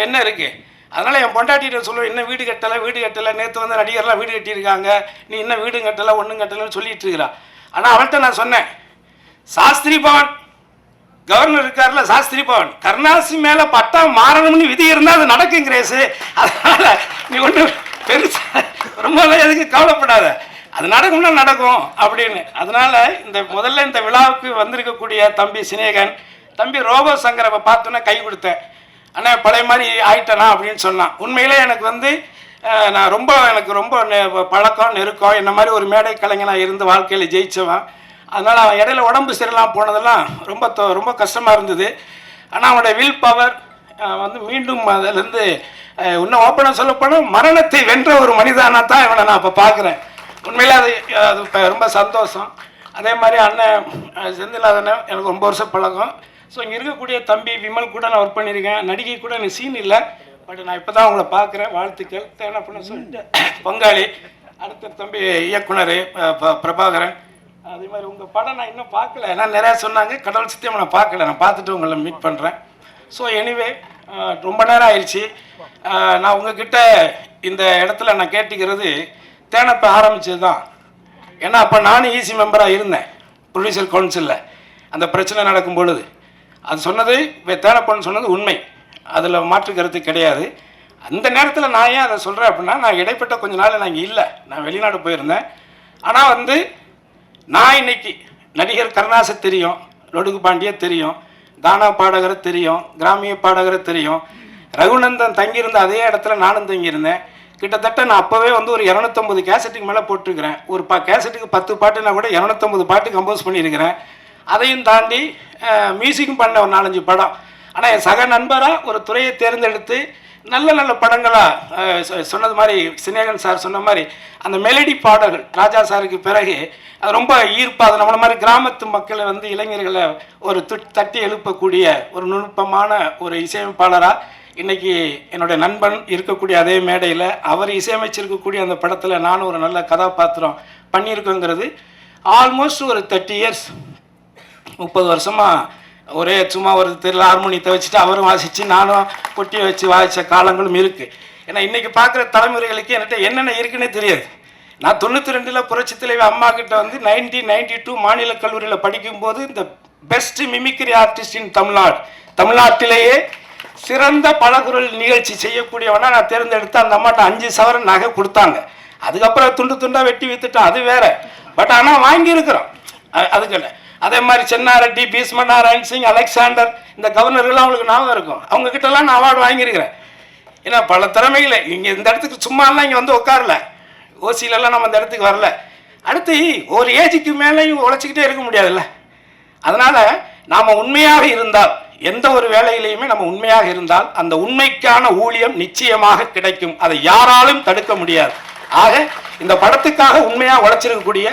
என்ன இருக்குது. அதனால் என் பொண்டாட்டிகிட்ட சொல்லுவேன், இன்னும் வீடு கட்டலை, நேற்று வந்து நடிகர்லாம் வீடு கட்டியிருக்காங்க, நீ இன்னும் வீடும் கட்டலை ஒன்றும் கட்டலைன்னு சொல்லிட்டு இருக்கிறா. ஆனால் அவள்கிட்ட நான் சொன்னேன், சாஸ்திரி பவன் கவர்னர் இருக்கார்ல, சாஸ்திரி பவன் கருணாசி மேலே பட்டா மாறணும்னு விதி இருந்தால் அது நடக்கும் கிரேஸு. அதனால் நீ ஒன்றும் பெருசா ரொம்ப எதுக்கு கவலைப்படாத, அது நடக்கும்னா நடக்கும் அப்படின்னு. அதனால் முதல்ல இந்த விழாவுக்கு வந்திருக்கக்கூடிய தம்பி சினேகன், தம்பி ரோபோ சங்கரை பார்த்தோன்னே கை கொடுத்தேன். அண்ணா பழைய மாதிரி ஆயிட்டேனா அப்படின்னு சொன்னான். உண்மையிலே எனக்கு வந்து எனக்கு ரொம்ப பழக்கம் நெருக்கம், என்ன மாதிரி ஒரு மேடை கலைஞனாக இருந்து வாழ்க்கையில் ஜெயிச்சவன். அதனால் அவன் இடையில உடம்பு சரியில்லாமல் போனதெல்லாம் ரொம்ப கஷ்டமாக இருந்தது. ஆனால் அவனுடைய வில் பவர் வந்து மீண்டும் அதிலேருந்து இன்னும் ஓப்பனாக சொல்லப்போனால் மரணத்தை வென்ற ஒரு மனிதனாக தான் இவனை நான் இப்போ பார்க்குறேன். உண்மையிலே அது ரொம்ப சந்தோஷம். அதே மாதிரி அண்ணன் செந்திலாதண்ணன் எனக்கு ரொம்ப வருஷம் பழக்கம். ஸோ இங்கே இருக்கக்கூடிய தம்பி விமல் கூட நான் ஒர்க் பண்ணியிருக்கேன். நடிகை கூட எனக்கு சீன் இல்லை, பட் நான் இப்போ தான் உங்களை பார்க்குறேன். வாழ்த்துக்கள் தேவை அப்படின்னு சொல்லிட்டு பங்காளி. அடுத்த தம்பி இயக்குனர் பிரபாகரன். அதே மாதிரி உங்கள் படம் நான் இன்னும் பார்க்கல, ஏன்னா நிறையா சொன்னாங்க, கடவுள் சத்தியம் நான் பார்க்கல, நான் பார்த்துட்டு உங்களை மீட் பண்ணுறேன். ஸோ எனிவே ரொம்ப நேரம் ஆயிடுச்சு. நான் உங்ககிட்ட இந்த இடத்துல நான் கேட்டுக்கிறது தேனப்ப ஆரம்பித்தது தான். ஏன்னா அப்போ நானும் ஈசி மெம்பராக இருந்தேன் ப்ரொடியூசர் கவுன்சிலில். அந்த பிரச்சனை நடக்கும் பொழுது அது சொன்னது தேனப்பன்னு சொன்னது உண்மை, அதில் மாற்று கருத்து கிடையாது. அந்த நேரத்தில் நான் ஏன் அதை சொல்கிறேன் அப்படின்னா, நான் இடைப்பட்ட கொஞ்ச நாள் நான் இங்கே இல்லை, நான் வெளிநாடு போயிருந்தேன். ஆனால் வந்து நான் இன்னைக்கு நடிகர் கருணாசை தெரியும், லொடுகு பாண்டியை தெரியும், கானா பாடகரை தெரியும், கிராமிய பாடகரை தெரியும். ரகுநந்தன் தங்கியிருந்த அதே இடத்துல நானும் தங்கியிருந்தேன். கிட்டத்தட்ட நான் அப்போவே வந்து ஒரு 250 கேசட்டுக்கு மேலே போட்டிருக்கிறேன். ஒரு கேசட்டுக்கு 10 பாட்டுனா கூட 250 பாட்டு கம்போஸ் பண்ணியிருக்கிறேன். அதையும் தாண்டி மியூசிக்கும் பண்ண ஒரு 4-5 படம். ஆனால் என் சக நண்பராக ஒரு துறையை தேர்ந்தெடுத்து நல்ல படங்களாக சொன்னது மாதிரி சினேகன் சார் சொன்ன மாதிரி அந்த மெலடி பாடல்கள் ராஜா சாருக்கு பிறகு அது ரொம்ப ஈர்ப்பாக, அது நம்மள மாதிரி கிராமத்து மக்களை வந்து இளைஞர்களை ஒரு தட்டி எழுப்பக்கூடிய ஒரு நுட்பமான ஒரு இசையமைப்பாளராக இன்றைக்கி என்னுடைய நண்பன் இருக்கக்கூடிய அதே மேடையில் அவர் இசையமைச்சிருக்கக்கூடிய அந்த படத்தில் நானும் ஒரு நல்ல கதாபாத்திரம் பண்ணியிருக்கோங்கிறது ஆல்மோஸ்ட் ஒரு 30 இயர்ஸ் 30 வருஷமாக ஒரே சும்மா ஒரு தெரியல ஹார்மோனியத்தை வச்சுட்டு அவரும் வாசித்து நானும் பொட்டியை வச்சு வாசித்த காலங்களும் இருக்குது. ஏன்னா இன்றைக்கி பார்க்குற தலைமுறைகளுக்கு என்கிட்ட என்னென்ன இருக்குன்னே தெரியாது. நான் 92 புரட்சி தலைவி அம்மா கிட்ட வந்து 1992 மாநில கல்லூரியில் படிக்கும்போது இந்த பெஸ்ட் மிமிக்ரி ஆர்டிஸ்ட் இன் தமிழ்நாட்டிலேயே சிறந்த பலகுரல் நிகழ்ச்சி செய்யக்கூடியவனா நான் தேர்ந்தெடுத்து அந்த அம்மாட்ட 5 சவரன் நகை கொடுத்தாங்க. அதுக்கப்புறம் துண்டாக வெட்டி வித்துட்டோம், அது வேற. பட் ஆனால் வாங்கியிருக்கிறோம் அதுக்கல்ல. அதே மாதிரி சென்னாரெட்டி, பீஸ்ம நாராயண் சிங், அலெக்சாண்டர், இந்த கவர்னர்கள்லாம் அவங்களுக்கு ஞாபகம் இருக்கும். அவங்கக்கிட்டலாம் நான் அவார்டு வாங்கியிருக்கிறேன். ஏன்னா பல திறமைகளை இங்கே இந்த இடத்துக்கு சும்மாலாம் இங்கே வந்து உட்காரல, ஓசியிலலாம் நம்ம இந்த இடத்துக்கு வரல. அடுத்து ஒரு ஏஜுக்கு மேலேயும் உழைச்சிக்கிட்டே இருக்க முடியாதுல்ல. அதனால் நாம் உண்மையாக இருந்தால் எந்த ஒரு வேலையிலையுமே நம்ம உண்மையாக இருந்தால் அந்த உண்மைக்கான ஊழியம் நிச்சயமாக கிடைக்கும். அதை யாராலும் தடுக்க முடியாது. ஆக இந்த படத்துக்காக உண்மையாக உழைச்சிருக்கக்கூடிய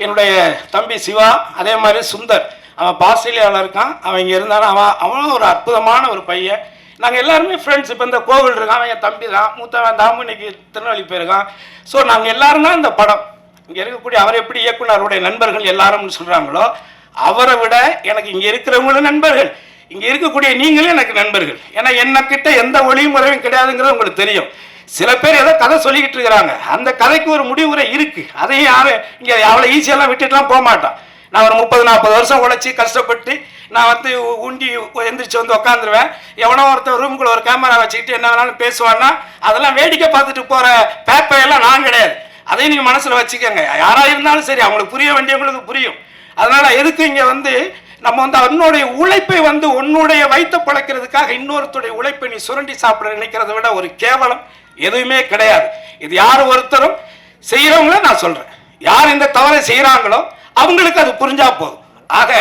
என்னுடைய தம்பி சிவா, அதே மாதிரி சுந்தர், அவன் ஆஸ்திரேலியாவில் இருக்கான், அவன் இங்கே இருந்தாலும் அவனும் ஒரு அற்புதமான ஒரு பையன். நாங்கள் எல்லாருமே ஃப்ரெண்ட்ஸ். இப்போ இந்த கோவில் இருக்கான், அவன் என் தம்பி தான், மூத்தவன் தாமு இன்னைக்கு திருநெல்வேலி போயிருக்கான். ஸோ நாங்கள் எல்லாரும் தான் இந்த படம். இங்கே இருக்கக்கூடிய அவர் எப்படி இயக்குனருடைய நண்பர்கள் எல்லாரும்னு சொல்கிறாங்களோ, அவரை விட எனக்கு இங்கே இருக்கிறவங்களும் நண்பர்கள், இங்கே இருக்கக்கூடிய நீங்களும் எனக்கு நண்பர்கள். ஏன்னா என்னக்கிட்ட எந்த ஒளியும் முறையும் கிடையாதுங்கிறது உங்களுக்கு தெரியும். சில பேர் ஏதோ கதை சொல்லிக்கிட்டு இருக்கிறாங்க, அந்த கதைக்கு ஒரு முடிவுரை இருக்குது. அதையும் யாரும் இங்கே அவ்வளோ ஈஸியெல்லாம் விட்டுட்டுலாம் போக மாட்டான். நான் ஒரு 30-40 வருஷம் உழைச்சி கஷ்டப்பட்டு நான் வந்து உண்டி எந்திரிச்சு வந்து உட்காந்துருவேன். எவனோ ஒருத்தர் ரூமுக்குள்ள ஒரு கேமரா வச்சுக்கிட்டு என்ன வேணாலும் பேசுவான்னா அதெல்லாம் வேடிக்கை பார்த்துட்டு போகிற பேப்பையெல்லாம் நான் கிடையாது. அதையும் நீங்கள் மனசில் வச்சுக்கோங்க. யாராக இருந்தாலும் சரி, அவங்களுக்கு புரிய வேண்டியவங்களுக்கு புரியும். அதனால் எதுக்கு இங்கே வந்து நம்ம வந்து அவனுடைய உழைப்பை வந்து உன்னுடைய வைத்த பழக்கிறதுக்காக இன்னொருத்தருடைய உழைப்பை நீ சுரண்டி சாப்பிட நினைக்கிறத விட ஒரு கேவலம் எதுவுமே கிடையாது. இது யார் ஒருத்தரும் செய்கிறவங்கள நான் சொல்கிறேன். யார் இந்த தவறை செய்கிறாங்களோ அவங்களுக்கு அது புரிஞ்சா போதும். ஆக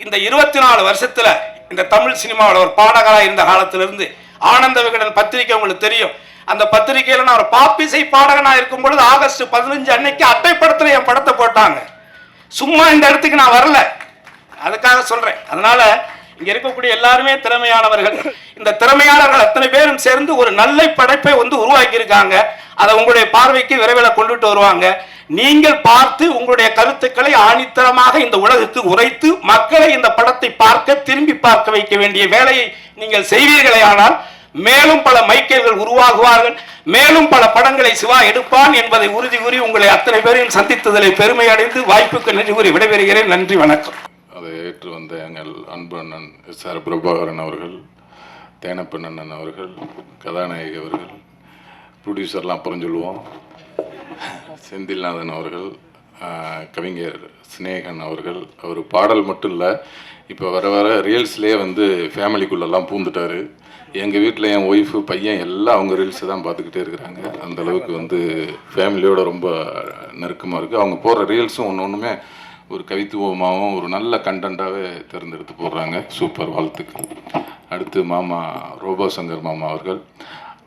இந்த 24 வருஷத்தில் இந்த தமிழ் சினிமாவில் ஒரு பாடகராக இருந்த காலத்திலிருந்து ஆனந்த விகடன் பத்திரிகை உங்களுக்கு தெரியும். அந்த பத்திரிகையில் நான் ஒரு பாப்பிசை பாடகனாக இருக்கும் பொழுது ஆகஸ்ட் 15 அன்னைக்கு அட்டைப்படத்தில் என் படத்தை போட்டாங்க. சும்மா இந்த இடத்துக்கு நான் வரல, அதுக்காக சொல்றேன். அதனால இங்க இருக்கக்கூடிய எல்லாருமே திறமையானவர்கள். இந்த திறமையானவர்கள் அத்தனை பேரும் சேர்ந்து ஒரு நல்ல படைப்பை வந்து உருவாக்கி இருக்காங்க. அதை உங்களுடைய பார்வைக்கு விரைவில் கொண்டுட்டு வருவாங்க. நீங்கள் பார்த்து உங்களுடைய கருத்துக்களை ஆணித்தரமாக இந்த உலகுக்கு உரைத்து மக்களை இந்த படத்தை பார்க்க திரும்பி பார்க்க வைக்க வேண்டிய வேலையை நீங்கள் செய்வீர்களே. ஆனால் மேலும் பல மைக்கேல்கள் உருவாகுவார்கள், மேலும் பல படங்களை சிவா எடுப்பான் என்பதை உறுதி கூறி உங்களை அத்தனை பேரையும் சந்தித்ததில் பெருமை அடைந்து வாய்ப்புக்கு நன்றி கூறி விடைபெறுகிறேன். நன்றி, வணக்கம். அதை ஏற்று வந்த எங்கள் அன்பு அண்ணன் எஸ்.ஆர். பிரபாகரன் அவர்கள், தேனப்பன் அண்ணன் அவர்கள், கதாநாயகி அவர்கள், ப்ரொடியூசர்லாம் அப்புறம் சொல்லுவோம், செந்தில்நாதன் அவர்கள், கவிஞர் சினேகன் அவர்கள். அவர் பாடல் மட்டும் இல்லை, இப்போ வர வர ரீல்ஸ்லேயே வந்து ஃபேமிலிக்குள்ளெல்லாம் பூந்துட்டார். எங்கள் வீட்டில் என் ஒய்ஃபு பையன் எல்லாம் அவங்க ரீல்ஸை தான் பார்த்துக்கிட்டே இருக்கிறாங்க. அந்தளவுக்கு வந்து ஃபேமிலியோட ரொம்ப நெருக்கமாக இருக்குது. அவங்க போடுற ரீல்ஸும் ஒன்றுமே ஒரு கவித்துவமாகவும் ஒரு நல்ல கண்டென்ட்டாகவே தேர்ந்தெடுத்து போடுறாங்க. சூப்பர், வாழ்த்துக்கள். அடுத்து மாமா ரோபோ சங்கர் மாமா அவர்கள்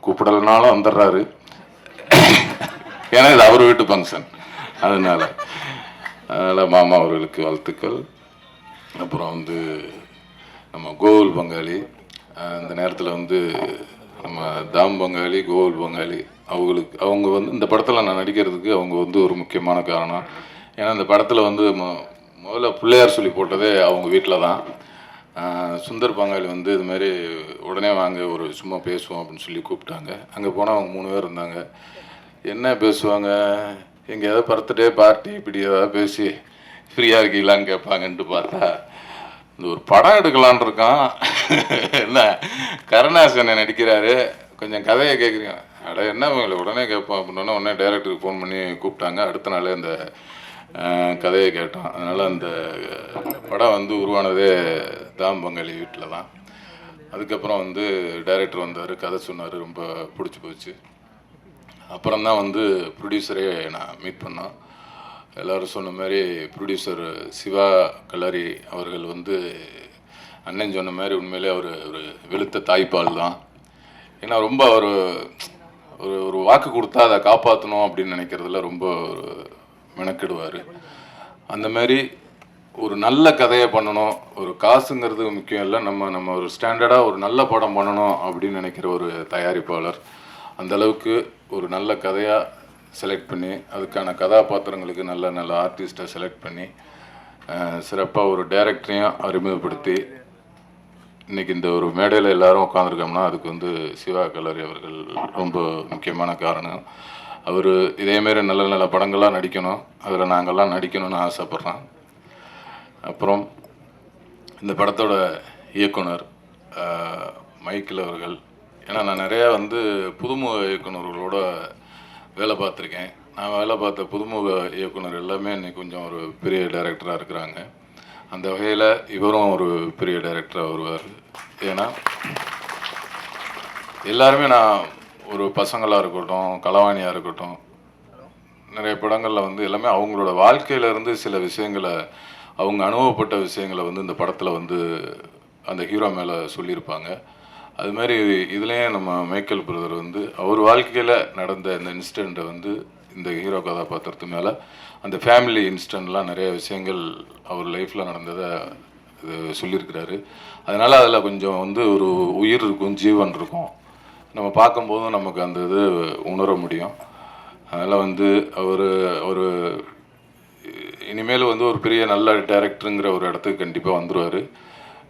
கூப்பிடலனாலும் வந்துடுறாரு, ஏன்னா இது அவர் வீட்டு ஃபங்க்ஷன், அதனால் மாமா அவர்களுக்கு வாழ்த்துக்கள். அப்புறம் வந்து நம்ம கோகுல் பங்காளி, இந்த நேரத்தில் வந்து நம்ம தாம் பங்காளி, கோகுல் பங்காளி அவங்க வந்து இந்த படத்தில் நான் நடிக்கிறதுக்கு அவங்க வந்து ஒரு முக்கியமான காரணம். ஏன்னா இந்த படத்தில் வந்து முதல்ல பிள்ளையார் சொல்லி போட்டதே அவங்க வீட்டில் தான். சுந்தர் பங்காளி வந்து இதுமாரி உடனே வாங்க ஒரு சும்மா பேசுவோம் அப்படின்னு சொல்லி கூப்பிட்டாங்க. அங்கே போனால் அவங்க 3 பேர் இருந்தாங்க. என்ன பேசுவாங்க, எங்கேயாவது பர்த்டே பார்ட்டி இப்படி ஏதாவது பேசி ஃப்ரீயாக இருக்கீங்களான்னு கேட்பாங்கன்ட்டு பார்த்தா இந்த ஒரு படம் எடுக்கலான் இருக்கான், என்ன கருணாசனை நடிக்கிறாரு, கொஞ்சம் கதையை கேட்குறீங்க, அட என்ன உங்களை உடனே கேட்போம் அப்படின்னா உடனே டைரக்டருக்கு ஃபோன் பண்ணி கூப்பிட்டாங்க. அடுத்த நாளே இந்த கதையை கேட்டோம். அதனால் அந்த படம் வந்து உருவானதே தாம் பங்காளி வீட்டில் தான். அதுக்கப்புறம் வந்து டைரக்டர் வந்தார், கதை சொன்னார், ரொம்ப பிடிச்சி போச்சு. அப்புறம்தான் வந்து ப்ரொடியூசரே நான் மீட் பண்ணோம். எல்லோரும் சொன்ன மாதிரி ப்ரொடியூசர் சிவா கல்லரி அவர்கள் வந்து அண்ணன் சொன்ன மாதிரி உண்மையிலே அவர் ஒரு வெளுத்த தாய்ப்பால் தான். ஏன்னா ரொம்ப ஒரு ஒரு வாக்கு கொடுத்தா அதை காப்பாற்றணும் அப்படின்னு நினைக்கிறதுல ரொம்ப மெனக்கிடுவார். அந்த மாதிரி ஒரு நல்ல கதையை பண்ணணும், ஒரு காசுங்கிறது முக்கியம் இல்லை, நம்ம ஒரு ஸ்டாண்டர்டாக ஒரு நல்ல படம் பண்ணணும் அப்படின்னு நினைக்கிற ஒரு தயாரிப்பாளர். அந்தளவுக்கு ஒரு நல்ல கதையாக செலக்ட் பண்ணி அதுக்கான கதாபாத்திரங்களுக்கு நல்ல நல்ல ஆர்டிஸ்ட்டை செலக்ட் பண்ணி சிறப்பாக ஒரு டைரக்டரையும் அறிமுகப்படுத்தி இன்றைக்கி இந்த ஒரு மேடையில் எல்லோரும் உட்காந்துருக்கோம்னா அதுக்கு வந்து சிவா கல்லரி அவர்கள் ரொம்ப முக்கியமான காரணம். அவர் இதேமாரி நல்ல நல்ல படங்கள்லாம் நடிக்கணும், அதில் நாங்கள்லாம் நடிக்கணும்னு ஆசைப்பட்றோம். அப்புறம் இந்த படத்தோட இயக்குனர் மைக்கேல் அவர்கள், ஏன்னா நான் நிறையா வந்து புதுமுக இயக்குநர்களோட வேலை பார்த்துருக்கேன். நான் வேலை பார்த்த புதுமுக இயக்குனர் எல்லாமே இன்னைக்கு கொஞ்சம் ஒரு பெரிய டைரக்டராக இருக்கிறாங்க. அந்த வகையில் இவரும் ஒரு பெரிய டைரக்டராக வருவார். ஏன்னா எல்லாருமே நான் ஒரு பசங்களாக இருக்கட்டும், கலவாணியாக இருக்கட்டும், நிறைய படங்களில் வந்து எல்லாமே அவங்களோட வாழ்க்கையிலேருந்து சில விஷயங்களை, அவங்க அனுபவப்பட்ட விஷயங்களை வந்து இந்த படத்தில் வந்து அந்த ஹீரோ மேலே சொல்லியிருப்பாங்க. அது மாதிரி இதுலேயும் நம்ம மைக்கேல் பிரதர் வந்து அவர் வாழ்க்கையில் நடந்த இந்த இன்சிடெண்ட்டை வந்து இந்த ஹீரோ கதாபாத்திரத்து மேலே அந்த ஃபேமிலி இன்சிடெண்ட்லாம் நிறைய விஷயங்கள் அவர் லைஃப்பில் நடந்ததை இது சொல்லியிருக்கிறாரு. அதனால் அதில் கொஞ்சம் வந்து ஒரு உயிர் இருக்கும், ஜீவன் இருக்கும். நம்ம பார்க்கும்போதும் நமக்கு அந்த இது உணர முடியும். அதனால் வந்து அவர் இனிமேல் வந்து ஒரு பெரிய நல்ல டைரக்டருங்கிற ஒரு இடத்துக்கு கண்டிப்பாக வந்துடுவார்.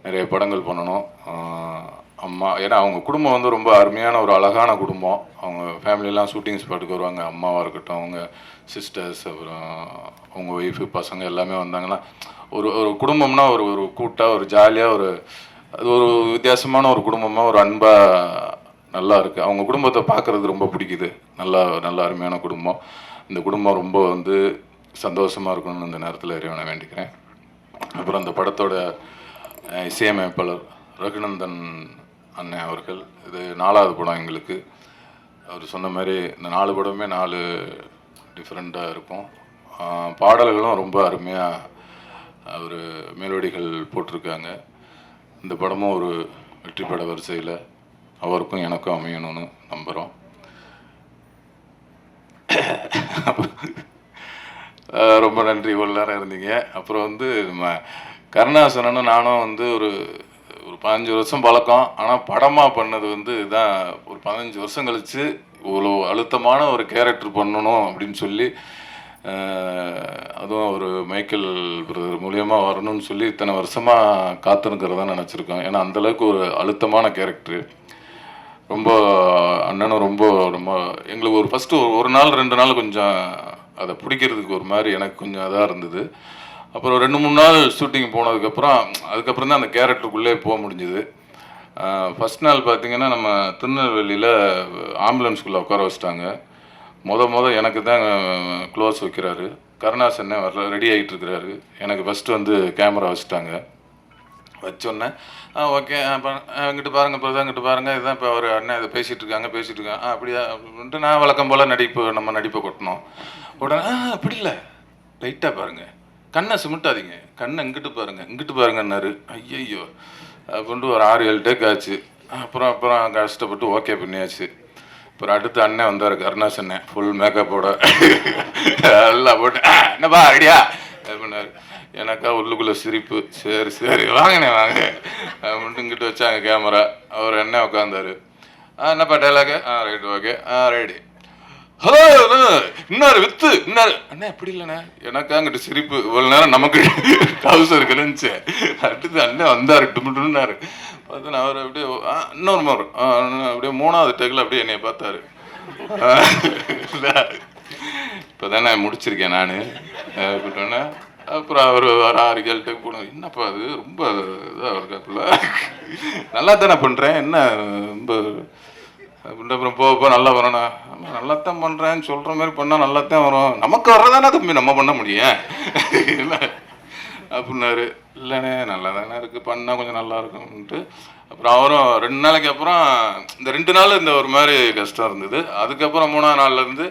நிறைய படங்கள் பண்ணணும். அம்மா, ஏன்னா அவங்க குடும்பம் வந்து ரொம்ப அருமையான ஒரு அழகான குடும்பம். அவங்க ஃபேமிலியெலாம் ஷூட்டிங் ஸ்பாட்டுக்கு வருவாங்க. அம்மாவாக இருக்கட்டும், அவங்க சிஸ்டர்ஸ், அப்புறம் அவங்க ஒய்ஃபு, பசங்க எல்லாமே வந்தாங்கன்னா ஒரு குடும்பம்னா ஒரு கூட்டாக, ஒரு ஜாலியாக, அது ஒரு வித்தியாசமான ஒரு குடும்பமாக, ஒரு அன்பாக நல்லா இருக்குது. அவங்க குடும்பத்தை பார்க்குறது ரொம்ப பிடிக்குது. நல்ல அருமையான குடும்பம். இந்த குடும்பம் ரொம்ப வந்து சந்தோஷமாக இருக்கணும்னு இந்த நேரத்தில் இறைவனை வேண்டிக்கிறேன். அப்புறம் அந்த படத்தோட இசையமைப்பாளர் ரகுநந்தன் அண்ணன் அவர்கள், இது 4வது படம் எங்களுக்கு. அவர் சொன்ன மாதிரி இந்த 4 படமே 4 டிஃப்ரெண்ட்டாக இருக்கும். பாடல்களும் ரொம்ப அருமையாக அவர் மெலோடிகள் போட்டிருக்காங்க. இந்த படமும் ஒரு வெற்றி பட வரிசையில் அவருக்கும் எனக்கும் அமையணும்னு நம்புகிறோம். ரொம்ப நன்றி, இவ்வளோ நேரம் இருந்தீங்க. அப்புறம் வந்து நம்ம கருணாசனனும் நானும் வந்து ஒரு 15 வருஷம் பழக்கம். ஆனால் படமாக பண்ணது வந்து இதுதான். ஒரு 15 வருஷம் கழித்து இவ்வளோ அழுத்தமான ஒரு கேரக்டர் பண்ணணும் அப்படின்னு சொல்லி, அதுவும் ஒரு மைக்கேல் பிரதர் மூலியமாக வரணும்னு சொல்லி இத்தனை வருஷமாக காத்துனுக்கிறதா நினச்சிருக்கோம். ஏன்னா அந்தளவுக்கு ஒரு அழுத்தமான கேரக்டரு. ரொம்ப அண்ணனும் ரொம்ப எங்களுக்கு ஒரு ஃபஸ்ட்டு ஒரு நாள் 2 நாள் கொஞ்சம் அதை பிடிக்கிறதுக்கு ஒரு மாதிரி எனக்கு கொஞ்சம் இதாக இருந்தது. அப்புறம் 2-3 நாள் ஷூட்டிங் அதுக்கப்புறம் தான் அந்த கேரக்டருக்குள்ளே போக முடிஞ்சுது. ஃபஸ்ட் நாள் பார்த்திங்கன்னா நம்ம திருநெல்வேலியில் ஆம்புலன்ஸ்குள்ளே உட்கார வச்சிட்டாங்க. எனக்கு தான் க்ளோஸ் வைக்கிறாரு. கருணாசன்னே வரல, ரெடி ஆகிட்டு இருக்கிறாரு. எனக்கு ஃபஸ்ட்டு வந்து கேமரா வச்சுட்டாங்க. வச்சோன்னே ஓகே, இங்கிட்டு பாருங்கள் இப்போ தான், இங்கிட்டு பாருங்கள், இதுதான் இப்போ அவர் அண்ணன் இதை பேசிகிட்டு இருக்காங்க. அப்படியா அப்படின்ட்டு நான் வழக்கம் போல் நம்ம நடிப்பை கொட்டணும். உடனே அப்படி இல்லை, லைட்டாக பாருங்கள், கண்ணை சிமிட்டாதீங்க, கண்ணை இங்கிட்டு பாருங்கன்னாரு. ஐயையோ அப்படின்ட்டு ஒரு 6-7 டேக் ஆச்சு. அப்புறம் கஷ்டப்பட்டு ஓகே பண்ணியாச்சு. அப்புறம் அடுத்து அண்ணன் வந்தார், கருணாசண்ணே, ஃபுல் மேக்கப்போட எல்லாம் போட்டு என்னப்பா ஐடியா பண்ணார். எனக்கா உள்ளுக்குள்ளே சிரிப்பு. சரி வாங்க அப்படின்ட்டு இங்கிட்டு வச்சாங்க கேமரா. அவர் என்ன உட்காந்தாரு. என்னப்பா dialogue? Right, okay, ready, hello, இன்னொரு வித்து, இன்னொரு அண்ணே அப்படி இல்லைண்ணே. எனக்கா அங்கிட்டு சிரிப்பு. இவ்வளோ நேரம் நமக்கு டவுசர் இருக்குன்னு. அடுத்து அண்ணன் வந்தார், டுமுட்டுன்னாரு. பார்த்தா அவர் அப்படியே இன்னொரு அப்படியே 3வது டேக்கில் அப்படியே என்னைய பார்த்தாரு. இப்போ தானே முடிச்சிருக்கேன் நான் அப்படின்னா. அப்புறம் அவர் 6-7 டேக் போனோம். என்னப்பா அது ரொம்ப இதாக இருக்காப்புல, நல்லா தானே பண்ணுறேன், என்ன ரொம்ப அப்படின்ட்டு. அப்புறம் போக நல்லா வரணும். நல்லாத்தான் பண்ணுறேன்னு சொல்கிற மாதிரி பண்ணால் நல்லாத்தான் வரும், நமக்கு வர்றதானே தம்பி நம்ம பண்ண முடியும் இல்லை அப்படின்னாரு. இல்லைண்ணே நல்லா தானே இருக்குது, பண்ணால் கொஞ்சம் நல்லா இருக்கும்ன்ட்டு. அப்புறம் அவரும் 2 நாளைக்கு அப்புறம் இந்த 2 நாள் இந்த ஒரு மாதிரி கஷ்டம் இருந்தது. அதுக்கப்புறம் 3ஆவது நாள்லேருந்து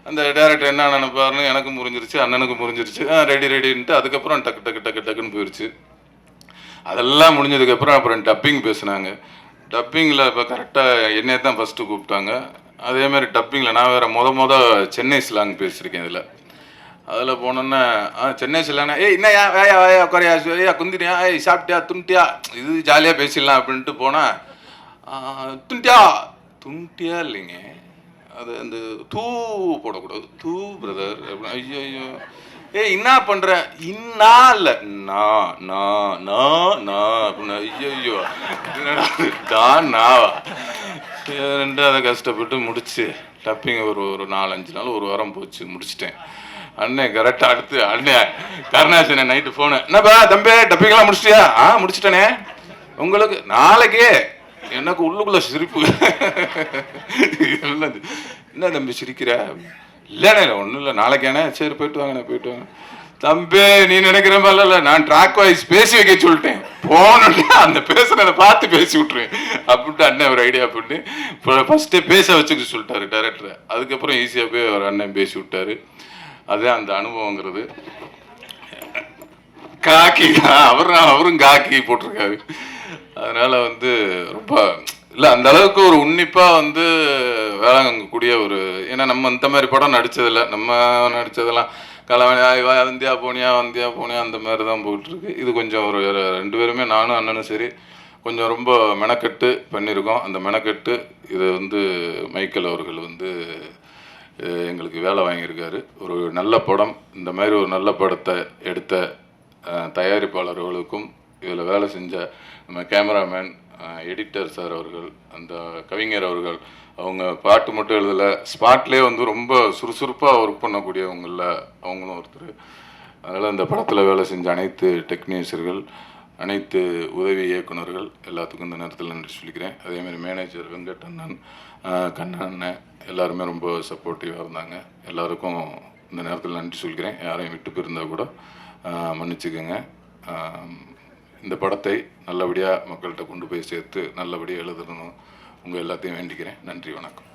அந்த டேரக்டர் என்ன நினைப்பாருன்னு எனக்கும் புரிஞ்சிருச்சு, அண்ணனுக்கும் புரிஞ்சிருச்சு. ரெடின்ட்டு அதுக்கப்புறம் டக்குன்னு போயிடுச்சு. அதெல்லாம் முடிஞ்சதுக்கப்புறம் அப்புறம் டப்பிங் பேசுனாங்க. டப்பிங்கில் இப்போ கரெக்டாக என்னையே தான் ஃபஸ்ட்டு கூப்பிட்டாங்க. அதேமாதிரி டப்பிங்கில் நான் வேறு சென்னை ஸ்லாங் பேசியிருக்கேன் இதில். அதில் போனோன்னே சென்னை ஸ்லாங், என்னையா வேயா குறையா ஐயா குந்தினியா, சாப்பிட்டியா துண்டியா, இது ஜாலியாக பேசிடலாம் அப்படின்ட்டு போனால் துண்டியா இல்லைங்க, அது அந்த தூ போடக்கூடாது, தூ பிரதர் அப்படின்னு. ஐயோ என்ன பண்ணுற, இன்னா இல்லை நான் அப்படின்னு. ஐயோ நாவா 2வது கஷ்டப்பட்டு முடிச்சு டப்பிங் ஒரு 4-5 நாள், ஒரு வாரம் போச்சு, முடிச்சிட்டேன். அண்ணன் கரெக்டாக அடுத்து அண்ணன் கருணாசன் நைட்டு ஃபோனு, என்னப்பா தம்பி டப்பிங்லாம் முடிச்சிட்டியா? முடிச்சிட்டேனே, உங்களுக்கு நாளைக்கே. எனக்கு உள்ளுக்குள்ள சிரிப்பு. என்ன தம்பி சிரிக்கிற? இல்லைண்ணே ஒன்றும் இல்லை, நாளைக்கானே. சரி போயிட்டு வாங்க. தம்பி நீ நினைக்கிற மாதிரி இல்லை, நான் ட்ராக் வைஸ் பேசி வைக்க சொல்லிட்டேன். போனோடனே அந்த பேசுனதை பார்த்து பேசி விட்ருவேன் அப்படின்ட்டு அண்ணன் ஒரு ஐடியா பண்ணி ஃபஸ்ட்டே பேச வச்சுக்க சொல்லிட்டாரு டேரக்டரை. அதுக்கப்புறம் ஈஸியாக போய் அவர் அண்ணன் பேசி விட்டாரு. அதுதான் அந்த அனுபவங்கிறது. காக்கி அவரும் காக்கி போட்டிருக்காரு. அதனால் வந்து ரொம்ப இல்லை அந்த அளவுக்கு ஒரு உன்னிப்பாக வந்து வேலை கூடிய ஒரு, ஏன்னா நம்ம இந்த மாதிரி படம் நடித்ததில்லை, நம்ம நடித்ததெல்லாம் கலவணி வந்தியா போனியா அந்த மாதிரி தான் போயிட்டுருக்கு. இது கொஞ்சம் ஒரு 2 பேருமே நானும் அண்ணனும் சரி கொஞ்சம் ரொம்ப மெனக்கெட்டு பண்ணியிருக்கோம். அந்த மெனக்கெட்டு இதை வந்து மைக்கேல் அவர்கள் வந்து எங்களுக்கு வேலை வாங்கியிருக்காரு. ஒரு நல்ல படம், இந்த மாதிரி ஒரு நல்ல படத்தை எடுத்த தயாரிப்பாளர்களுக்கும் இதில் வேலை செஞ்ச நம்ம கேமராமேன், எடிட்டர் சார் அவர்கள், அந்த கவிஞர் அவர்கள், அவங்க பாட்டு மட்டும் எழுதலை, ஸ்பாட்லேயே வந்து ரொம்ப சுறுசுறுப்பாக ஒர்க் பண்ணக்கூடியவங்களில் அவங்களும் ஒருத்தர். அதனால் இந்த படத்தில் வேலை செஞ்ச அனைத்து டெக்னீஷியர்கள், அனைத்து உதவி இயக்குநர்கள் எல்லாத்துக்கும் இந்த நேரத்தில் நன்றி சொல்லிக்கிறேன். அதேமாதிரி மேனேஜர் வெங்கட் அண்ணன், கண்ணன் எல்லாருமே ரொம்ப சப்போர்ட்டிவாக இருந்தாங்க. எல்லாருக்கும் இந்த நேரத்தில் நன்றி சொல்கிறேன். யாரையும் விட்டு போயிருந்தால் கூட மன்னிச்சுக்கோங்க. இந்த படத்தை நல்லபடியாக மக்கள்கிட்ட கொண்டு போய் சேர்த்து நல்லபடியாக எழுதணும் உங்கள் எல்லாத்தையும் வேண்டிக்கிறேன். நன்றி, வணக்கம்.